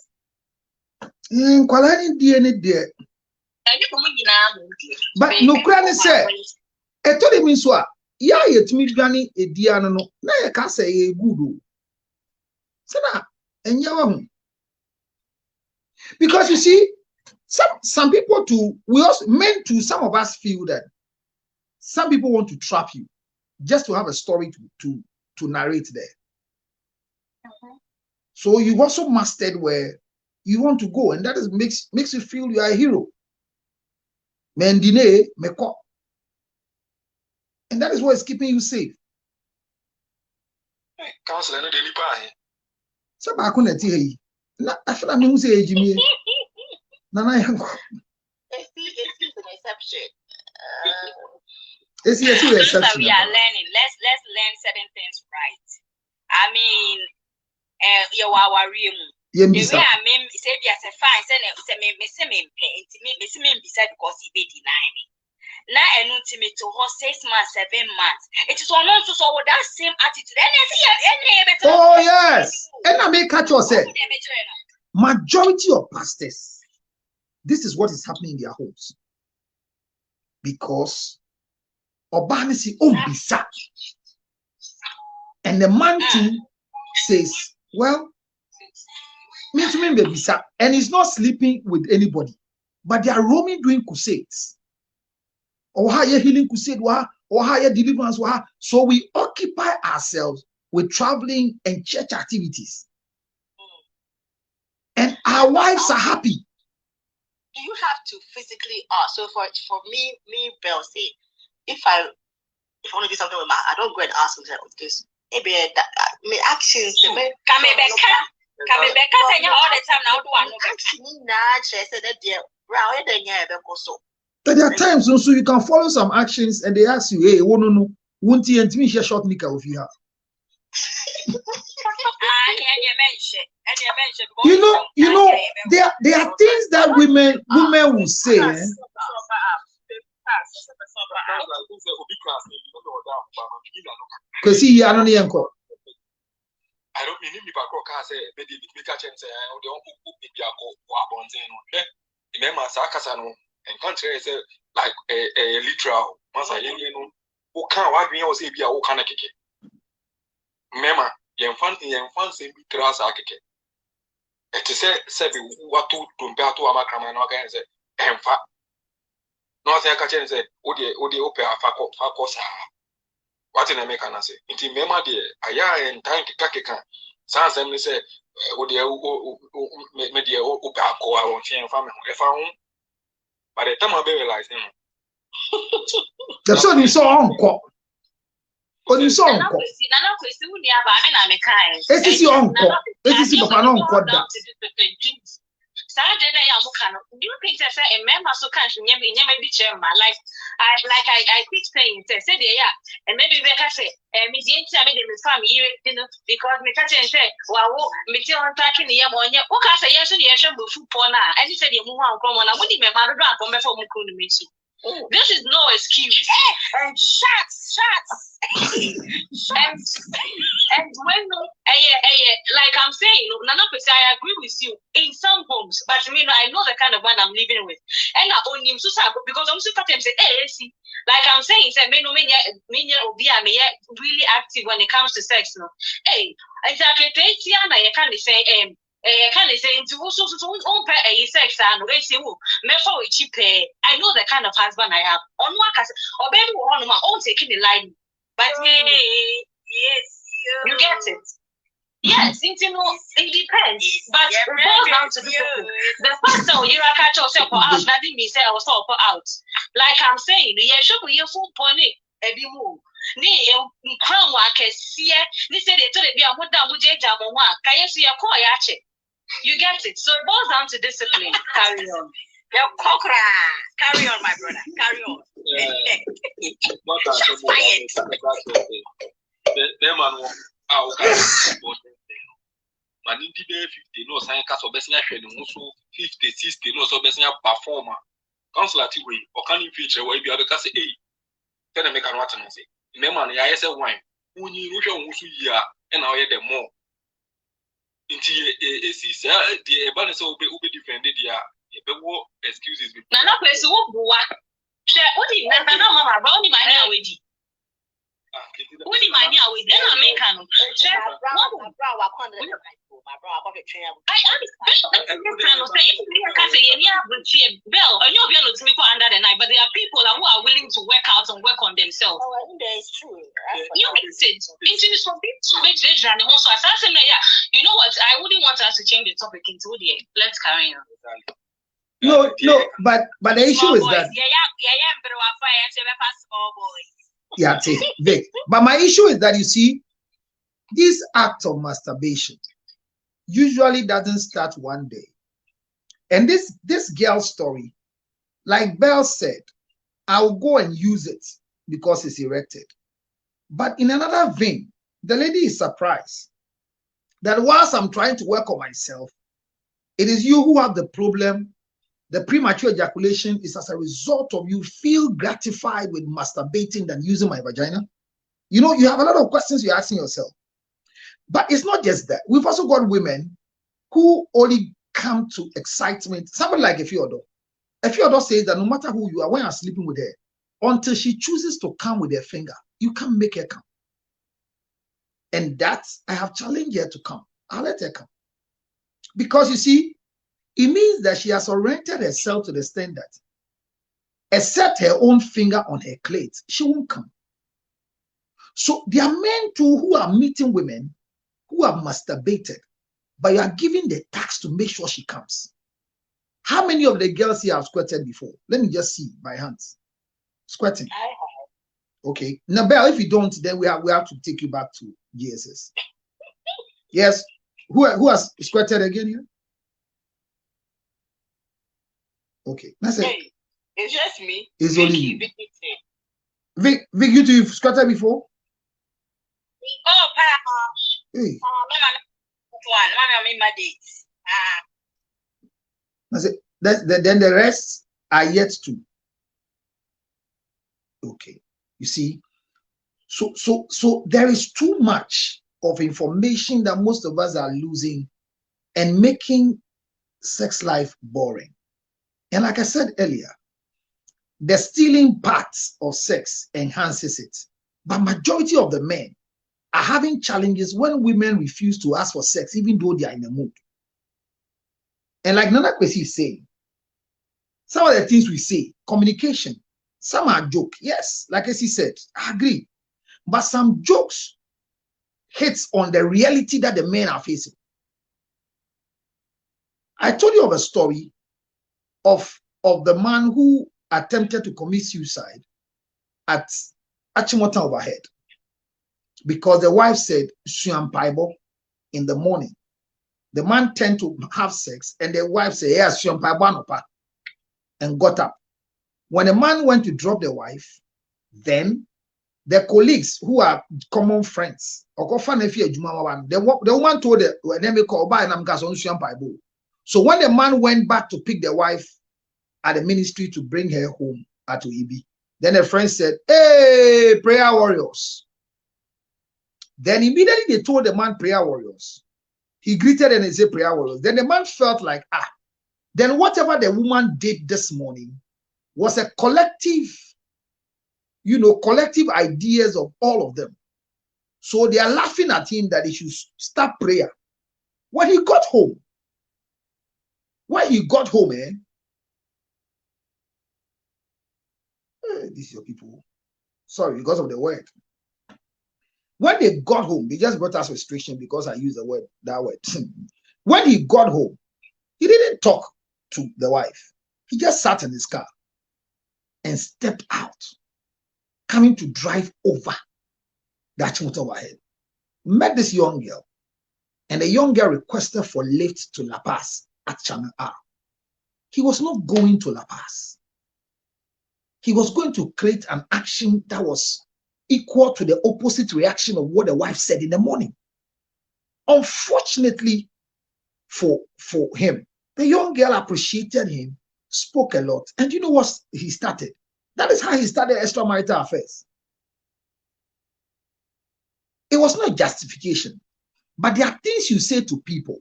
[SPEAKER 2] But no cranny say I told him so. Yeah, yet me granny a diano no. Na ya can say a good. Sana and yawa. Because you see, some people too, we also meant to, some of us feel that some people want to trap you just to have a story to narrate there. So you've also mastered where you want to go, and that is makes you feel you are a hero. Mendine meko. And that is what is keeping you safe.
[SPEAKER 9] Counselor, no daily buy.
[SPEAKER 2] So I couldn't tell you. I feel like I'm saying Jimmy. Nana,
[SPEAKER 4] it's an exception.
[SPEAKER 2] It's yes, we exception.
[SPEAKER 6] We are learning. Let's learn certain things right. I mean, you are worrying. The way I mean, say yes, a fine. Say me because he be deny me. Now I know to me to her 6 months, 7 months. It is one also so with that same attitude.
[SPEAKER 2] Oh yes, and I may catch yourself. Majority of pastors, this is what is happening in their homes because Obanisi Ombisa, and the man too says, well, me to me Bisa, and he's not sleeping with anybody, but they are roaming doing crusades. Or higher healing crusade, or higher deliverance. So we occupy ourselves with traveling and church activities. And our wives are happy.
[SPEAKER 4] You have to physically ask. So for me, Belle say, if I want to do something with I don't go and ask them because maybe my actions. Come back all the time now. Do I know?
[SPEAKER 2] There are times also you can follow some actions and they ask you, hey, oh no, won't you and me share short nika of you have? You know, there are things that women will say. Because see, I don't know.
[SPEAKER 9] I don't mean me back or say, maybe we catch and say, I don't remember Sakasano. And country is like a literal once I know who can't what we also be a whole kind of kick. Mema, young fancy be grass architect. It is said what to compare to a macram and organize it. And fat. No, I catch and say, Odi opera facosa. What in American I say? It is Mema dear, a and time to Kakaka. Sans them say, Odi media opera co, I won't change family. If I won't. By the time I realize him,
[SPEAKER 2] the son is so uncle. What is so uncle? It is your uncle. It is your uncle.
[SPEAKER 8] Do you think that a member so can't never be chairman? Like I keep saying, say yeah, and maybe we can say, me the made the family, you know, because me catch and say, well, me tell on tracking the year one year, okay, say yes, and yes, but football now, and he said, you move on, come on, I wouldn't be mad about from before we couldn't meet you. This is no excuse. And shots. and when like I'm saying, Nana, I agree with you in some homes, but I know the kind of one I'm living with, and I own him because I'm super say, hey, see, like I'm saying, say, me really active when it comes to sex. No, hey, exactly. I can't say, can they say into also pay a sex and they say, oh, I know the kind of husband I have. On work as or baby on my own taking the line. But yes, you get it. Yes, it depends. But it boils down to the first time you catch yourself out, nothing me say or so out. Like I'm saying, yeah, should be your full pony every move. Crown work see they say they told me I'm what down with Jamon. Can you see a call yache? You get it. So it boils down to discipline. Carry on. Carry on, my brother. Carry on.
[SPEAKER 9] Mani di be 50 no sign cast or bessia share no so 50 60 no so bessia performer counselor ti we or can in future we be able say eh tell me can what no say remember na say wine unyi no hwe nso yi a e na oye the more inti e si say the e ba say obe defend dia e be wo excuses be
[SPEAKER 4] na na person wo buwa she odi na mama bro ni mani awedi odi mani awedi na make am she no bro wa kon my bro, I got a train. I understand. Bell, I know you're not under the night, but there are people who are willing to work out and work on themselves. Oh, I think that is true. You get it. You know what? I wouldn't want us to change the topic into the let's carry on.
[SPEAKER 2] No, but the issue is that yeah, Vic. But my issue is that you see, this act of masturbation usually doesn't start one day. And this girl's story, like Belle said, I'll go and use it because it's erected. But in another vein, the lady is surprised that whilst I'm trying to work on myself, it is you who have the problem. The premature ejaculation is as a result of you feel gratified with masturbating than using my vagina. You know, you have a lot of questions you're asking yourself. But it's not just that. We've also got women who only come to excitement. Somebody like a Theodore. A Theodore says that no matter who you are, when you're sleeping with her, until she chooses to come with her finger, you can't make her come. And that's, I have challenged her to come. I'll let her come. Because you see, it means that she has oriented herself to the standard. Except her own finger on her clit, she won't come. So there are men too who are meeting women who have masturbated, but you are giving the tax to make sure she comes. How many of the girls here have squirted before? Let me just see by hands. Squirting.
[SPEAKER 4] I have.
[SPEAKER 2] Okay. Now, Belle, if you don't, then we have to take you back to GSS. Yes. Who has squirted again here? Okay. That's it.
[SPEAKER 7] Hey, it's just me.
[SPEAKER 2] It's only you. Vic, you too, you've squirted before?
[SPEAKER 4] Oh,
[SPEAKER 2] hey. That's it. Then the rest are yet to. Okay. You see, so there is too much of information that most of us are losing and making sex life boring. And like I said earlier, the stealing parts of sex enhances it. But majority of the men are having challenges when women refuse to ask for sex, even though they are in the mood. And like Nana Kwesi is saying, some of the things we say, communication, some are joke. Yes, like as he said, I agree. But some jokes hits on the reality that the men are facing. I told you of a story of the man who attempted to commit suicide at Achimota overhead because the wife said "Suam Paibo" in the morning. The man turned to have sex and the wife said, "Yes, Suam Paibo," and got up. When the man went to drop the wife, then the colleagues who are common friends, the woman told the so when the man went back to pick the wife at the ministry to bring her home at Oibi, then a friend said, "Hey, prayer warriors." Then immediately they told the man prayer warriors. He greeted and he said prayer warriors. Then the man felt like, then whatever the woman did this morning was a collective, collective ideas of all of them. So they are laughing at him that he should start prayer. When he got home, these are your people. Sorry, because of the word. When they got home, they just brought us restriction because I used that word. When he got home, he didn't talk to the wife. He just sat in his car and stepped out, coming to drive over that motor overhead. Met this young girl, and the young girl requested for lift to La Paz at Channel R. He was not going to La Paz. He was going to create an action that was equal to the opposite reaction of what the wife said in the morning. Unfortunately for him, the young girl appreciated him, spoke a lot. And you know what he started? That is how he started extramarital affairs. It was not justification, but there are things you say to people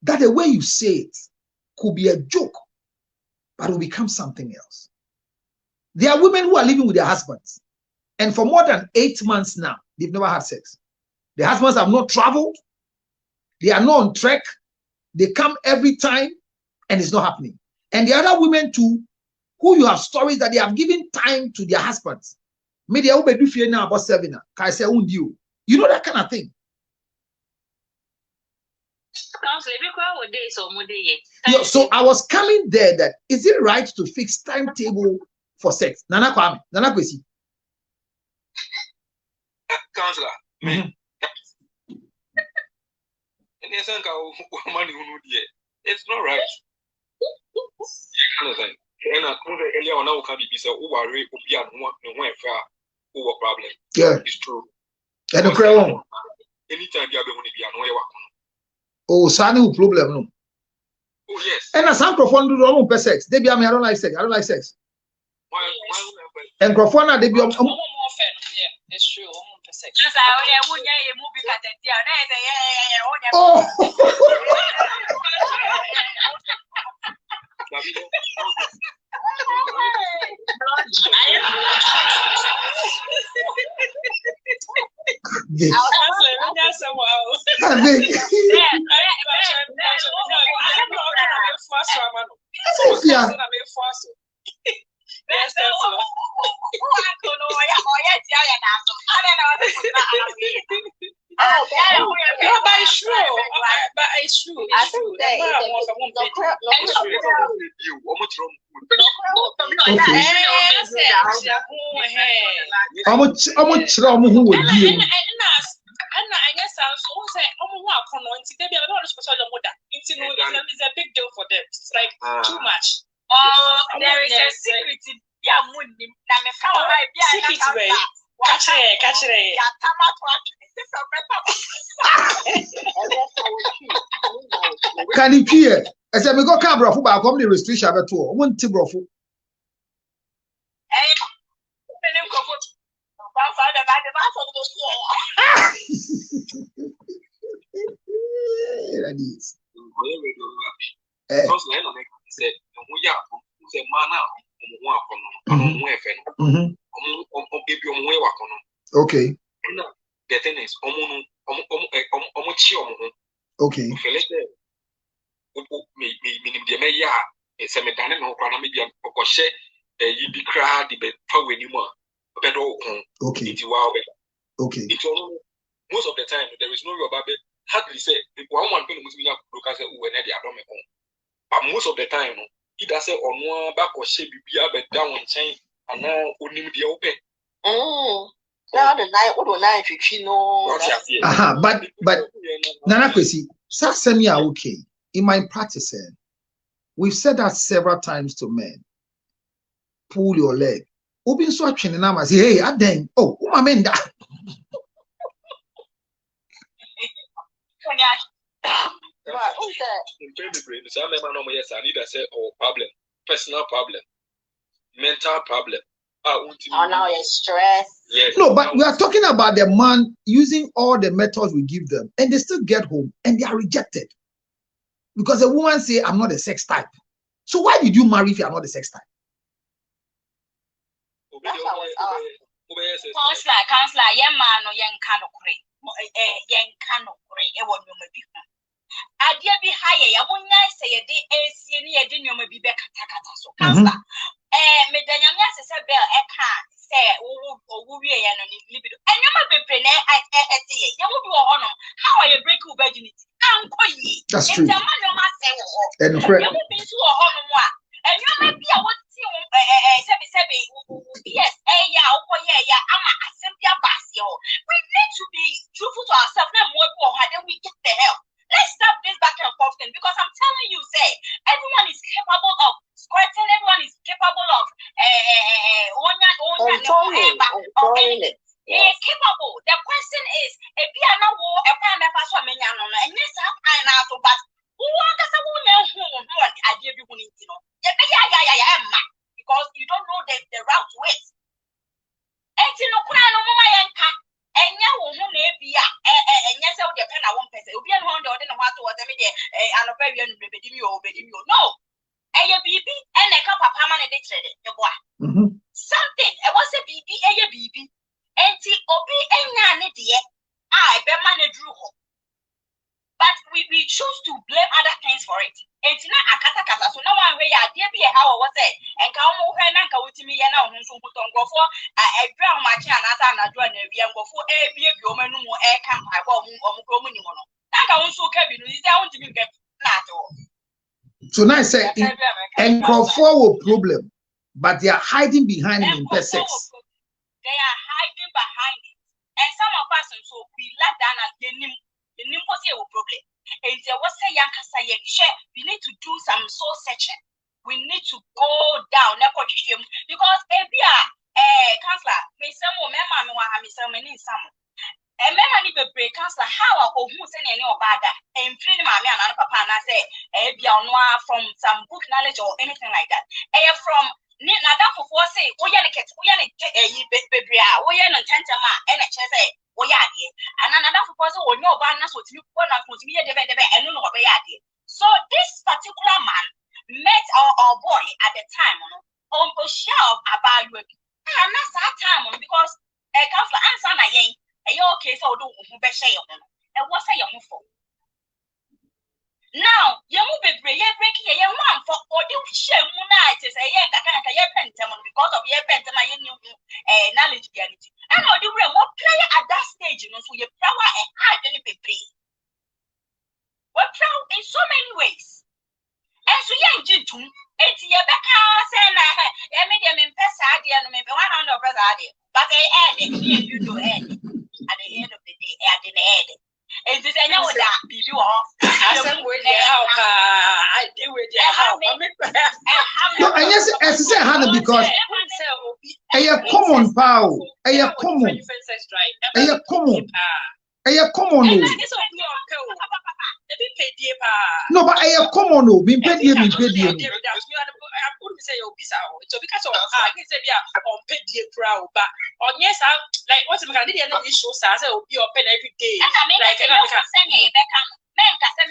[SPEAKER 2] that the way you say it could be a joke, but it will become something else. There are women who are living with their husbands, and for more than 8 months now, they've never had sex. The husbands have not traveled, they are not on trek, they come every time, and it's not happening. And the other women too, who you have stories that they have given time to their husbands. Maybe I will be doing now about 7. You know that kind of thing. Yeah, so I was coming there that is it right to fix timetable for sex? Nana Kwame, Nana Kwesi.
[SPEAKER 9] Counselor. It's not right.
[SPEAKER 2] Yeah,
[SPEAKER 9] it's true. Anytime you have
[SPEAKER 2] oh, Sani will problem no.
[SPEAKER 9] Oh yes.
[SPEAKER 2] And as some microphone do don't want sex. They be I don't like sex. I don't like sex. And microphone they be
[SPEAKER 6] It's true.
[SPEAKER 2] Oh.
[SPEAKER 6] It's true. I think that
[SPEAKER 8] it's a big deal for them. It's like too much.
[SPEAKER 6] There is a secret.
[SPEAKER 8] Catch it.
[SPEAKER 2] Can you hear? I said, we go camera for back home the restriction at all. One tibro. Okay.
[SPEAKER 9] The thing is,
[SPEAKER 2] okay. Okay. Okay.
[SPEAKER 9] Most of the time, there is no rubber. Hardly say one thing but most of the time, it does say on one back or shape be down chain and now only the open.
[SPEAKER 4] Oh, now the night, what do I if you know?
[SPEAKER 2] But Nana Kwesi, Saxony are okay. In my practice, we've said that several times to men. Pull your leg. Open so action and I say, hey, I then oh, my man that.
[SPEAKER 9] I need to say, oh, problem, personal problem, mental problem.
[SPEAKER 4] Oh, now you're stressed.
[SPEAKER 2] Yes. No, but we are talking about the man using all the methods we give them, and they still get home and they are rejected because the woman say, "I'm not a sex type." So why did you marry if you are not a sex type?
[SPEAKER 6] Counselor, young man or young canoe, young canoe, Adia be higher. I won't say a day, a dinner may be back at so. Counselor, Medanyam says, Bell, I can't say, oh, we are an libido. And you might be prenay at you will do a honor. How are you break your virginity?
[SPEAKER 2] That's true.
[SPEAKER 6] And you will be to a honor. And you might be a what yes, I'm simply a basio. We need to be truthful to ourselves. Then we get the help. Let's stop this back and forth thing because I'm telling you, say everyone is capable of squirting, everyone is capable of They are capable. The question is, if you are not a prime
[SPEAKER 4] because you don't know the route to it. And you know, and now who may be and yes, I'll depend on one person. You'll be on the other one to what I mean, and a very no. A BB and a cup of permanent the boy. Something, I was a BB, a BB, and see, Obi and Yanni, dear. I be drew. But we choose to blame other things for it. It's not a kata, so no one way idea be how I was it. And come over and go with me and now who put on go for a brown match and I join a young go for a woman who air camp. I won't mono. I also cabin is down to me get that.
[SPEAKER 2] So now I say, and for problem, but they are hiding behind him in sex.
[SPEAKER 4] They are hiding behind it. And some of us, so we let down as the impossible problem. And there was a young we need to do some soul searching. We need to go down because maybe counselor, may some member know how some some. And member need to break counselor how or who send any about that. And free my man and papa and I say, from some book knowledge or anything like that. And from Nada for say, we are baby, we are no tantama, and a chess, we are dear. And another for or no banners with you, one of us, me, and no what we are dear. So this particular man met our boy at the time on a shelf about you. And that's that time because a counselor answer my yang, a your case, or do who be say, and what's a young for? Now, you move a breaking a young man for or you share moonlight is a young pentamon because of your pentamon knowledge. And how do we what player at that stage, you know, so your power and hard any play. What proud in so many ways. And so young gentleman, it's your back and I made them in Pesadi and maybe 100 brother, but they added, you do it at the end of the day, at the end. And this I know that you are. I do with
[SPEAKER 2] no, I guess as I say, Hannah, because a common power, a common, a common, a common. No, but I have common no, been paid you, been paid you.
[SPEAKER 6] I wouldn't say so because of I can say on paid you proud, but on yes, I like what's the kind of issue, I say you're paid every day. Like I can't send me back.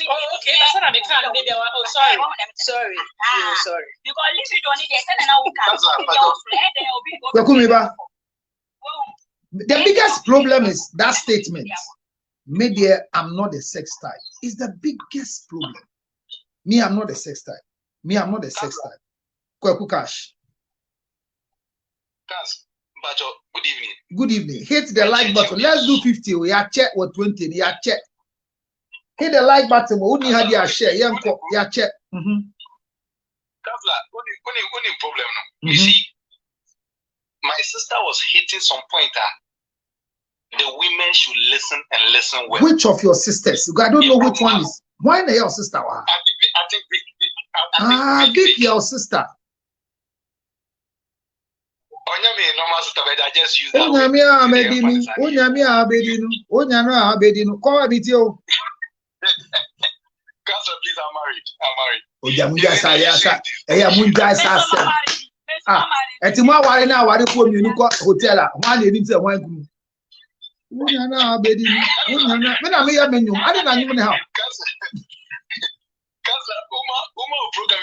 [SPEAKER 6] Oh, okay, that's what I can't maybe. Oh, sorry. Sorry. Because if you don't need it, then I will come.
[SPEAKER 2] The biggest problem is that statement. Media, I'm not a sex type. Is the biggest problem. Me, I'm not a sex type. Me, I'm not a sex type. Kweku Cash.
[SPEAKER 9] Good evening.
[SPEAKER 2] Good evening. Hit the like button. Let's do 50. We are check or 20. We are check. Hit the like button. We only had your share. Yeah, check.
[SPEAKER 9] Only problem now. You see, my sister was hitting some pointer. The women should listen and listen well.
[SPEAKER 2] Which of your sisters? I don't know which one is. Why is your sister?
[SPEAKER 9] I think
[SPEAKER 2] Big your sister.
[SPEAKER 9] Normal sister, but I just use
[SPEAKER 2] that.
[SPEAKER 9] Please, I'm married. Program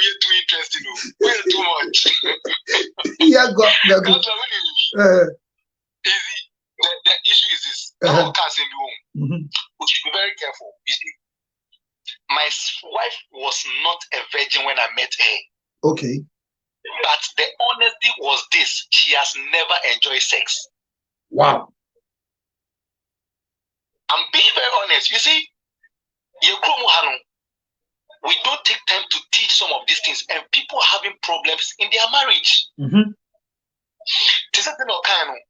[SPEAKER 9] here too interesting. We're too much.
[SPEAKER 2] Yeah, go.
[SPEAKER 9] The issue is this. We should be very careful. You see, my wife was not a virgin when I met her.
[SPEAKER 2] Okay.
[SPEAKER 9] But the honesty was this: she has never enjoyed sex.
[SPEAKER 2] Wow.
[SPEAKER 9] I'm being very honest. You see, we don't take time to teach some of these things, and people are having problems in their marriage. This is the kind of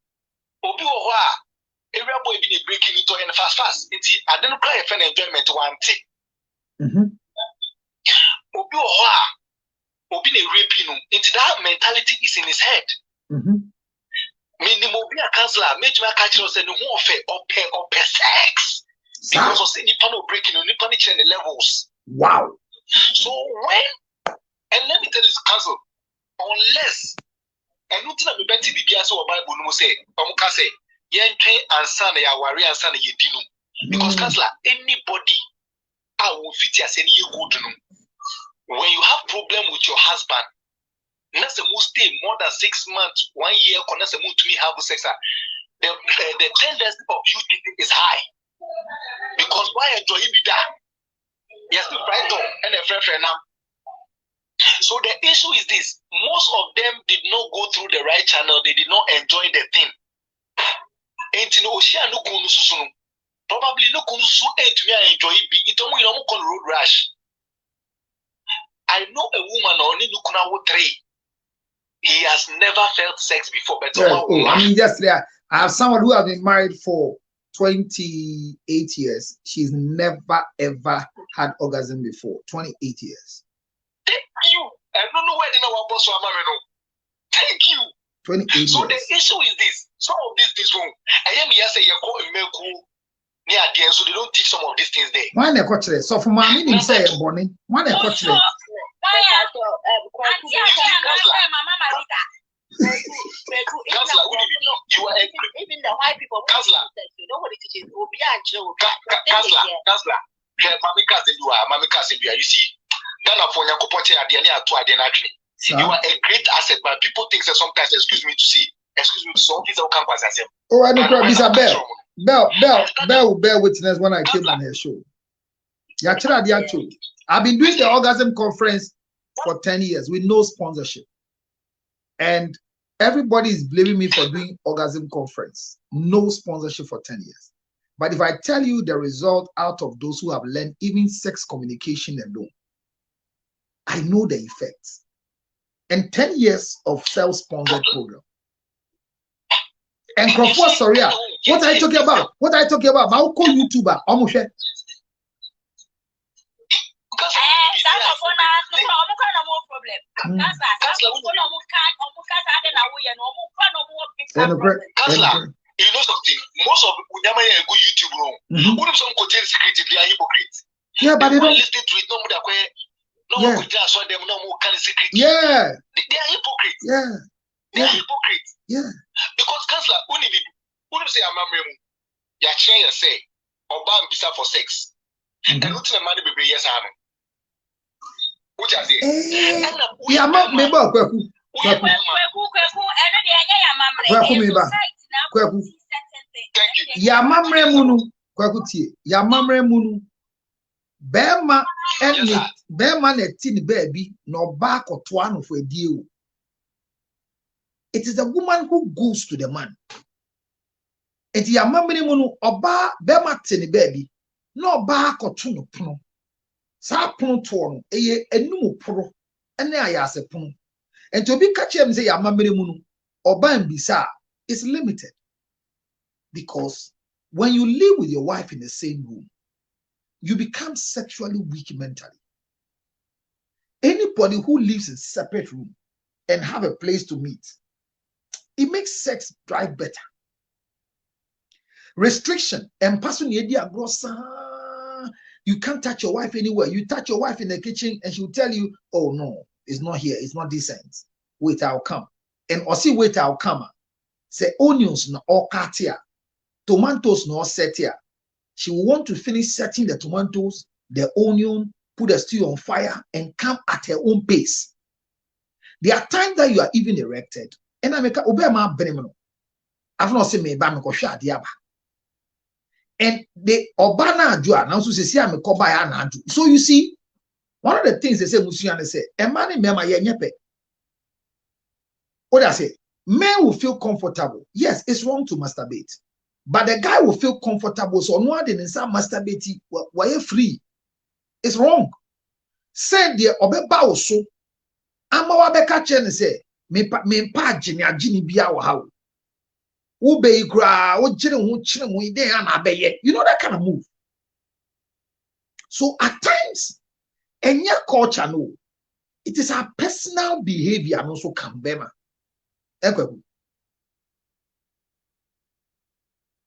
[SPEAKER 9] every boy being breaking into and fast. I don't cry a friend enjoyment one thing. Into that mentality is in his head. Minimum be a counselor, make my culture say no warfare or sex. Because of any panel breaking on the levels.
[SPEAKER 2] Wow.
[SPEAKER 9] So when, and let me cancel unless and nothing na me beti bibia so Bible no say omuka say yentwe ansa na ya ware ansa na yedinu because counselor anybody will fit as any good no when you have problem with your husband that's the most stay more than 6 months 1 year connect the mood to me have sex the tendency of you is high because why enjoy it be that yes the right door and a friend now. So the issue is this: most of them did not go through the right channel. They did not enjoy the thing. Probably no enjoy it. It road rash. I know a woman only look 3. He has never felt sex before. But
[SPEAKER 2] I mean, just I have someone who has been married for 28 years. She's never ever had orgasm before. 28 years.
[SPEAKER 9] Thank you. I don't know where they know boss or no. Thank you.
[SPEAKER 2] 28
[SPEAKER 9] so
[SPEAKER 2] years.
[SPEAKER 9] The issue is this. Some of these things wrong. I am here say you call a near the end, so they don't teach some of these things there.
[SPEAKER 2] Why not coach? So for my meaning say bonnie. Why not coach?
[SPEAKER 9] You are
[SPEAKER 4] even the white people. Nobody teaches.
[SPEAKER 9] You see, Ghana for Yakupoche at the end of you are a great asset, but people think that sometimes, excuse me to say, some people can't pass as
[SPEAKER 2] oh, I know, Bell witness when I came on her show. I've been doing the orgasm conference for 10 years with no sponsorship. And everybody is blaming me for doing orgasm conference. No sponsorship for 10 years. But if I tell you the result out of those who have learned even sex communication alone, I know the effects. And 10 years of self-sponsored program. And Crawford, sorry, what are you talking about? What are you talking about? I'll call YouTuber. Almost.
[SPEAKER 9] You know something? Most of them are good YouTube room. What if some contain secret? They are hypocrites.
[SPEAKER 2] Yeah, but they don't
[SPEAKER 9] listen to it. No more just them. No more kind of secret.
[SPEAKER 2] Yeah,
[SPEAKER 9] they are hypocrites.
[SPEAKER 2] Yeah,
[SPEAKER 9] they are hypocrites.
[SPEAKER 2] Yeah,
[SPEAKER 9] because counselor, only say I'm a mem. Ya chair say, Obama bisa for sex. And what's the money be yes I know. What you say?
[SPEAKER 2] Yeah, mom, me ba kweku.
[SPEAKER 9] Thank you.
[SPEAKER 2] Ya mamre munu kweku tie. Ya mamre munu. Bema eni bema na ti ni baby no ba kotoa no for die o. It is the woman who goes to the man. It ya mamre munu oba bema ti ni baby no ba koto no pono. Sa pono to no eye enum poro ene ayase pono. And to be catch him say ya mamre munu oba mbisa is limited. Because when you live with your wife in the same room, you become sexually weak mentally. Anybody who lives in separate room and have a place to meet, it makes sex drive better. Restriction and person you can't touch your wife anywhere. You touch your wife in the kitchen and she'll tell you, oh no, it's not here, it's not decent. Wait, I'll come. And or see, wait, I'll come. Say onions no all cut here, tomatoes no set here. She will want to finish setting the tomatoes, the onion, put the stew on fire, and come at her own pace. There are times that you are even erected. And I make a Obama Benimino. I've not seen me by Mekosha Diaba. And the Obana Jua now to say, I'm a Kobaya. So you see, one of the things they say, Musiana say, a man in Mema Yenyepe. What I say, men will feel comfortable. Yes, it's wrong to masturbate. But the guy will feel comfortable. So no one didn't say masturbate. Why you free? It's wrong. Said the obeba also. Ama wabeka chen say me pa jini bia wa how. Ube ikra o jire hu chire hu ide ya na abeye. You know that kind of move. So at times, in your culture no, it is our personal behavior and also can be ma.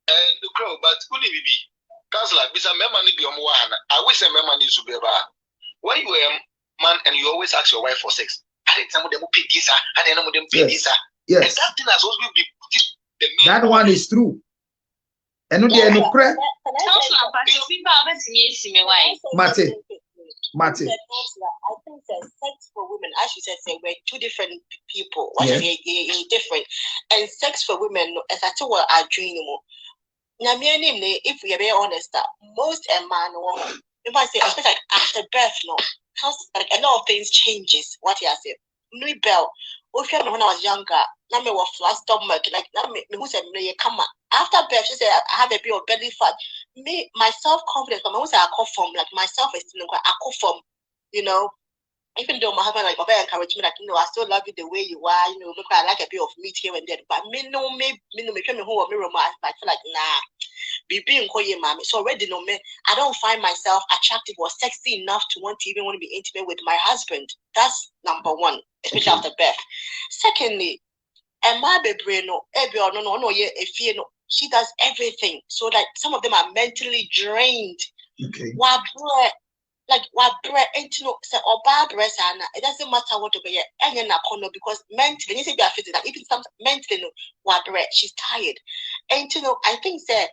[SPEAKER 9] And the crowd, but couldn't be Councilor, Bisa Memani be on one. I wish a Memani to be about. When you are a man and you always ask your wife for sex, I
[SPEAKER 3] didn't some of them pay this, and then some of them pay this.
[SPEAKER 2] Yes.
[SPEAKER 3] And that thing has always been the main.
[SPEAKER 2] That one is true. And no, they no crack. Mate.
[SPEAKER 4] I think that sex for women, as you said, we're two different people. What is different? And sex for women, as I told you, are dreaming. If we are very honest, most man, if I say, especially like after birth, no, like a lot of things changes. What you say, Louis Bell. When I was younger, I was flat stomach, like who said come after birth. She said I have a bit of belly fat. Me, my self confidence, but I say I come from like my self esteem. I come from, you know. Even though my husband like encouraged me, like I still love you the way you are. Look, I like a bit of meat here and there. But me no me come home me romance. I feel like nah. So already no me, I don't find myself attractive or sexy enough to want to be intimate with my husband. That's number one, especially after birth. Secondly, and my baby no, she does everything. So like some of them are mentally drained.
[SPEAKER 2] Okay.
[SPEAKER 4] Like what bread ain't or bad breast and it doesn't matter what to be because mentally, you say like even some mentally what bread, she's tired. And I think that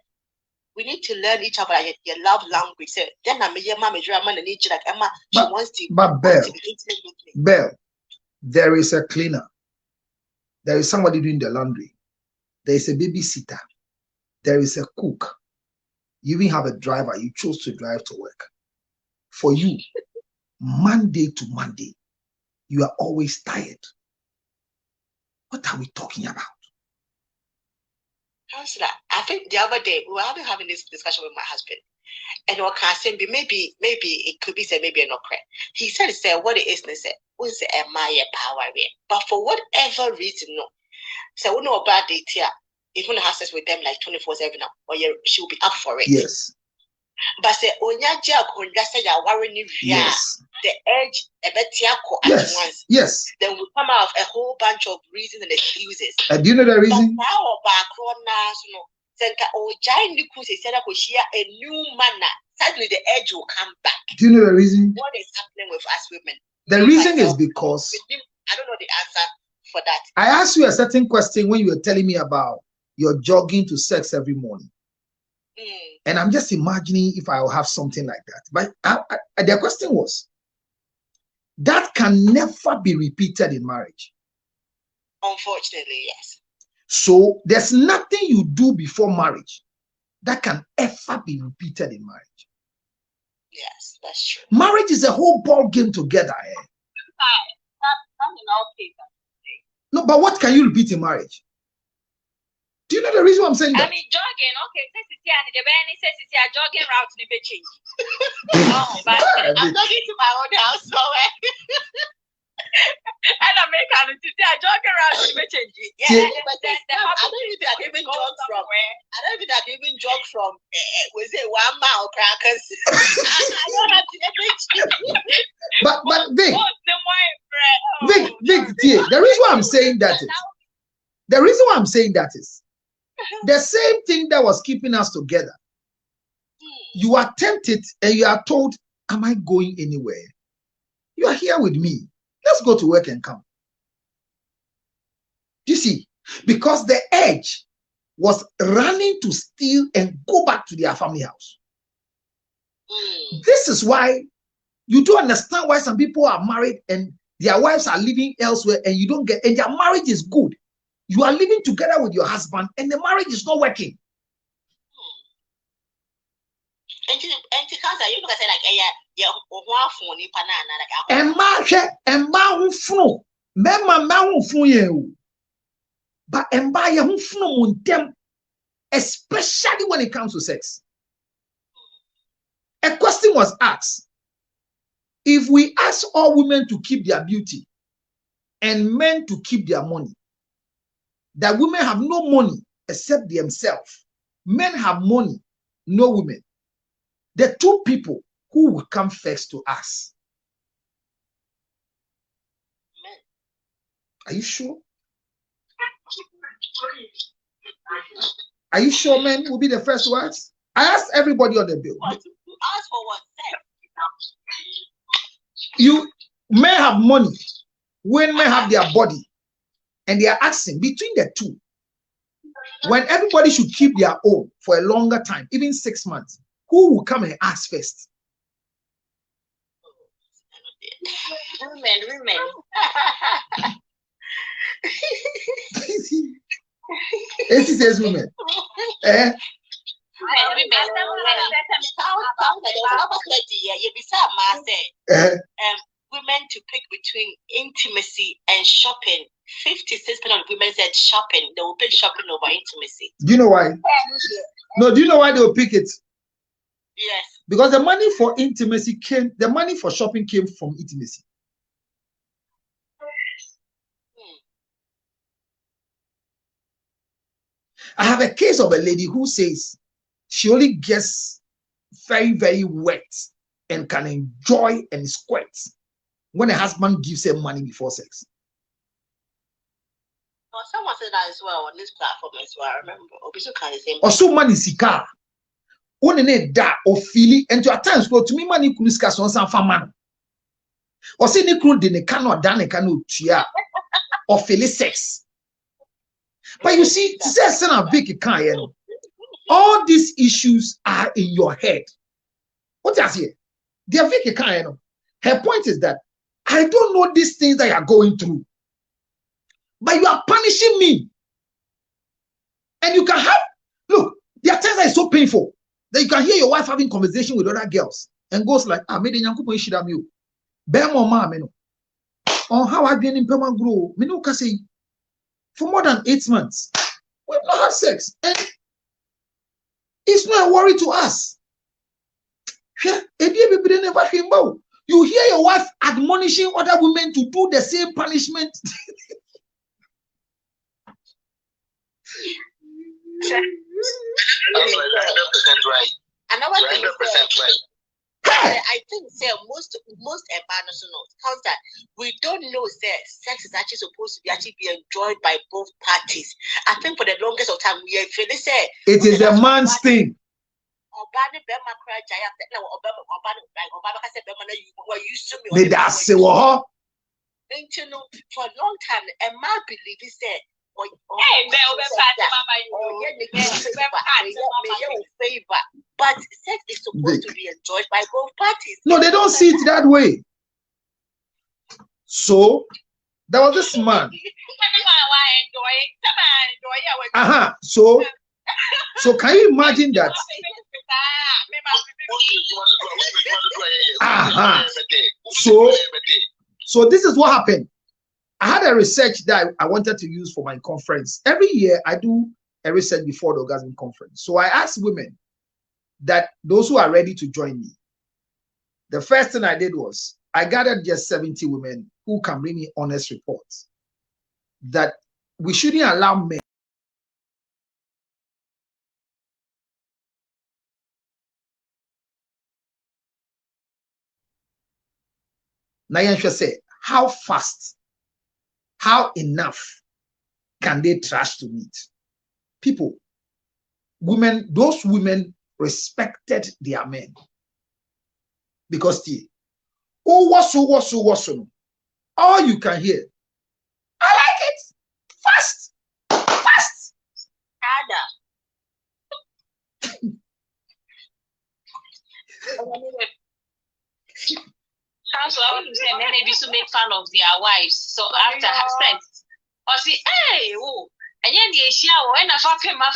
[SPEAKER 4] we need to learn each other your love language. So then I'm your mama and need like Emma. She wants to.
[SPEAKER 2] But Belle, there is a cleaner. There is somebody doing the laundry. There is a babysitter. There is a cook. You even have a driver. You chose to drive to work. For you, Monday to Monday, you are always tired. What are we talking about?
[SPEAKER 4] Counselor, I think the other day we were having this discussion with my husband, and what can I say? Maybe it could be said, maybe not correct. He said, what it is, and said, what's the my power here? But for whatever reason, no. So we know about it here. If you have sex with them like 24/7 now, or she will be up for it.
[SPEAKER 2] Yes.
[SPEAKER 4] But say yes. The edge
[SPEAKER 2] yes.
[SPEAKER 4] once.
[SPEAKER 2] Yes.
[SPEAKER 4] Then we come out of a whole bunch of reasons and excuses.
[SPEAKER 2] Do you know the reason?
[SPEAKER 4] But now a new manner. Suddenly the edge will come back.
[SPEAKER 2] Do you know the reason?
[SPEAKER 4] What is happening with us women?
[SPEAKER 2] The reason is because
[SPEAKER 4] I don't know the answer for that.
[SPEAKER 2] I asked you a certain question when you were telling me about your jogging to sex every morning. And I'm just imagining if I will have something like that. But the question was, that can never be repeated in marriage.
[SPEAKER 4] Unfortunately, yes.
[SPEAKER 2] So there's nothing you do before marriage that can ever be repeated in marriage.
[SPEAKER 4] Yes, that's true.
[SPEAKER 2] Marriage is a whole ball game together. No, but what can you repeat in marriage? Do you know the reason why I'm saying that?
[SPEAKER 8] I mean, jogging, okay, the Benny says it's a jogging route in the change. But
[SPEAKER 4] I'm talking to my own house, so
[SPEAKER 8] and I'm making a jogging route in the change.
[SPEAKER 4] Yeah, but I don't even I even jog from where. I don't even I even jog from was it 1 mile crackers? I don't have to
[SPEAKER 2] But Vic, the reason why I'm saying that is the same thing that was keeping us together. You are tempted and you are told, am I going anywhere? You are here with me. Let's go to work and come. Do you see? Because the edge was running to steal and go back to their family house. This is why you don't understand why some people are married and their wives are living elsewhere and you don't get, and their marriage is good. You are living together with your husband and the marriage is not working. Especially when it comes to sex. A question was asked. If we ask all women to keep their beauty and men to keep their money, that women have no money except themselves. Men have money, no women. The two people who will come first to us.
[SPEAKER 4] Men.
[SPEAKER 2] Are you sure? Are you sure men will be the first ones? I asked everybody on the bill.
[SPEAKER 4] What? You ask for what?
[SPEAKER 2] You may have money. Women have their body, and they are asking between the two, when everybody should keep their own for a longer time, even 6 months, who will come and ask first?
[SPEAKER 4] Women.
[SPEAKER 2] It says women.
[SPEAKER 4] Women to pick between intimacy and shopping. 56% of women said shopping. They will pick shopping over intimacy.
[SPEAKER 2] Do you know why? No, do you know why they will pick it?
[SPEAKER 4] Yes.
[SPEAKER 2] Because the money for intimacy the money for shopping came from intimacy. I have a case of a lady who says she only gets very, very wet and can enjoy and squirt when a husband gives her money before sex.
[SPEAKER 4] Well, someone said that as well on this platform as well. I remember.
[SPEAKER 2] Also, money is car. Only that or feeling, and to at times go to me money could discuss on some man. Or say ni crew de cannot done cannot chia or feel sex. But you see, all these issues are in your head. What does here? They are Vicky Kayano. Her point is that I don't know these things that you are going through, but you are punishing me. And you can have, look, there are times that is so painful that you can hear your wife having conversation with other girls and goes like, I made a young couple shit you. Bear more mama, on how I've been in Pema grow. Me no can say for more than 8 months, we've not had sex. And it's not a worry to us. You hear your wife admonishing other women to do the same punishment.
[SPEAKER 3] That's 100% right.
[SPEAKER 4] Another thing is
[SPEAKER 3] 100% right.
[SPEAKER 4] I think most embarrassing comes that we don't know that sex is actually supposed to be enjoyed by both parties. I think for the longest of time we actually say
[SPEAKER 2] it is a man's thing.
[SPEAKER 4] For a long time, a man believe he said, but sex is supposed to be enjoyed by both parties.
[SPEAKER 2] No, they don't see it that way. So there was this man. So can you imagine that? So this is what happened. I had a research that I wanted to use for my conference. Every year I do a research before the orgasm conference. So I asked women that those who are ready to join me. The first thing I did was I gathered just 70 women who can bring me honest reports that we shouldn't allow men Nayansha said, how fast, how enough can they trash to meet? People, women, those women respected their men. Because all you can hear, I like it. Fast.
[SPEAKER 8] Council, I would say men maybe to make fun of their wives. So after sex, or see, hey, oh, and then the shower when I fapima.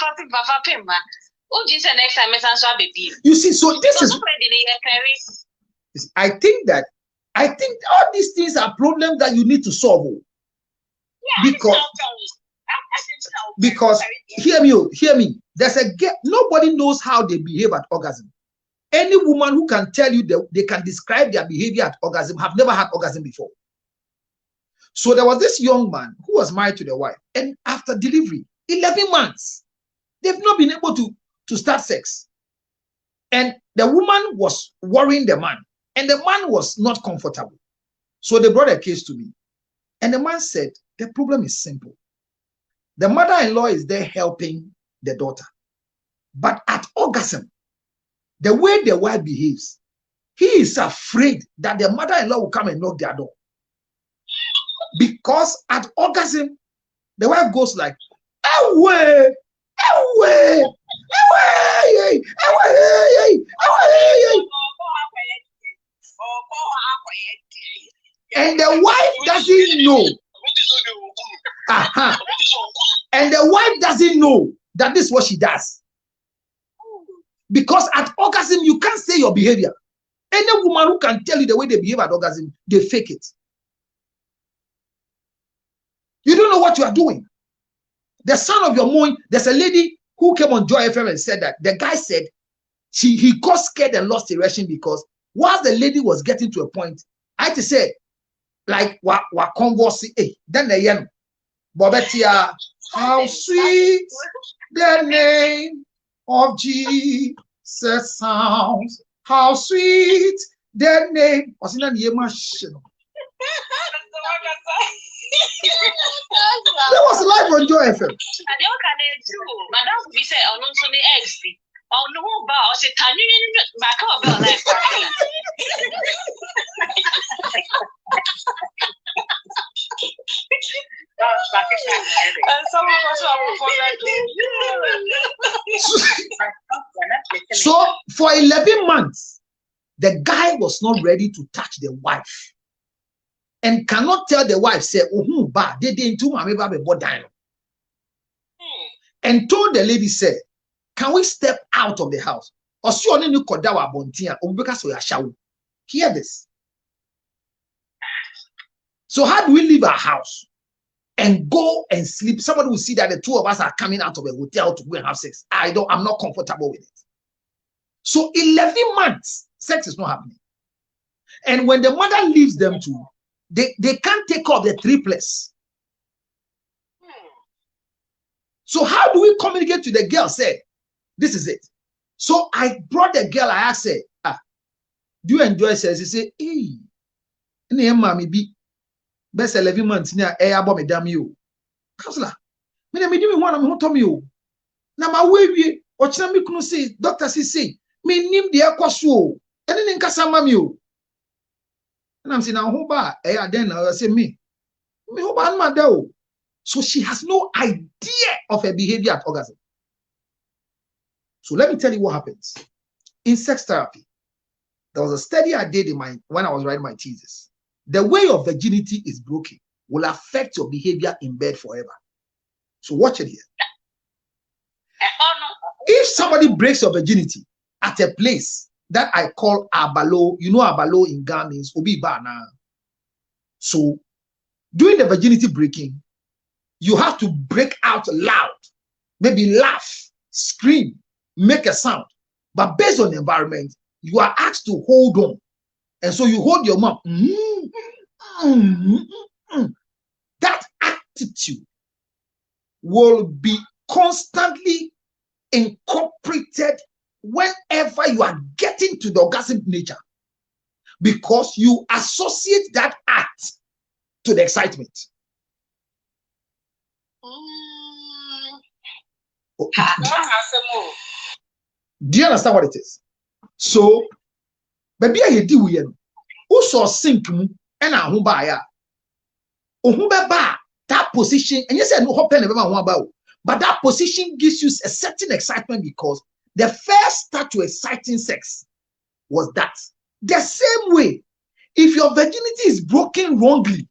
[SPEAKER 8] Oh, just next time, baby.
[SPEAKER 2] You see, so this is. I think all these things are problems that you need to solve. Yeah, because hear me. There's a gap. Nobody knows how they behave at orgasm. Any woman who can tell you that they can describe their behavior at orgasm have never had orgasm before. So there was this young man who was married to the wife, and after delivery, 11 months, they've not been able to start sex. And the woman was worrying the man, and the man was not comfortable. So they brought a case to me. And the man said, the problem is simple. The mother-in-law is there helping the daughter. But at orgasm, the way the wife behaves, he is afraid that the mother-in-law will come and knock their door. Because at orgasm, the wife goes like, away, away, away, away, away. And the wife doesn't know. And the wife doesn't know that this is what she does. Because at orgasm, you can't say your behavior. Any woman who can tell you the way they behave at orgasm, they fake it. You don't know what you are doing. The sound of your moan, there's a lady who came on Joy FM and said that the guy said he got scared and lost erection because whilst the lady was getting to a point, I had to say, like, what converse, then the young Bobetia, how sweet the name of Jesus sounds. How sweet the name. Was in the machine. That was live on Joy FM. So for 11 months, the guy was not ready to touch the wife and cannot tell the wife, say, oh, ba, they didn't do my baby, and told the lady, say, can we step out of the house? Or so only you could dawa bontia, or because we are shouting. Hear this. So how do we leave our house and go and sleep? Somebody will see that the two of us are coming out of a hotel to go and have sex. I'm not comfortable with it. So 11 months, sex is not happening. And when the mother leaves them too, they can't take off the triplets. So how do we communicate to the girl? Say, this is it. So I brought the girl, I asked her, do you enjoy sex? She said, hey, mommy be best 11 months near air bomb damn you. Counselor, me do me one of me told me you. Now my way or me couldn't say, doctor say, me name the aquaswo, and then in Casamamio. And I'm saying, now who ba then I say me who ban my do. So she has no idea of her behavior at orgasm. So let me tell you what happens. In sex therapy, there was a study I did when I was writing my thesis. The way your virginity is broken will affect your behavior in bed forever. So watch it here. If somebody breaks your virginity at a place that I call abalo, you know abalo in Ghana means obi bana. So during the virginity breaking, you have to break out loud, maybe laugh, scream, make a sound. But based on the environment, you are asked to hold on. And so you hold your mouth. That attitude will be constantly incorporated whenever you are getting to the orgasmic nature, because you associate that act to the excitement. Do you understand what it is? So, baby, I do we also sink and I won't buy that position, and you said no hope about, but that position gives you a certain excitement because the first start to exciting sex was that. The same way, if your virginity is broken wrongly,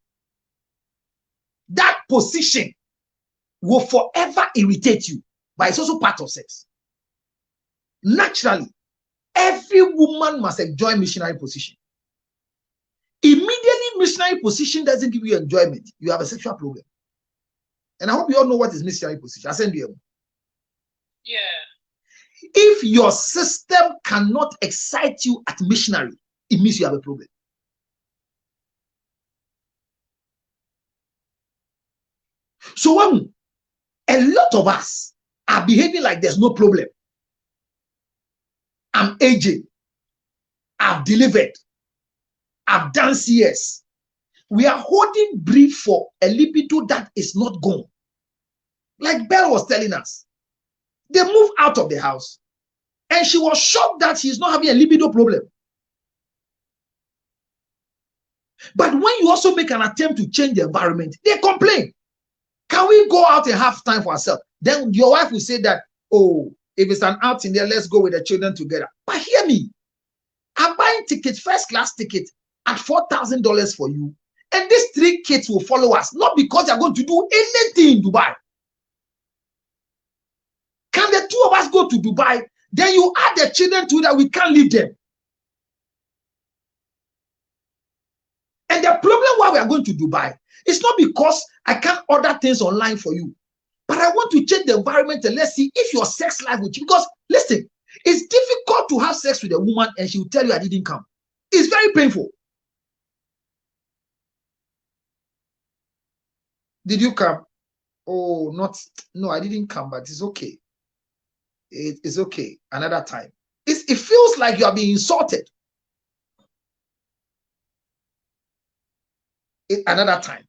[SPEAKER 2] that position will forever irritate you, but it's also part of sex. Naturally, every woman must enjoy missionary position. Immediately, missionary position doesn't give you enjoyment. You have a sexual problem. And I hope you all know what is missionary position. I send you.
[SPEAKER 6] Yeah.
[SPEAKER 2] If your system cannot excite you at missionary, it means you have a problem. So when a lot of us are behaving like there's no problem, I'm aging, I've delivered, I've done CS, we are holding brief for a libido that is not gone. Like Belle was telling us, they moved out of the house and she was shocked that she's not having a libido problem. But when you also make an attempt to change the environment, they complain. Can we go out and have time for ourselves? Then your wife will say that, oh, if it's an outing there, let's go with the children together. But hear me, I'm buying tickets, first class ticket at $4,000 for you. And these 3 kids will follow us, not because they're going to do anything in Dubai. Can the 2 of us go to Dubai? Then you add the children to that, we can't leave them. And the problem why we are going to Dubai is not because I can't order things online for you, but I want to change the environment and let's see if your sex life will change. Because listen, it's difficult to have sex with a woman and she will tell you I didn't come. It's very painful. Did you come? Oh, no, I didn't come, but it's okay. It's okay. Another time. It feels like you are being insulted. Another time.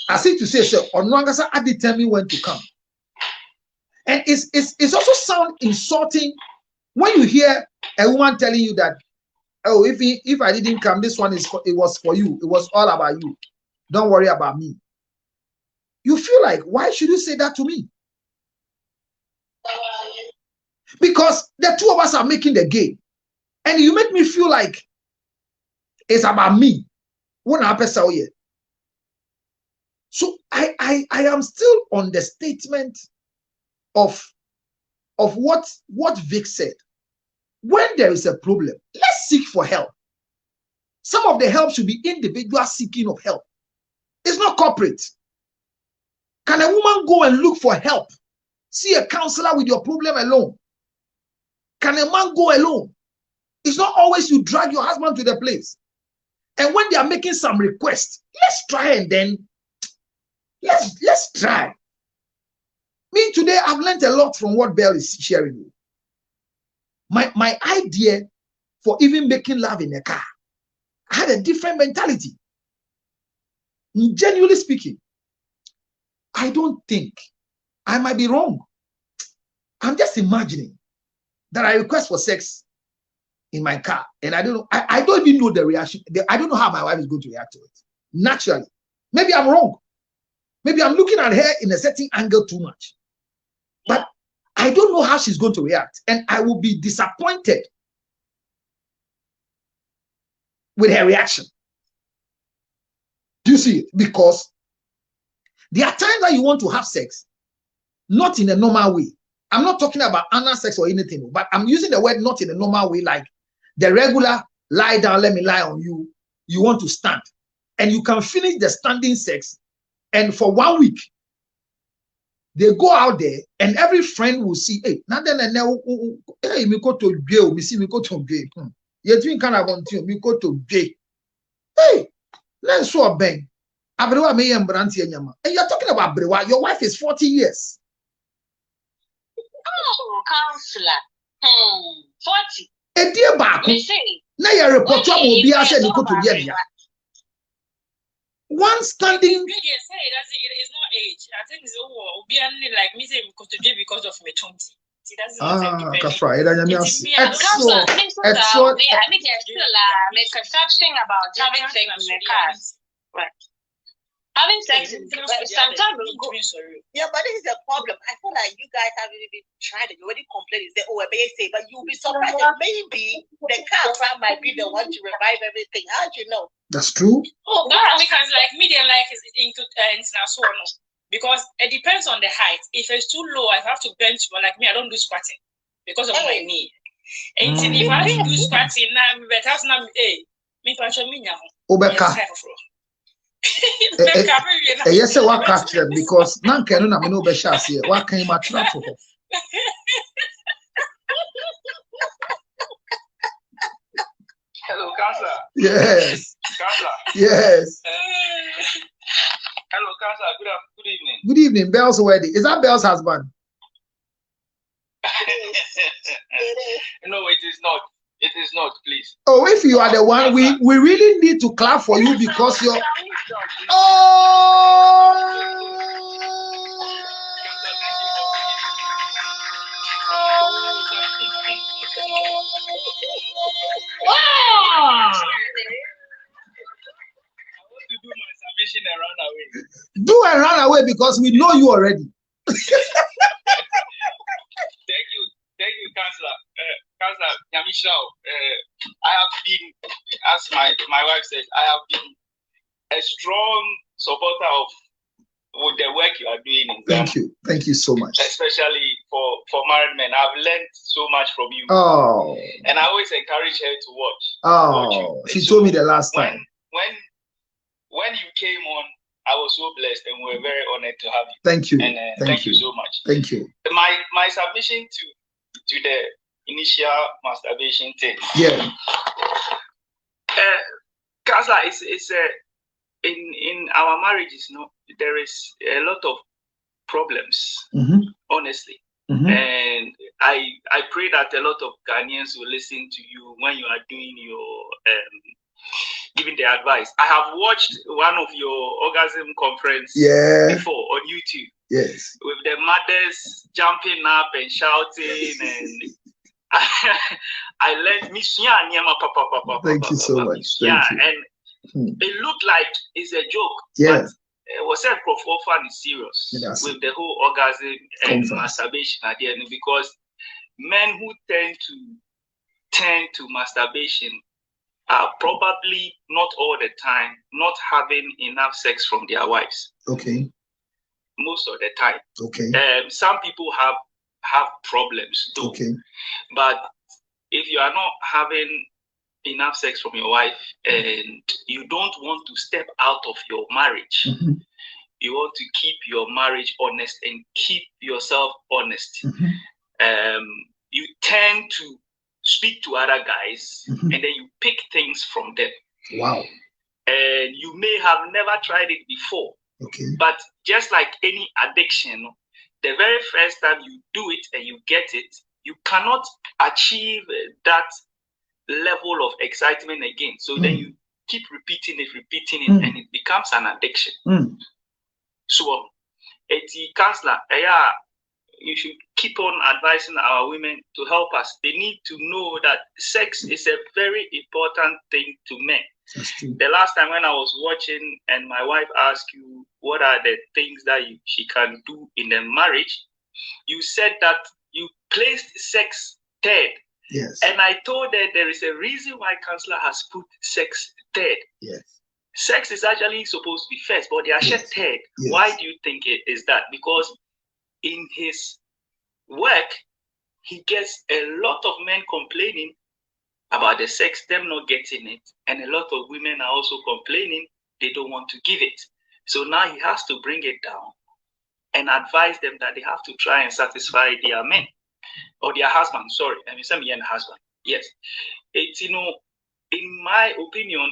[SPEAKER 2] As if to say, so Onwangasa, I determine when to come. And it's also sound insulting when you hear a woman telling you that, oh, if I didn't come, this one it was for you. It was all about you. Don't worry about me. You feel like, why should you say that to me? Because the 2 of us are making the game. And you make me feel like it's about me. So I am still on the statement of what Vic said. When there is a problem, let's seek for help. Some of the help should be individual seeking of help. It's not corporate. Can a woman go and look for help? See a counselor with your problem alone? Can a man go alone? It's not always you drag your husband to the place. And when they are making some requests, let's try and then let's try. Me today, I've learned a lot from what Belle is sharing. My idea for even making love in a car, I had a different mentality. Genuinely speaking, I don't think, I might be wrong. I'm just imagining that I request for sex in my car, and I don't know, I don't even know the reaction. I don't know how my wife is going to react to it. Naturally, maybe I'm wrong. Maybe I'm looking at her in a certain angle too much. But I don't know how she's going to react, and I will be disappointed with her reaction. Do you see it? Because there are times that you want to have sex, not in a normal way. I'm not talking about anal sex or anything, but I'm using the word not in a normal way, like the regular lie down, let me lie on you. You want to stand, and you can finish the standing sex, and for 1 week, they go out there, and every friend will see, hey, now then, hey, me go to jail, me see me go to jail. You think kind of want to me go to jail? Hey, let's show a bang. Abrewa me and you're talking about Abrewa. Your wife is 40 years.
[SPEAKER 4] Oh, counselor. 40.
[SPEAKER 2] A dear back. Now you're reporting will be asked to go to jail. One standing.
[SPEAKER 6] It's not age. I think it's like me saying because of me 20.
[SPEAKER 2] That's right.
[SPEAKER 4] Excellent. I mean, there's still a misconception about having sex in the car. Right. Having sex sometimes yeah, but this is a problem. I feel like you guys haven't even tried it. You already complained, say, oh, I may say, but you'll be surprised that maybe the car might be the one to revive everything. How do you know?
[SPEAKER 2] That's true.
[SPEAKER 6] Oh, yeah. Because like medium life is into international, because it depends on the height. If it's too low, I have to bend. But like me, I don't do squatting because of my knee. And if I do squatting now, but that's not me.
[SPEAKER 2] Obeka. Yes, what capture because none can know no beshas here. What can you match that for?
[SPEAKER 9] Hello, Counselor.
[SPEAKER 2] Yes.
[SPEAKER 9] Counselor.
[SPEAKER 2] Yes.
[SPEAKER 9] Hello, Counselor. Good evening.
[SPEAKER 2] Good evening. Belle's wedding. Is that Belle's husband?
[SPEAKER 9] No, it is not. It is not, please.
[SPEAKER 2] Oh, if you are the one, we really need to clap for you because you're.
[SPEAKER 3] submission and run away.
[SPEAKER 2] Do and run away because we know you already.
[SPEAKER 3] Thank you, Counselor. Counselor Yamishao. I have been, as my wife says, I have been a strong supporter of the work you are doing in Ghana.
[SPEAKER 2] Thank you so much.
[SPEAKER 3] Especially for married men, I've learned so much from you.
[SPEAKER 2] Oh,
[SPEAKER 3] and I always encourage her to watch.
[SPEAKER 2] Oh, she told me the last time.
[SPEAKER 3] When you came on, I was so blessed, and we're very honored to have you.
[SPEAKER 2] Thank you.
[SPEAKER 3] And thank you so much.
[SPEAKER 2] Thank you.
[SPEAKER 3] My submission to the initial masturbation thing.
[SPEAKER 2] Yeah.
[SPEAKER 3] Counselor, it's in our marriages, there is a lot of problems, honestly. And I pray that a lot of Ghanaians will listen to you when you are doing your giving the advice. I have watched one of your orgasm conference before on YouTube.
[SPEAKER 2] Yes.
[SPEAKER 3] With the mothers jumping up and shouting, and I learned
[SPEAKER 2] Thank you so much.
[SPEAKER 3] And it looked like it's a joke.
[SPEAKER 2] Yeah.
[SPEAKER 3] But it was said fun is serious with the whole orgasm and masturbation at the end, because men who tend to turn to masturbation are probably not all the time not having enough sex from their wives.
[SPEAKER 2] Okay.
[SPEAKER 3] Most of the time.
[SPEAKER 2] Okay.
[SPEAKER 3] Some people have problems too. Okay. But if you are not having enough sex from your wife and you don't want to step out of your marriage, you want to keep your marriage honest and keep yourself honest, you tend to speak to other guys and then you pick things from them.
[SPEAKER 2] Wow.
[SPEAKER 3] And you may have never tried it before.
[SPEAKER 2] Okay.
[SPEAKER 3] But just like any addiction, the very first time you do it and you get it, you cannot achieve that level of excitement again. So then you keep repeating it, and it becomes an addiction. So, Counselor, you should keep on advising our women to help us. They need to know that sex is a very important thing to men. The last time when I was watching and my wife asked you what are the things that she can do in the marriage, you said that you placed sex third.
[SPEAKER 2] Yes.
[SPEAKER 3] And I told her there is a reason why Counselor has put sex third.
[SPEAKER 2] Yes.
[SPEAKER 3] Sex is actually supposed to be first, but they are shared third.
[SPEAKER 2] Yes.
[SPEAKER 3] Why do you think it is that? Because in his work, he gets a lot of men complaining about the sex, them not getting it. And a lot of women are also complaining they don't want to give it. So now he has to bring it down and advise them that they have to try and satisfy their men or their husband. Sorry, I mean, some men husband. Yes. It's, in my opinion,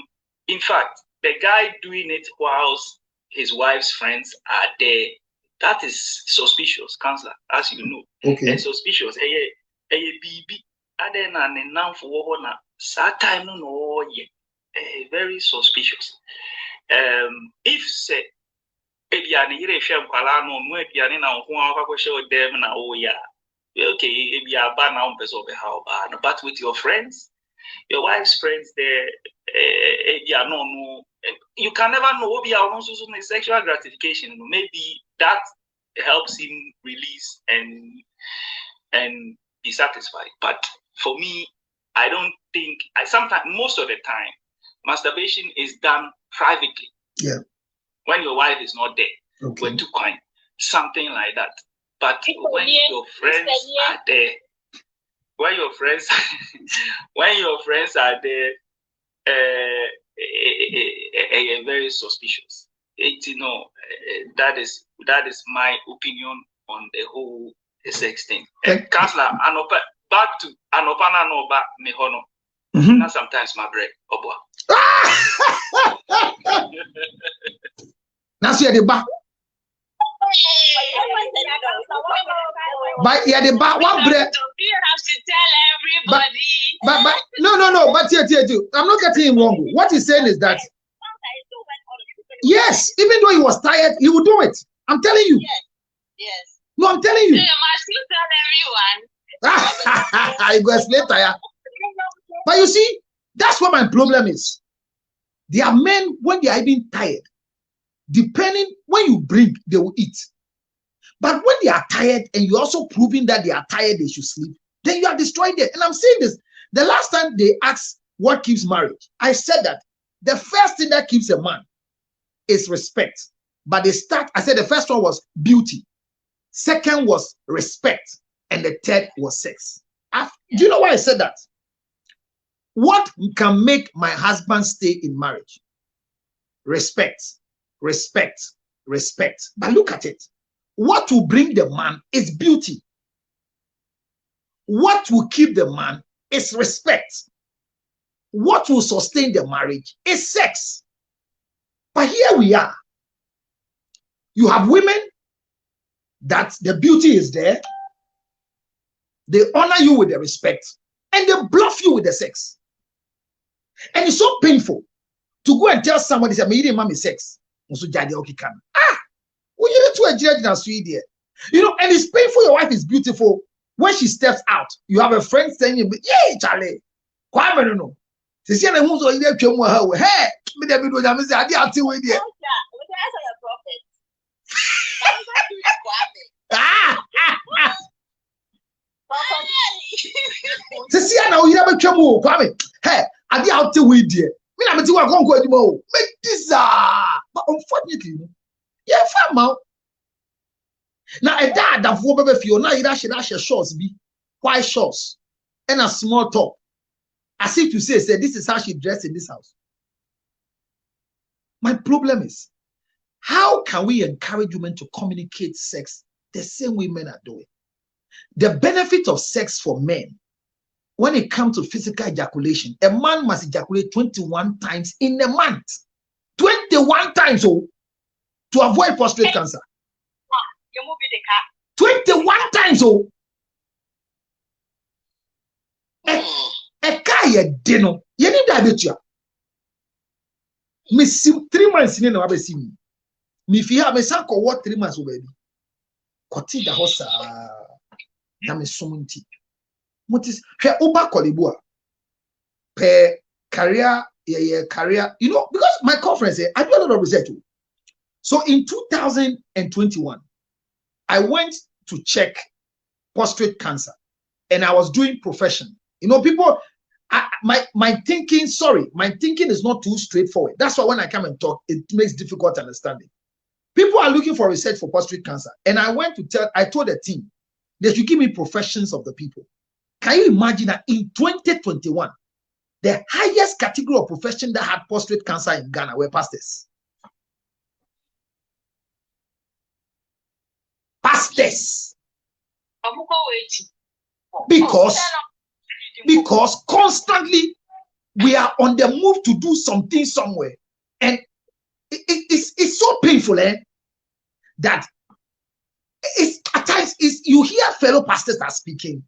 [SPEAKER 3] in fact, the guy doing it whilst his wife's friends are there, that is suspicious, Counselor, as you know.
[SPEAKER 2] Okay.
[SPEAKER 3] And suspicious. Baby, and then an enough for time no very suspicious. If say Ebiani Reshem Palano, Nuebiani now who show them now, okay, Ebia Bana how bad, but with your friends, your wife's friends there, no, you can never know sexual gratification. Maybe that helps him release and be satisfied. But for me, I don't think sometimes most of the time masturbation is done privately.
[SPEAKER 2] Yeah.
[SPEAKER 3] When your wife is not there.
[SPEAKER 2] Okay.
[SPEAKER 3] We're too kind. Something like that. But when your friends are there, when your friends are there, very suspicious. That is my opinion on the whole sex thing. Counselor, back to Anopana no ba mehono. Not sometimes my bread.
[SPEAKER 2] That's the back. But yeah, the back what bread?
[SPEAKER 8] You have to tell everybody.
[SPEAKER 2] But no. But here, I'm not getting him wrong. What he's saying is that yes, even though he was tired, he would do it. I'm telling you.
[SPEAKER 8] Yes.
[SPEAKER 2] No, I'm telling you.
[SPEAKER 8] So you must still tell everyone.
[SPEAKER 2] I go explain tired. But you see, that's what my problem is. There are men when they are even tired, Depending when you bring, they will eat. But when they are tired and you're also proving that they are tired, they should sleep, then you are destroying them. And I'm saying this, the last time they asked what keeps marriage, I said that the first thing that keeps a man is respect. But I said the first one was beauty. Second was respect. And the third was sex. Do you know why I said that? What can make my husband stay in marriage? Respect, respect, respect. But look at it. What will bring the man is beauty. What will keep the man is respect. What will sustain the marriage is sex. But here we are. You have women that the beauty is there. They honor you with the respect. And they bluff you with the sex. And it's so painful to go and tell somebody, say, "Me didn't mommy sex." You know, and it's painful. Your wife is beautiful. When she steps out, you have a friend saying, "Yeah, Charlie, Kwame no." Hey, me David was say, "I did with you." See, now you never come Kwame. Hey, I did out with you. Me na me ti wa kon ko edimo o. Make this but unfortunately, yeah, fam out. Now a dad that for baby feel now you dash shorts be white shorts and a small top. As if to say this is how she dressed in this house. My problem is, how can we encourage women to communicate sex the same way men are doing? The benefit of sex for men, when it comes to physical ejaculation, a man must ejaculate 21 times in a month. 21 times to avoid prostate cancer. 21 times a guy dino. You need that me 3 months in no see me. Me if you have me sanko what 3 months baby. Koti da hosa na me somunti. Motis hwe oba kolibua per career career, you know, because my conference I do a lot of research. So in 2021 I went to check prostate cancer and I was doing profession. You know, people my thinking is not too straightforward. That's why when I come and talk, it makes difficult understanding. People are looking for research for prostate cancer. And I told the team, they should give me professions of the people. Can you imagine that in 2021, the highest category of profession that had prostate cancer in Ghana were pastors? Pastors. Because constantly we are on the move to do something somewhere. And it's so painful, that at times you hear fellow pastors are speaking.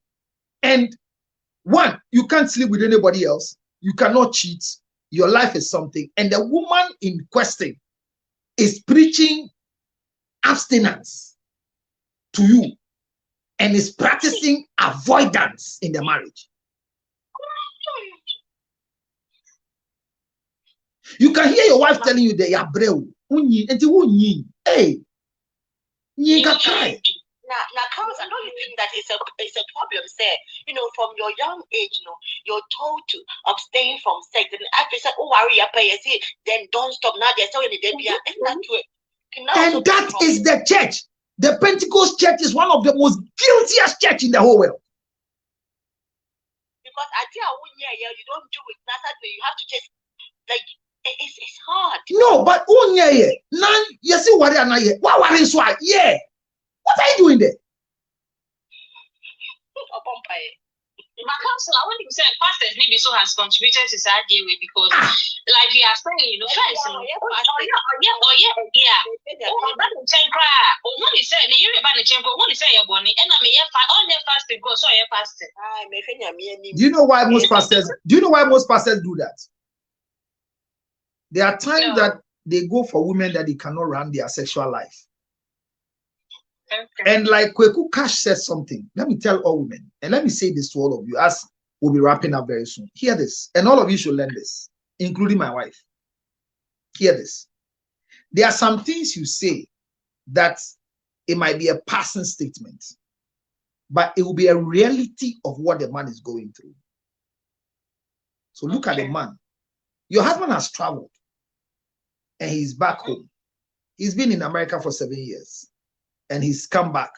[SPEAKER 2] And one, you can't sleep with anybody else. You cannot cheat. Your life is something. And the woman in question is preaching abstinence to you and is practicing avoidance in the marriage. You can hear your wife telling you that you're brave. Hey,
[SPEAKER 4] now, Carlos, I know you think that it's a problem, say, you know, from your young age, you know, you're told to abstain from sex. And after say, oh, worry, then don't stop. Now they're telling you,
[SPEAKER 2] and that is the church. The Pentecost church is one of the most guiltiest church in the whole world.
[SPEAKER 4] Because I tell you don't do it. You have to just, like, it's hard.
[SPEAKER 2] No, but now you see what they are now. What is why? Yeah. What are you doing there?
[SPEAKER 8] My counsel, I want to say pastors maybe so has contributed to that way because like we are saying, you know, first, when you say you and I may all their fasting go so your fasting.
[SPEAKER 2] Do you know why most pastors do that? There are times that they go for women that they cannot run their sexual life. Okay. And like Kweku Cash said something, let me tell all women, and let me say this to all of you as we'll be wrapping up very soon. Hear this, and all of you should learn this, including my wife. Hear this. There are some things you say that it might be a passing statement, but it will be a reality of what the man is going through. So look at the man. Your husband has traveled and he's back home. He's been in America for 7 years and he's come back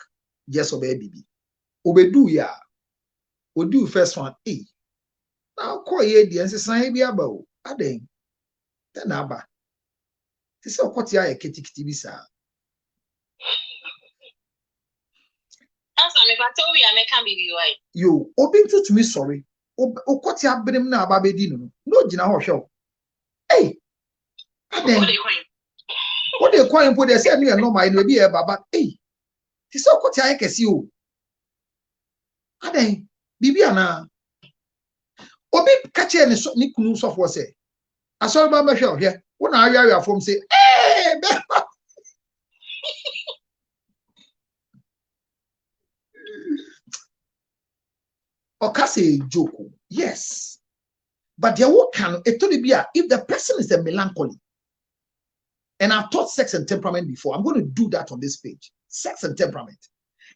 [SPEAKER 2] just obey baby. Obedu ya. Odu first one. Now call ye the answer sign be about. Aden. Then aba. This is what ya kiti bisa. You open to me sorry. Okoti abrim na ababedi no gina ho hwe. Hey. Aden. What they call him put they say me no my no be e baba. Hey. This is okoti ayekesi o. Aden. Bibi ana. Obi kache ni kunu sofo say. Asori ba mahwe ohwe. Wo na awia from say, "Hey, Okase joke. Yes. But there what can if the person is a melancholy, and I've taught sex and temperament before, I'm going to do that on this page. Sex and temperament.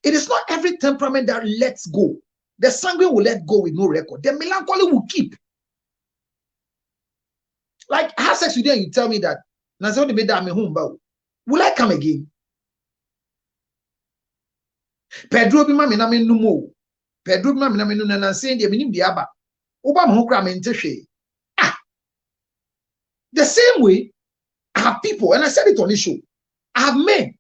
[SPEAKER 2] It is not every temperament that lets go. The sanguine will let go with no record. The melancholy will keep. Like, I have sex with you and you tell me that will I come again? Pedro be mami na me numo. Pedro be mami na me nu na saying the minim diaba. Oba mo kra me ntehwe. The same way, I have people, and I said it on this show, I have men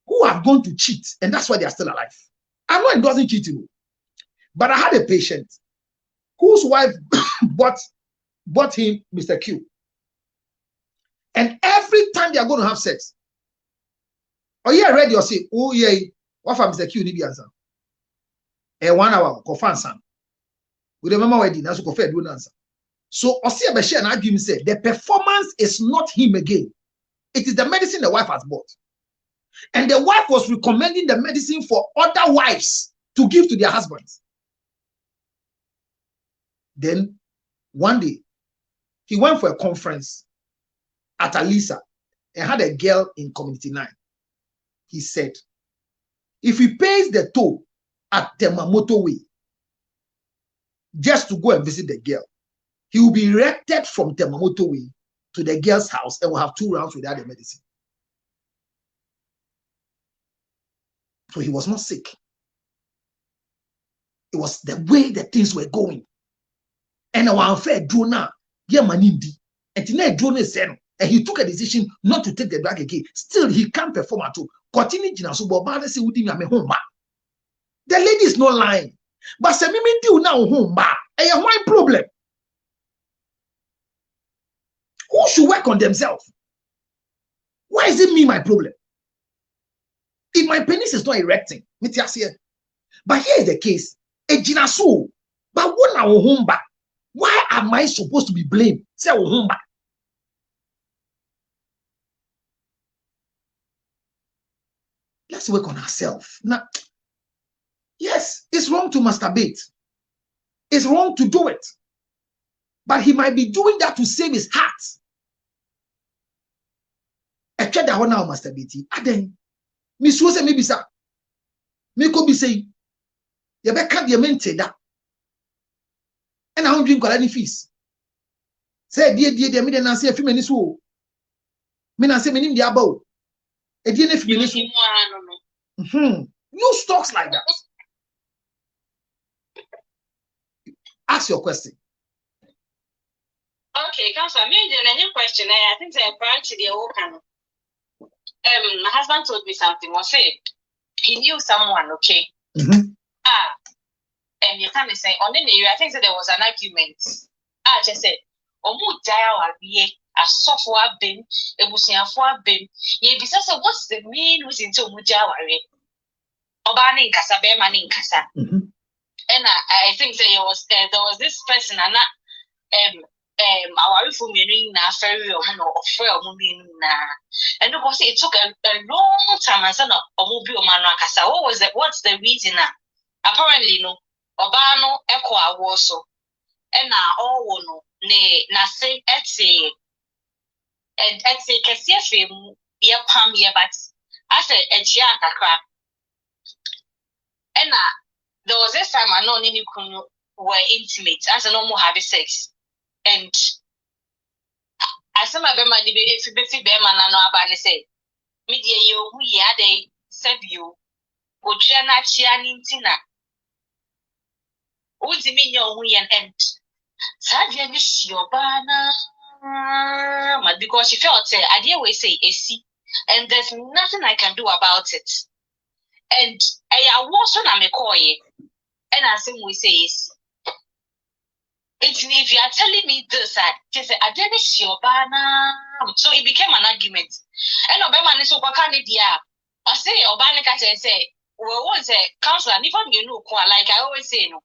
[SPEAKER 2] who have gone to cheat, and that's why they are still alive. I'm not endorsing cheating, but I had a patient whose wife bought him Mr. Q. And every time they are going to have sex, oh yeah, ready or say, oh yeah, what for Mr. Q? Nibi answer. 1 hour, kofansan. We remember why did answer kofa do answer. So Osia Beshi and argument said the performance is not him again. It is the medicine the wife has bought. And the wife was recommending the medicine for other wives to give to their husbands. Then one day, he went for a conference at Alisa and had a girl in Community 9. He said, if he pays the toll at Temamoto Way just to go and visit the girl, he will be erected from Temamoto Way to the girl's house and will have 2 rounds without the medicine. So he was not sick. It was the way the things were going. And our unfair drone, yeah, manindi. And tonight drone is saying, and he took a decision not to take the drug again. Still, he can't perform at all. Continue, so the lady is not lying. But se me do now home ba. Why problem? Who should work on themselves? Why is it me my problem? If my penis is not erecting, but here is the case. But what now ba? Why am I supposed to be blamed? Say ba. Let's work on ourselves. Now, yes, it's wrong to masturbate. It's wrong to do it. But he might be doing that to save his heart. I tried that one now masturbating. And then, Miss Rose, maybe sir, me could be saying, you better cut your men say that. And I don't drink any fees. Say, dear, me then say a few minutes. Me na say, me nim the above. A dear, if you use talks like that. Ask your question.
[SPEAKER 4] Okay, Council, I made a new question. I think they're branch to the whole panel. My husband told me something. Was said he knew someone, okay? And you can't say on the new. I think that there was an argument. I just said, Omu Jaya be a software bin, a busia for bin. Ye be said, what's the mean within to Mujawari? Obani Casa Beman in Casa. And I think that there was this person and that our meaning na ferry or meaning na, and of course it took a long time and son of mobile manakasa. What's the reason? Apparently no Obano Echo Awoso and now all no ne na say etsy and say kesiye femu ye pam ye but I said echia kakra. And there was this time I know Nini Kunu were intimate as a normal having sex. And I said my bema di be if be bema na no aba ne say media you who ye ade serve you otwa na chia ni ntina uzi me nyo hu ye end sadia ni shiobana because she felt I dare we say AC and there's nothing I can do about it. And I was on a McCoy and I think we say AC. It's if you are telling me this, I didn't see your banner. So it became an argument. And Obama is so candidia. I say Obama can say, well, once a counselor, even you know, like I always say, no.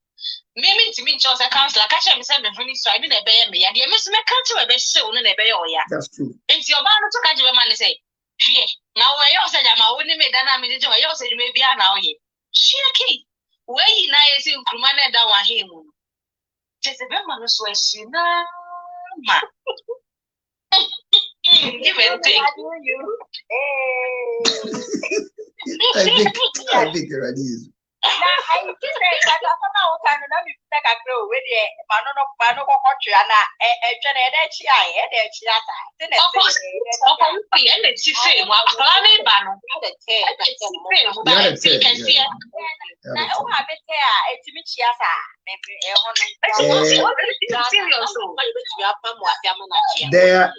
[SPEAKER 4] Maybe to me, Charles, a counselor, catch him, send me so I didn't obey me. And you must make country a bit soon and obey all.
[SPEAKER 2] That's true.
[SPEAKER 4] It's your banner to catch your man and say, yeah, now I also said, I wouldn't make that. I mean, I also said, maybe I now here. She a key. Where you now is in Kumana that one him. Just a bit man, so I see now. Even take you.
[SPEAKER 2] I think you're right.
[SPEAKER 8] I think that I can not be like a girl with a Mano country and a generation.
[SPEAKER 2] There,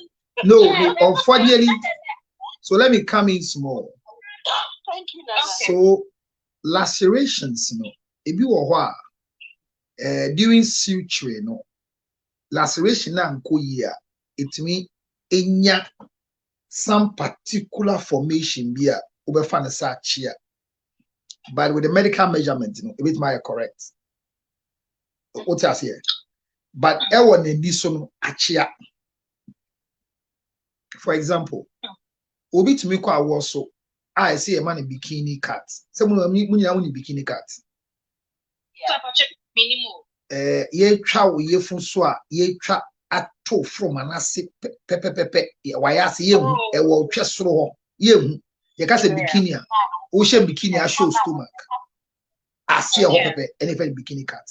[SPEAKER 2] no, unfortunately. So let me come in small.
[SPEAKER 8] Thank you.
[SPEAKER 2] So lacerations, no. If you were during suture, no. Laceration na nko year, it mean enya some particular formation be a obefa na sa chia. But with the medical measurement, you know, it might correct. What else here? But ewo ne bi so no achia. For example, obi to me kwa also I see a man in bikini cat. Someone munya woni bikini cat. Ye twa wo ye fun so a ye twa ato from anase pepepepe waya se ye hu e wo twa soro ho ye hu ye ka se bikini a o she bikini a show stomach ase ho pepe any bikini cat.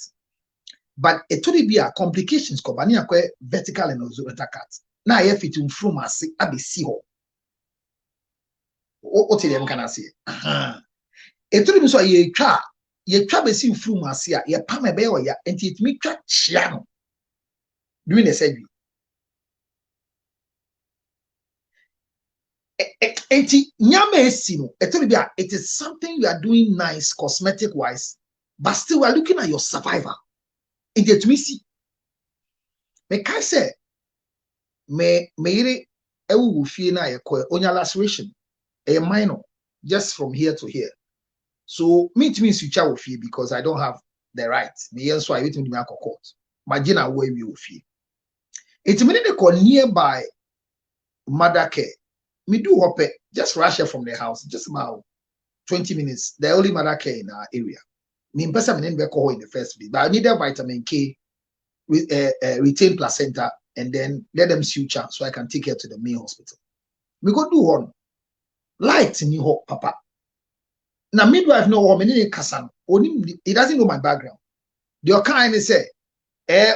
[SPEAKER 2] But it would be a complications ko bani akwa vertical and horizontal cat. Na ye fit from ase abesi ho. What tell them can I say? It told me so ye twa be see through masia ye pam ebe o ya enti it me twa chia no doing the surgery enti nyama esi no it told me it is something you are doing nice cosmetic wise but still we are looking at your survival enti it me see me kai say me ire ewu fie na ye ko onya laceration a minor just from here to here. So meet me switcher with you because I don't have the right. Me so I wait me court. Imagine a way we with you. It's meaning they call nearby mother care. Me do hope just rush here from the house, just about 20 minutes. The only mother care in our area. Me person me name in the first place, but I need a vitamin K with retain placenta and then let them suture so I can take her to the main hospital. We go do one light in your papa. Now midwife no woman in Kasan. He doesn't know my background. The kind say,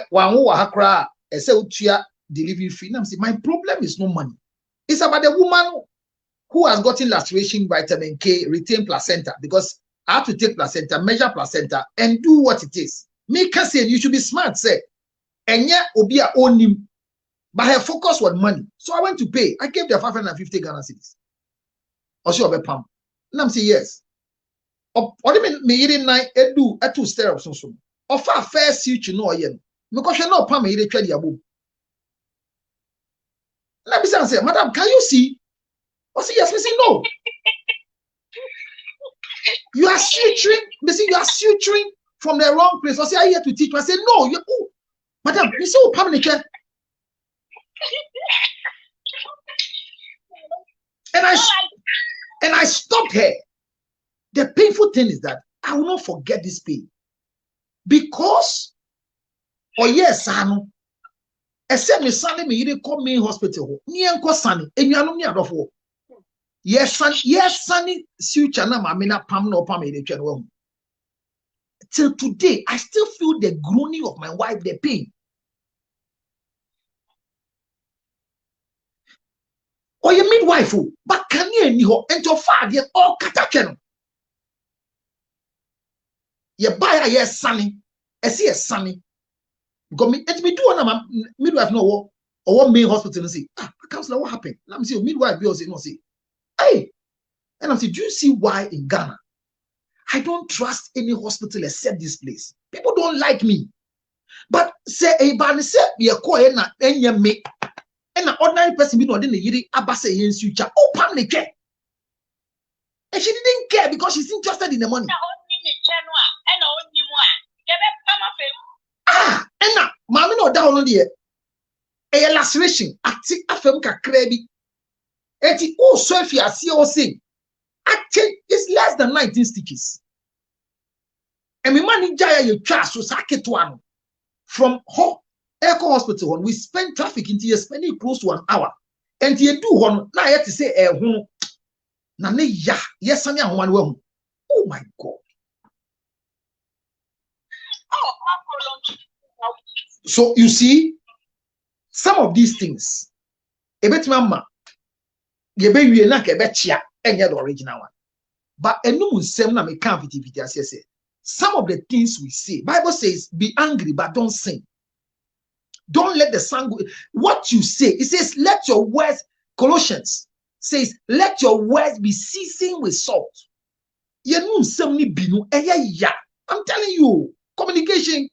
[SPEAKER 2] one who hakra, say utia delivery free. Now my problem is no money. It's about the woman who has gotten laceration, vitamin K, retain placenta, because I have to take placenta, measure placenta, and do what it is. Me can say you should be smart, say, and yet obia own him. But her focus was money. So I went to pay. I gave her 550 Ghana cedis. Or she will pam. And I'm saying yes. Or me eating night edu etu stare up so. Offer first suit no yen. Because you know pam me eat the above. Let me say, madam, can you see? I say yes, me say no. You are suturing, me say you are suturing from the wrong place. I say I here to teach. I say no, you madam, you say pam me care. And I stopped her. The painful thing is that I will not forget this pain. Because, oh yes, I know. except me Sunday me you come main hospital. Ni enko Sunny, enuanom ni adofo. Yes, Sunny, future na mama na pam no pam e twa no. Till today, I still feel the groaning of my wife, the pain. Or your midwife, but can you any ho enter father all kataken? You buy a yes, Sunny, I see a Sunny. Because me, it me do one midwife no or one main hospital and say, counselor, what happened? And I'm saying midwife bills no say, hey, and I'm saying, do you see why in Ghana I don't trust any hospital except this place? People don't like me. But say a ban say be a coin na enya me. And an ordinary person be no the yiri abase yen sucha. Oh, pam ne care. And she didn't care because she's interested in the money. And mama no down on the a laceration acting afem kakra bi. Eti oh so if you see or say acting is less than 19 stitches. And my money jaya you trust so saket one from Echo Hospital we spend traffic into spending close to an hour. And you do one now yet to say na ne ya yes ani ahwan wa hu. Oh my God. So you see some of these things a bit mama ye be wie na ka be chia enye the original one. But enum nsem na me kan fitifiti ase say some of the things we say Bible says be angry but don't sin. Don't let the sun go. What you say, it says, let your words, Colossians says, let your words be seasoned with salt. I'm telling you, communication.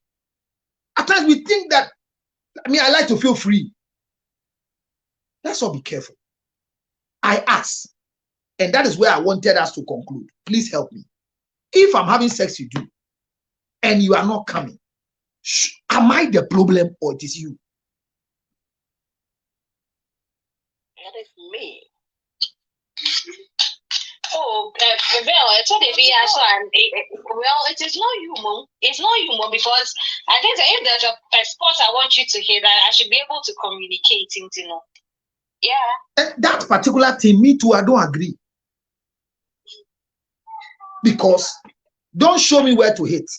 [SPEAKER 2] At times we think that, I like to feel free. Let's all be careful. I ask, and that is where I wanted us to conclude. Please help me. If I'm having sex with you, and you are not coming, am I the problem or it is you?
[SPEAKER 4] That is me. Oh, well, it's what they be as well. It is not you, Mom. It's not you, Mom, because I think that if there's a spot I want you to hear, that I should be able to communicate, you know. Yeah.
[SPEAKER 2] And that particular thing, me too, I don't agree. Because don't show me where to hit.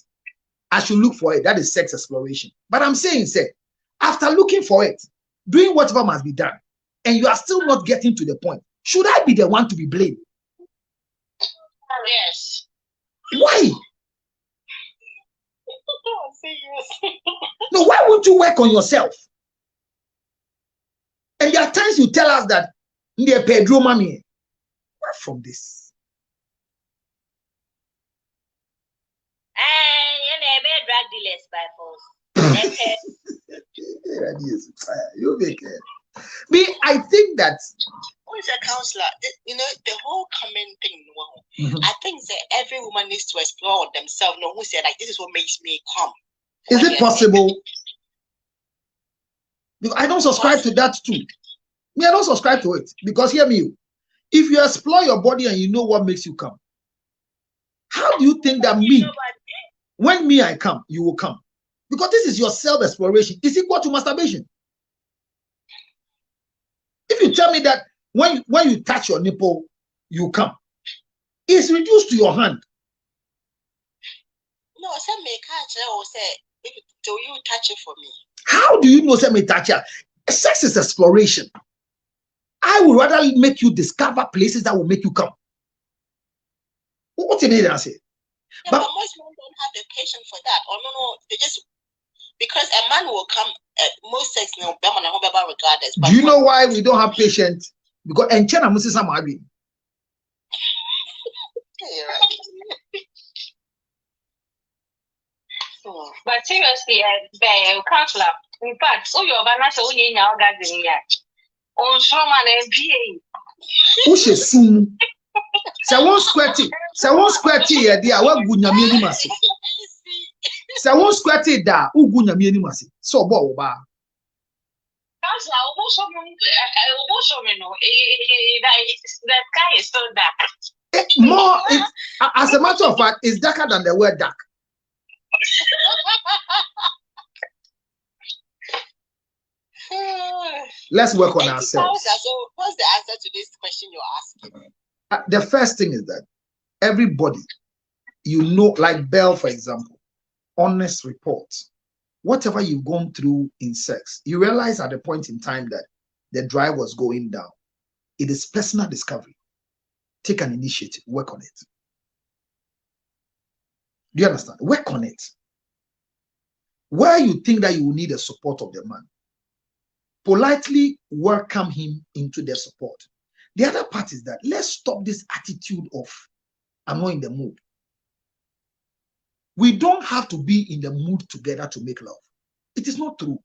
[SPEAKER 2] I should look for it. That is sex exploration. But I'm saying, say, after looking for it, doing whatever must be done, and you are still not getting to the point, should I be the one to be blamed?
[SPEAKER 4] Yes.
[SPEAKER 2] Why? No, why won't you work on yourself? And there are times you tell us that near Pedro Mami. Where from this?
[SPEAKER 4] Drug dealers by force.
[SPEAKER 2] You make it. Me, I think that
[SPEAKER 4] who is a counselor? You know, the whole common thing. I think that every woman needs to explore themselves. No, who said like this is what makes me come.
[SPEAKER 2] Is it possible? Because I don't subscribe to that too. Me, I don't subscribe to it. Because hear me, if you explore your body and you know what makes you come, how do you think that when I come, you will come? Because this is your self-exploration. It's equal to masturbation. If you tell me that when you touch your nipple, you come, it's reduced to your hand.
[SPEAKER 4] No, some may catch or say, do you touch it for me?
[SPEAKER 2] How do you know some may touch it? Sex is exploration. I would rather make you discover places that will make you come. What do you mean? I say?
[SPEAKER 4] Yeah, but most men don't have the patience for that. Or no, they just because a man will come at most sex now, regardless.
[SPEAKER 2] Do you know why we don't have patience? Because in China, Mrs. Amadi.
[SPEAKER 8] But seriously, counselor, in fact, so you're going to say, you orgasm yet. On some and MPA.
[SPEAKER 2] Who should soon? So one square tea, dear, what good Yamini must. So one square tea, da, who good Yamini must. So, Boba.
[SPEAKER 8] Counselor, the sky is so dark.
[SPEAKER 2] More, as a matter of fact, it's darker than the word dark. Let's work on ourselves.
[SPEAKER 4] So, what's the answer to this question you're asking?
[SPEAKER 2] The first thing is that everybody, like Belle, for example, honest report. Whatever you've gone through in sex, you realize at a point in time that the drive was going down. It is personal discovery. Take an initiative, work on it. Do you understand? Work on it. Where you think that you will need the support of the man, politely welcome him into their support. The other part is that let's stop this attitude of I'm not in the mood. We don't have to be in the mood together to make love. It is not true.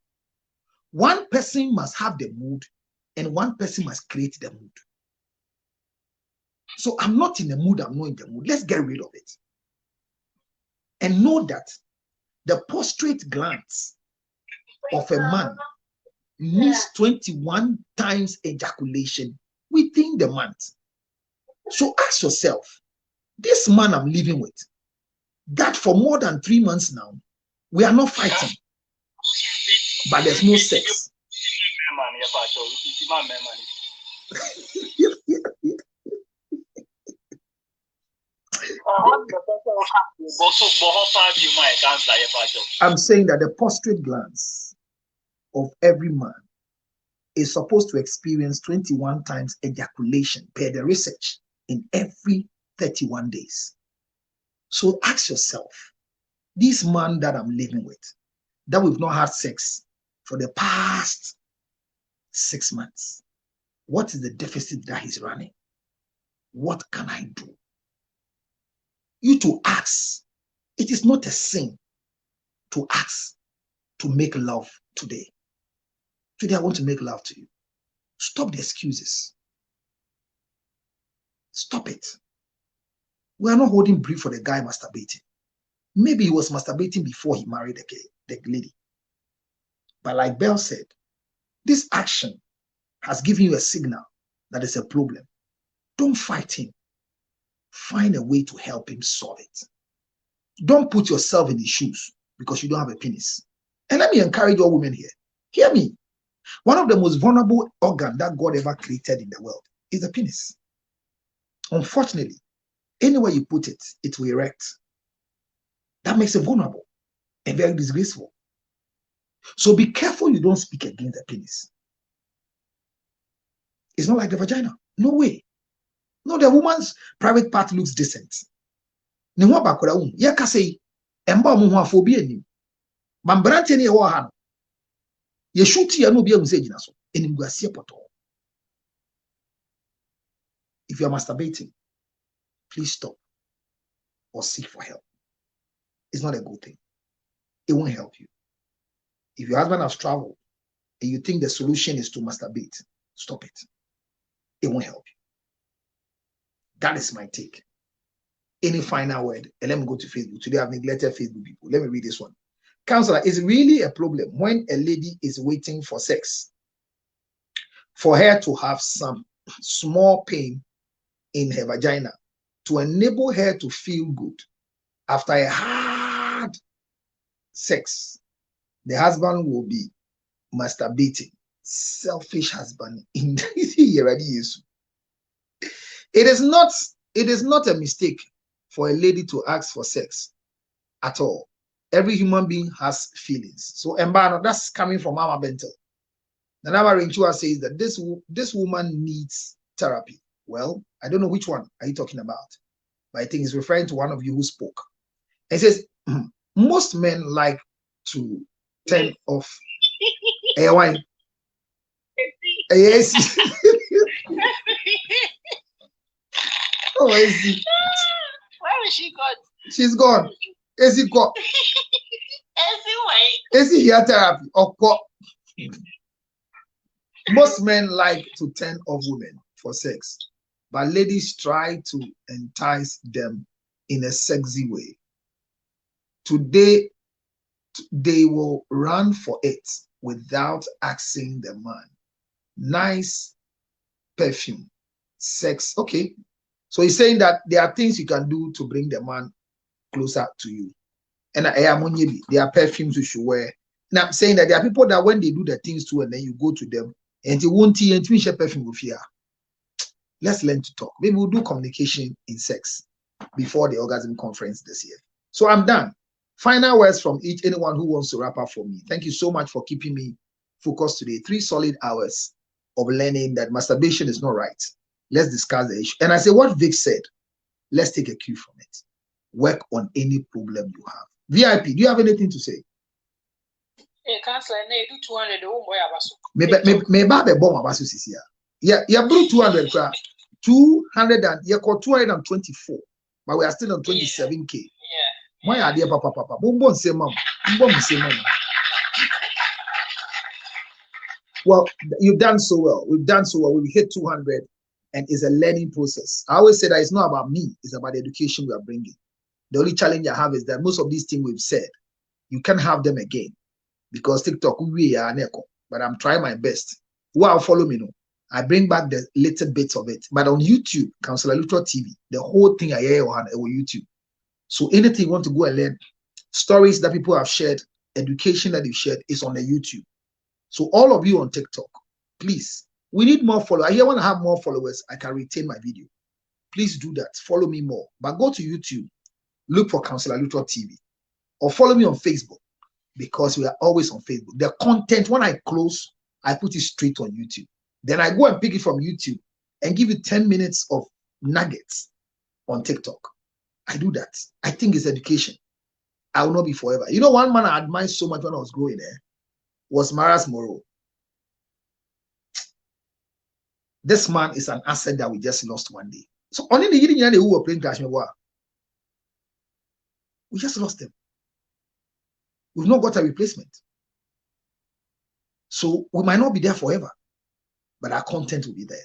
[SPEAKER 2] One person must have the mood and one person must create the mood. So I'm not in the mood, I'm not in the mood. Let's get rid of it. And know that the prostate glands of a man needs 21 times ejaculation within the month. So ask yourself, this man I'm living with, that for more than 3 months now, we are not fighting, but there's no sex. I'm saying that the prostate glands of every man is supposed to experience 21 times ejaculation per the research in every 31 days. So ask yourself, this man that I'm living with, that we've not had sex for the past 6 months, what is the deficit that he's running? What can I do? You to ask. It is not a sin to ask to make love today. Today I want to make love to you. Stop the excuses. Stop it. We are not holding brief for the guy masturbating. Maybe he was masturbating before he married the lady. But like Belle said, this action has given you a signal that is a problem. Don't fight him. Find a way to help him solve it. Don't put yourself in his shoes because you don't have a penis. And let me encourage all women here. Hear me. One of the most vulnerable organs that God ever created in the world is the penis. Unfortunately, anywhere you put it, it will erect. That makes it vulnerable and very disgraceful. So be careful you don't speak against the penis. It's not like the vagina. No way. No, the woman's private part looks decent. Ne ho abakora wo ye ka sei emba mo ho afobia nim bambrante ne wo ha no ye shoot ya no bia mu se gina so enim guasie poto. If you are masturbating, please stop or seek for help. It's not a good thing. It won't help you. If your husband has traveled and you think the solution is to masturbate, stop it. It won't help you. That is my take. Any final word? And let me go to Facebook. Today I've neglected Facebook people. Let me read this one. Counselor, is really a problem when a lady is waiting for sex for her to have some small pain in her vagina to enable her to feel good after a hard sex. The husband will be masturbating. Selfish husband. It is not a mistake for a lady to ask for sex at all. Every human being has feelings. So Mbano, that's coming from Mama Bento. Nanama Rinchua says that this woman needs therapy. Well, I don't know which one are you talking about, but I think it's referring to one of you who spoke. It says most men like to turn off a wine. Yes. Oh, is he?
[SPEAKER 4] Where is she gone?
[SPEAKER 2] She's gone. Is he gone? Is he here therapy? Of course. Most men like to turn off women for sex, but ladies try to entice them in a sexy way. Today, they will run for it without asking the man. Nice perfume, sex. Okay. So he's saying that there are things you can do to bring the man closer to you. And there are perfumes you should wear. Now I'm saying that there are people that when they do the things too, and then you go to them and they won't tea and twin perfume with fear. Let's learn to talk. Maybe we'll do communication in sex before the orgasm conference this year. So I'm done. Final words from anyone who wants to wrap up for me. Thank you so much for keeping me focused today. 3 solid hours of learning that masturbation is not right. Let's discuss the issue. And I say what Vic said, let's take a cue from it. Work on any problem you have. VIP, do you have anything to say?
[SPEAKER 6] Hey, Counselor, I do 200. Oh boy,
[SPEAKER 2] me ba bomb abaso sisi ya. Yeah, bro 200 kra. 200 and yeah, 224. But we are still on 27k.
[SPEAKER 6] Yeah.
[SPEAKER 2] Why are there papa? Boom say mom. Boom say mom. Well, you've done so well. We've done so well. We've hit 200 and it's a learning process. I always say that it's not about me, it's about the education we are bringing. The only challenge I have is that most of these things we've said, you can't have them again because TikTok, we are neko, but I'm trying my best. Wow, follow me now. I bring back the little bits of it, but on YouTube, Counselor Lutra TV, the whole thing I hear on YouTube. So anything you want to go and learn, stories that people have shared, education that they've shared is on the YouTube. So all of you on TikTok, please, we need more followers. I want to have more followers. I can retain my video. Please do that. Follow me more. But go to YouTube, look for Counselor Lutra TV, or follow me on Facebook because we are always on Facebook. The content, when I close, I put it straight on YouTube. Then I go and pick it from YouTube and give you 10 minutes of nuggets on TikTok. I do that. I think it's education. I will not be forever. You know, one man I admired so much when I was growing there was Maras Moro. This man is an asset that we just lost one day. So only the year who were playing Clash War, we just lost them. We've not got a replacement. So we might not be there forever, but our content will be there.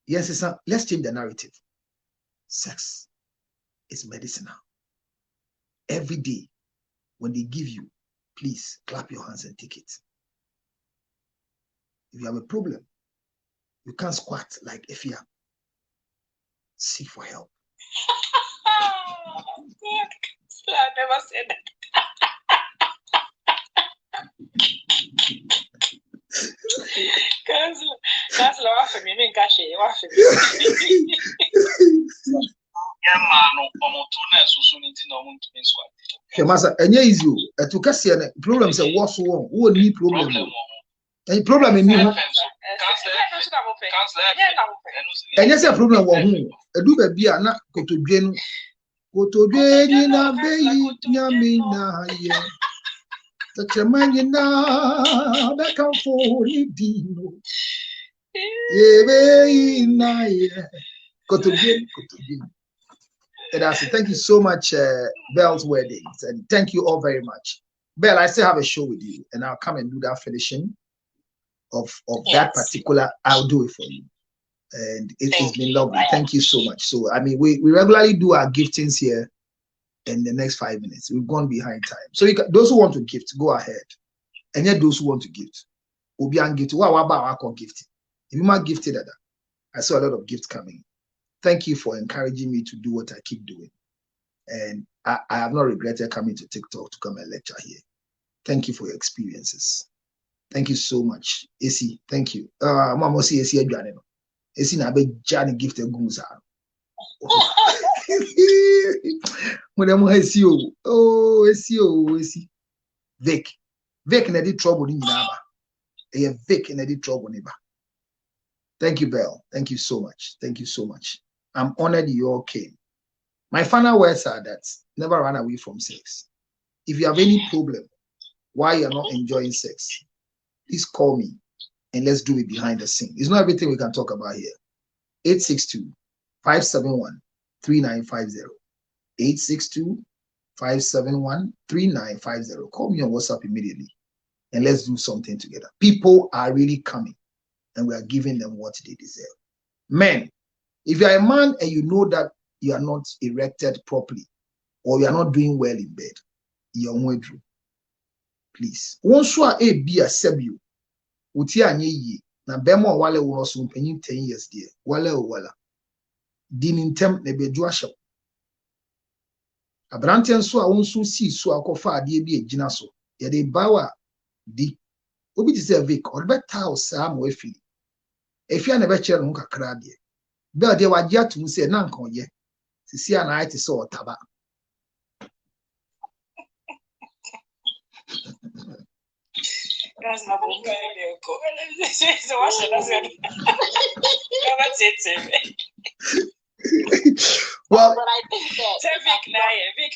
[SPEAKER 2] Yes, sir. Let's change the narrative. Sex is medicinal. Every day, when they give you, please clap your hands and take it. If you have a problem, you can't squat like Efia. Seek for help.
[SPEAKER 6] God, I never said that. That's law for me. I mean, cash it.
[SPEAKER 2] Masa, enye easy o. Etu kase na problem say what's wrong? Who need problem? Any problem in me? Enye say problem wo hu. Edu ba bia na kotodwe no. Kotodwe ni na beyi nyame na ye. Tachemanye na be kan for dino. Ye na ye. Kotodwe. And I say thank you so much, Belle's Weddings, and thank you all very much. Belle, I still have a show with you, and I'll come and do that finishing of that particular. I'll do it for you, and it's been lovely. Thank you so much. So I mean, we regularly do our giftings here in the next 5 minutes. We've gone behind time, so those who want to gift, go ahead, and yet those who want to gift, will be on gift. What about our gift? If you might gift it, I saw a lot of gifts coming. Thank you for encouraging me to do what I keep doing. And I have not regretted coming to TikTok to come and lecture here. Thank you for your experiences. Thank you so much. AC, thank you. Mama see AC Adwane. AC na be jani gift egunza. Madam AC oh AC. Vic na di trouble ni nyaba. Vic na di trouble ni ba. Thank you, Belle. Thank you so much. Thank you so much. I'm honored you all came. My final words are that never run away from sex. If you have any problem why you're not enjoying sex, please call me and let's do it behind the scene. It's not everything we can talk about here. 862-571-3950. 862-571-3950. Call me on WhatsApp immediately and let's do something together. People are really coming and we are giving them what they deserve. Men, if you are a man and you know that you are not erected properly or you are not doing well in bed, you're on through. Please. Once you are a be a sebu, uti anye ye na bemo wale unosu penyin 10 years dear. Wale o wala. Din intem ne bejuasha. Abranten so a wonso si so akofa ade bi agina so. Ye de bawa di. Obi ti say Vic or better o sa mo efi. Efi na be kire no kakra de. Be de wagye atum say na nkan ye. Sisi ana ai ti so otaba.
[SPEAKER 6] That's my boy. So what should I say?
[SPEAKER 2] Well,
[SPEAKER 4] but I think that
[SPEAKER 6] Vic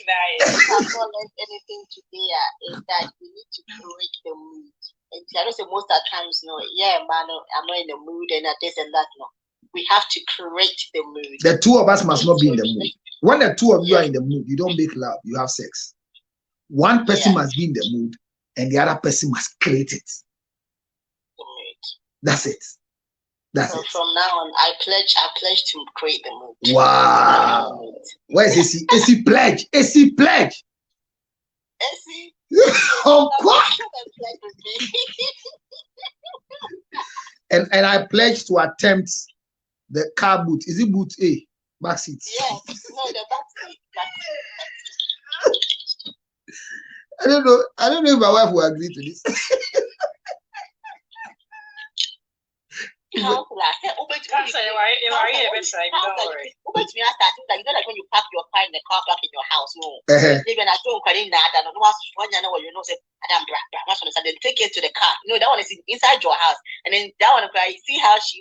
[SPEAKER 4] I have not learned anything today is that we need to create the mood. And I don't say most of the times, no, yeah, man, I'm not in the mood and this and that. No, we have to create the mood.
[SPEAKER 2] The two of us must not be in the mood. When the two of you are in the mood, you don't make love, you have sex. One person must be in the mood and the other person must create it. That's it. That's
[SPEAKER 4] so
[SPEAKER 2] it.
[SPEAKER 4] From now on, I pledge to create the mood.
[SPEAKER 2] Wow. Where is AC? AC pledge. AC pledge.
[SPEAKER 4] AC.
[SPEAKER 2] Oh God. and I pledge to attempt the car boot. Is it boot A? Back seat.
[SPEAKER 4] Yes. No, the back seat.
[SPEAKER 2] I don't know if my wife will agree to this.
[SPEAKER 4] Don't worry. Like when you park your car in the car park in your house, no. Even I don't carry that. I don't know what you know. You know, say, "Adam, then take it to the car." You know, that one is inside your house, and then that one, you see how she,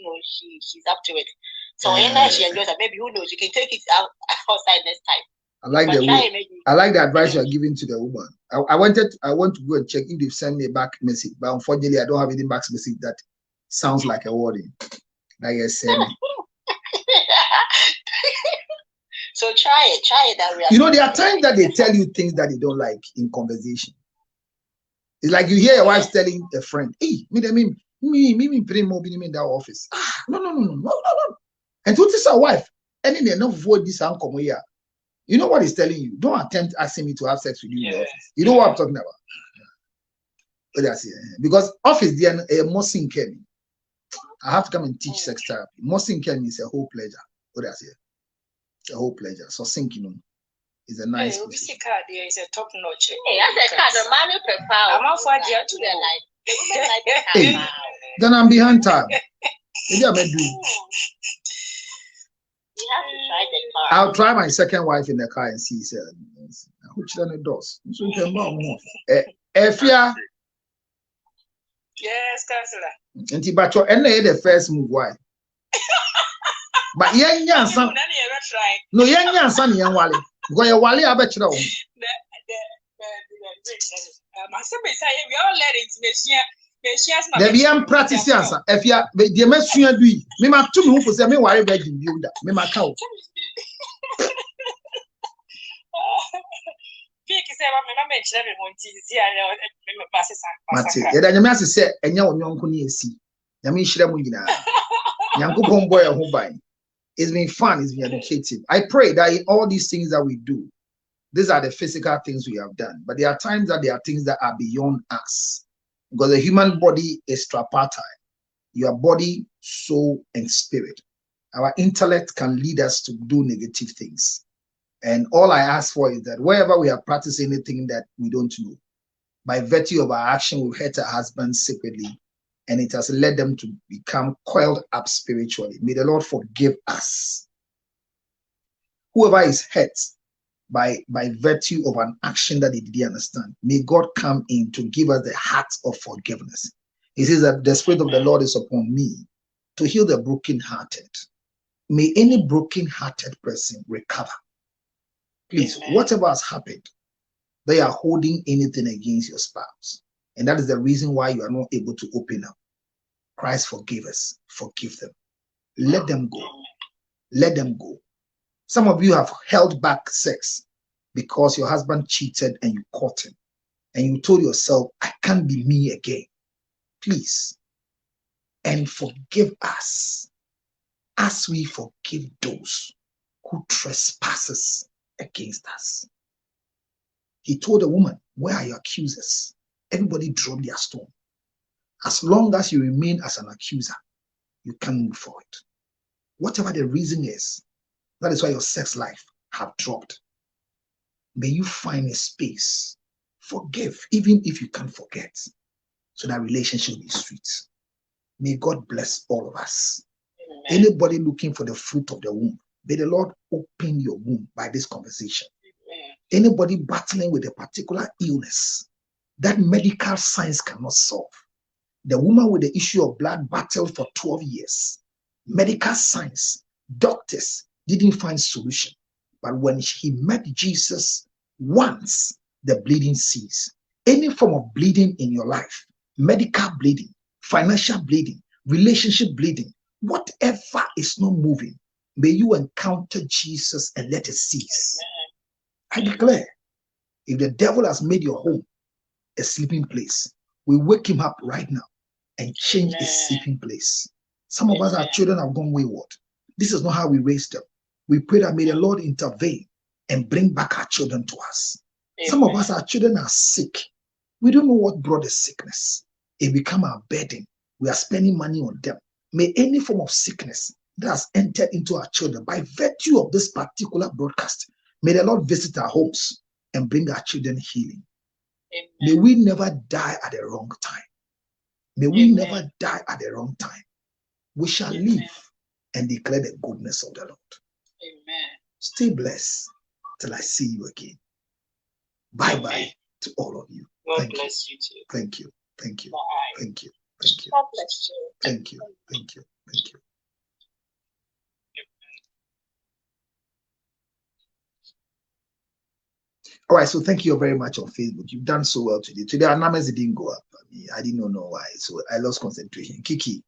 [SPEAKER 4] she's up to it. So when she enjoys it, maybe who knows? You can take it outside next time.
[SPEAKER 2] I like the advice you are giving to the woman. I want to go and check if they've sent me a back message, but unfortunately, I don't have any back message that sounds like a warning. Like I said.
[SPEAKER 4] So try it that way.
[SPEAKER 2] You know, there are times that they tell you things that they don't like in conversation. It's like you hear your wife telling a friend, "Hey, me pray more in that office." No. And to this our wife, and then enough for this uncle here. You know what he's telling you? Don't attempt asking me to have sex with you in the office. You know what I'm talking about? Because office there more sinking. I have to come and teach sex therapy. More sinking is a whole pleasure. What I say? It's a whole pleasure. So sinking is a nice.
[SPEAKER 6] Hey, is a top notch.
[SPEAKER 4] Hey, I said, I'm out for the
[SPEAKER 2] Hey, then I'm behind time. Maybe I may do.
[SPEAKER 4] You have to try the car.
[SPEAKER 2] I'll try my second wife in the car and see. Which one it does? So you can buy more. Efia.
[SPEAKER 6] Yes, Councillor.
[SPEAKER 2] And Tibacho, and the first move. Why? But yeah, son. No, yeah, son, young Wally. Go your Wally, I bet you know.
[SPEAKER 6] My son is saying we all let it.
[SPEAKER 2] The BM practice answer. If you are the mess you do, me ma two who say me worry about you builder. Me ma cow. Mate, ya da nyame asese enya onyonko ne esi. Nyame hire mu nyina. Nyankopon boy ho ban. It's been fun, it's been educative. I pray that in all these things that we do, these are the physical things we have done, but there are times that there are things that are beyond us. Because the human body is tripartite. Your body, soul, and spirit. Our intellect can lead us to do negative things. And all I ask for is that wherever we have practiced anything that we don't know, by virtue of our action, we've hurt our husbands secretly, and it has led them to become coiled up spiritually. May the Lord forgive us. Whoever is hurt by virtue of an action that they didn't understand, may God come in to give us the heart of forgiveness. He says that the Spirit of the Lord is upon me to heal the brokenhearted. May any brokenhearted person recover. Please, whatever has happened, they are holding anything against your spouse. And that is the reason why you are not able to open up. Christ forgive us. Forgive them. Let them go. Let them go. Some of you have held back sex because your husband cheated and you caught him. And you told yourself, I can't be me again. Please. And forgive us as we forgive those who trespasses against us. He told the woman, where are your accusers? Everybody drop their stone. As long as you remain as an accuser, you can't move forward. Whatever the reason is, that is why your sex life have dropped. May you find a space. Forgive, even if you can't forget, so that relationship will be sweet. May God bless all of us. Amen. Anybody looking for the fruit of the womb, may the Lord open your womb by this conversation. Amen. Anybody battling with a particular illness that medical science cannot solve. The woman with the issue of blood battled for 12 years. Medical science, doctors didn't find solution. But when he met Jesus once, the bleeding ceased. Any form of bleeding in your life, medical bleeding, financial bleeding, relationship bleeding, whatever is not moving, may you encounter Jesus and let it cease. I declare, if the devil has made your home a sleeping place, we wake him up right now and change his sleeping place. Some of us, our children have gone wayward. This is not how we raised them. We pray that may the Lord intervene and bring back our children to us. Some of us, our children are sick. We don't know what brought the sickness. It become our burden. We are spending money on them. May any form of sickness that has entered into our children by virtue of this particular broadcast, may the Lord visit our homes and bring our children healing. Amen. May we never die at the wrong time. May we never die at the wrong time. We shall live and declare the goodness of the Lord. Amen. Stay blessed till I see you again. Bye-bye to all of you.
[SPEAKER 8] God bless you too.
[SPEAKER 2] Thank you. Thank you.
[SPEAKER 8] Bye.
[SPEAKER 2] Thank you. Thank you.
[SPEAKER 4] God bless you.
[SPEAKER 2] Thank you. Thank you. Thank you. All right, so thank you very much on Facebook. You've done so well today. Today our numbers didn't go up. I didn't know why, so I lost concentration. Kiki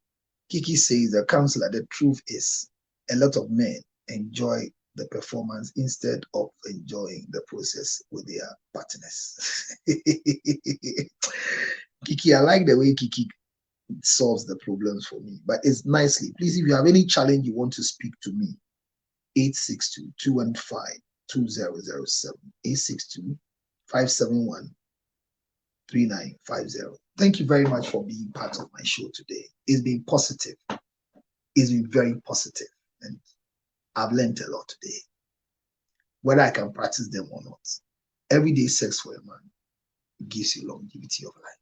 [SPEAKER 2] says, the counselor, the truth is a lot of men enjoy the performance instead of enjoying the process with their partners. Kiki, I like the way Kiki solves the problems for me, but it's nicely. Please, if you have any challenge you want to speak to me, 862-215-2007, 862-571-3950. Thank you very much for being part of my show today. It's been positive. It's been very positive, and I've learned a lot today. Whether I can practice them or not, everyday sex for a man gives you longevity of life.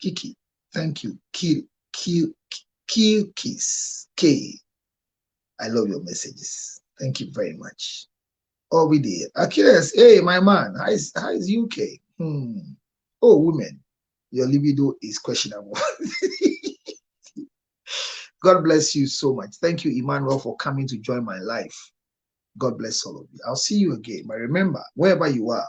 [SPEAKER 2] Kiki, thank you. Kiss. K. I love your messages. Thank you very much. Every day. Achilles, hey, my man, how is UK? Oh, women, your libido is questionable. God bless you so much. Thank you, Emmanuel, for coming to join my life. God bless all of you. I'll see you again. But remember, wherever you are,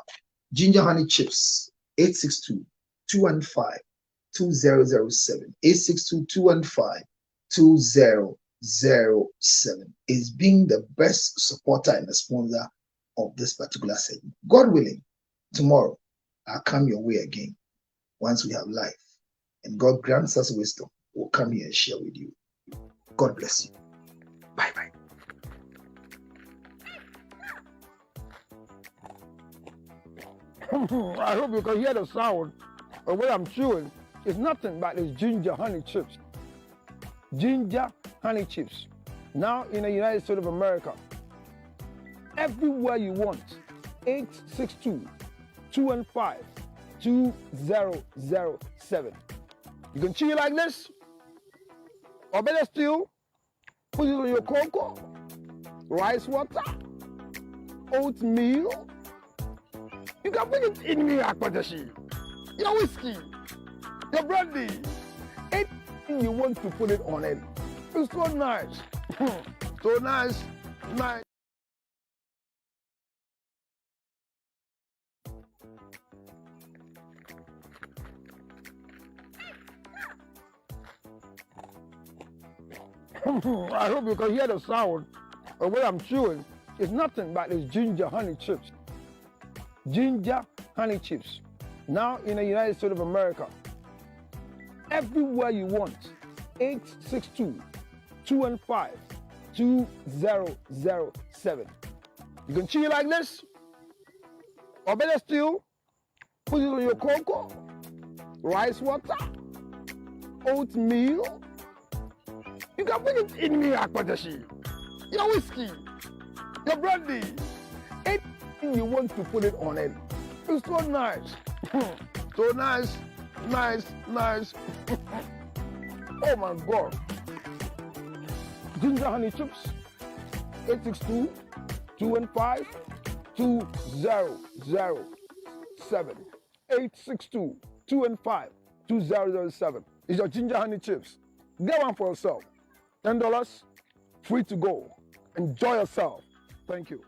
[SPEAKER 2] Ginger Honey Chips, 862-215-2007. 862-215-2007 is being the best supporter and the sponsor of this particular segment. God willing, tomorrow I'll come your way again. Once we have life and God grants us wisdom, we'll come here and share with you. God bless you. Bye-bye.
[SPEAKER 1] I hope you can hear the sound of what I'm chewing. It's nothing but it's ginger honey chips. Ginger honey chips. Now in the United States of America. Everywhere you want. 862-215-2007. You can chew it like this. Or better still, put it on your cocoa, rice water, oatmeal. You can put it in your akpatashi, your whiskey, your brandy. Anything you want to put it on it. It's so nice. So nice. Nice. I hope you can hear the sound of what I'm chewing. It's nothing but it's ginger honey chips. Ginger honey chips. Now in the United States of America. Everywhere you want. 862-215-2007. You can chew it like this. Or better still, put it on your cocoa, rice water, oatmeal. You can put it in your akpatashi, your whiskey, your brandy. Anything you want to put it on it. It's so nice. So nice. Oh my God. Ginger honey chips. 862-215-2007. 862-215-2007. It's your ginger honey chips. Get one for yourself. $10, free to go. Enjoy yourself. Thank you.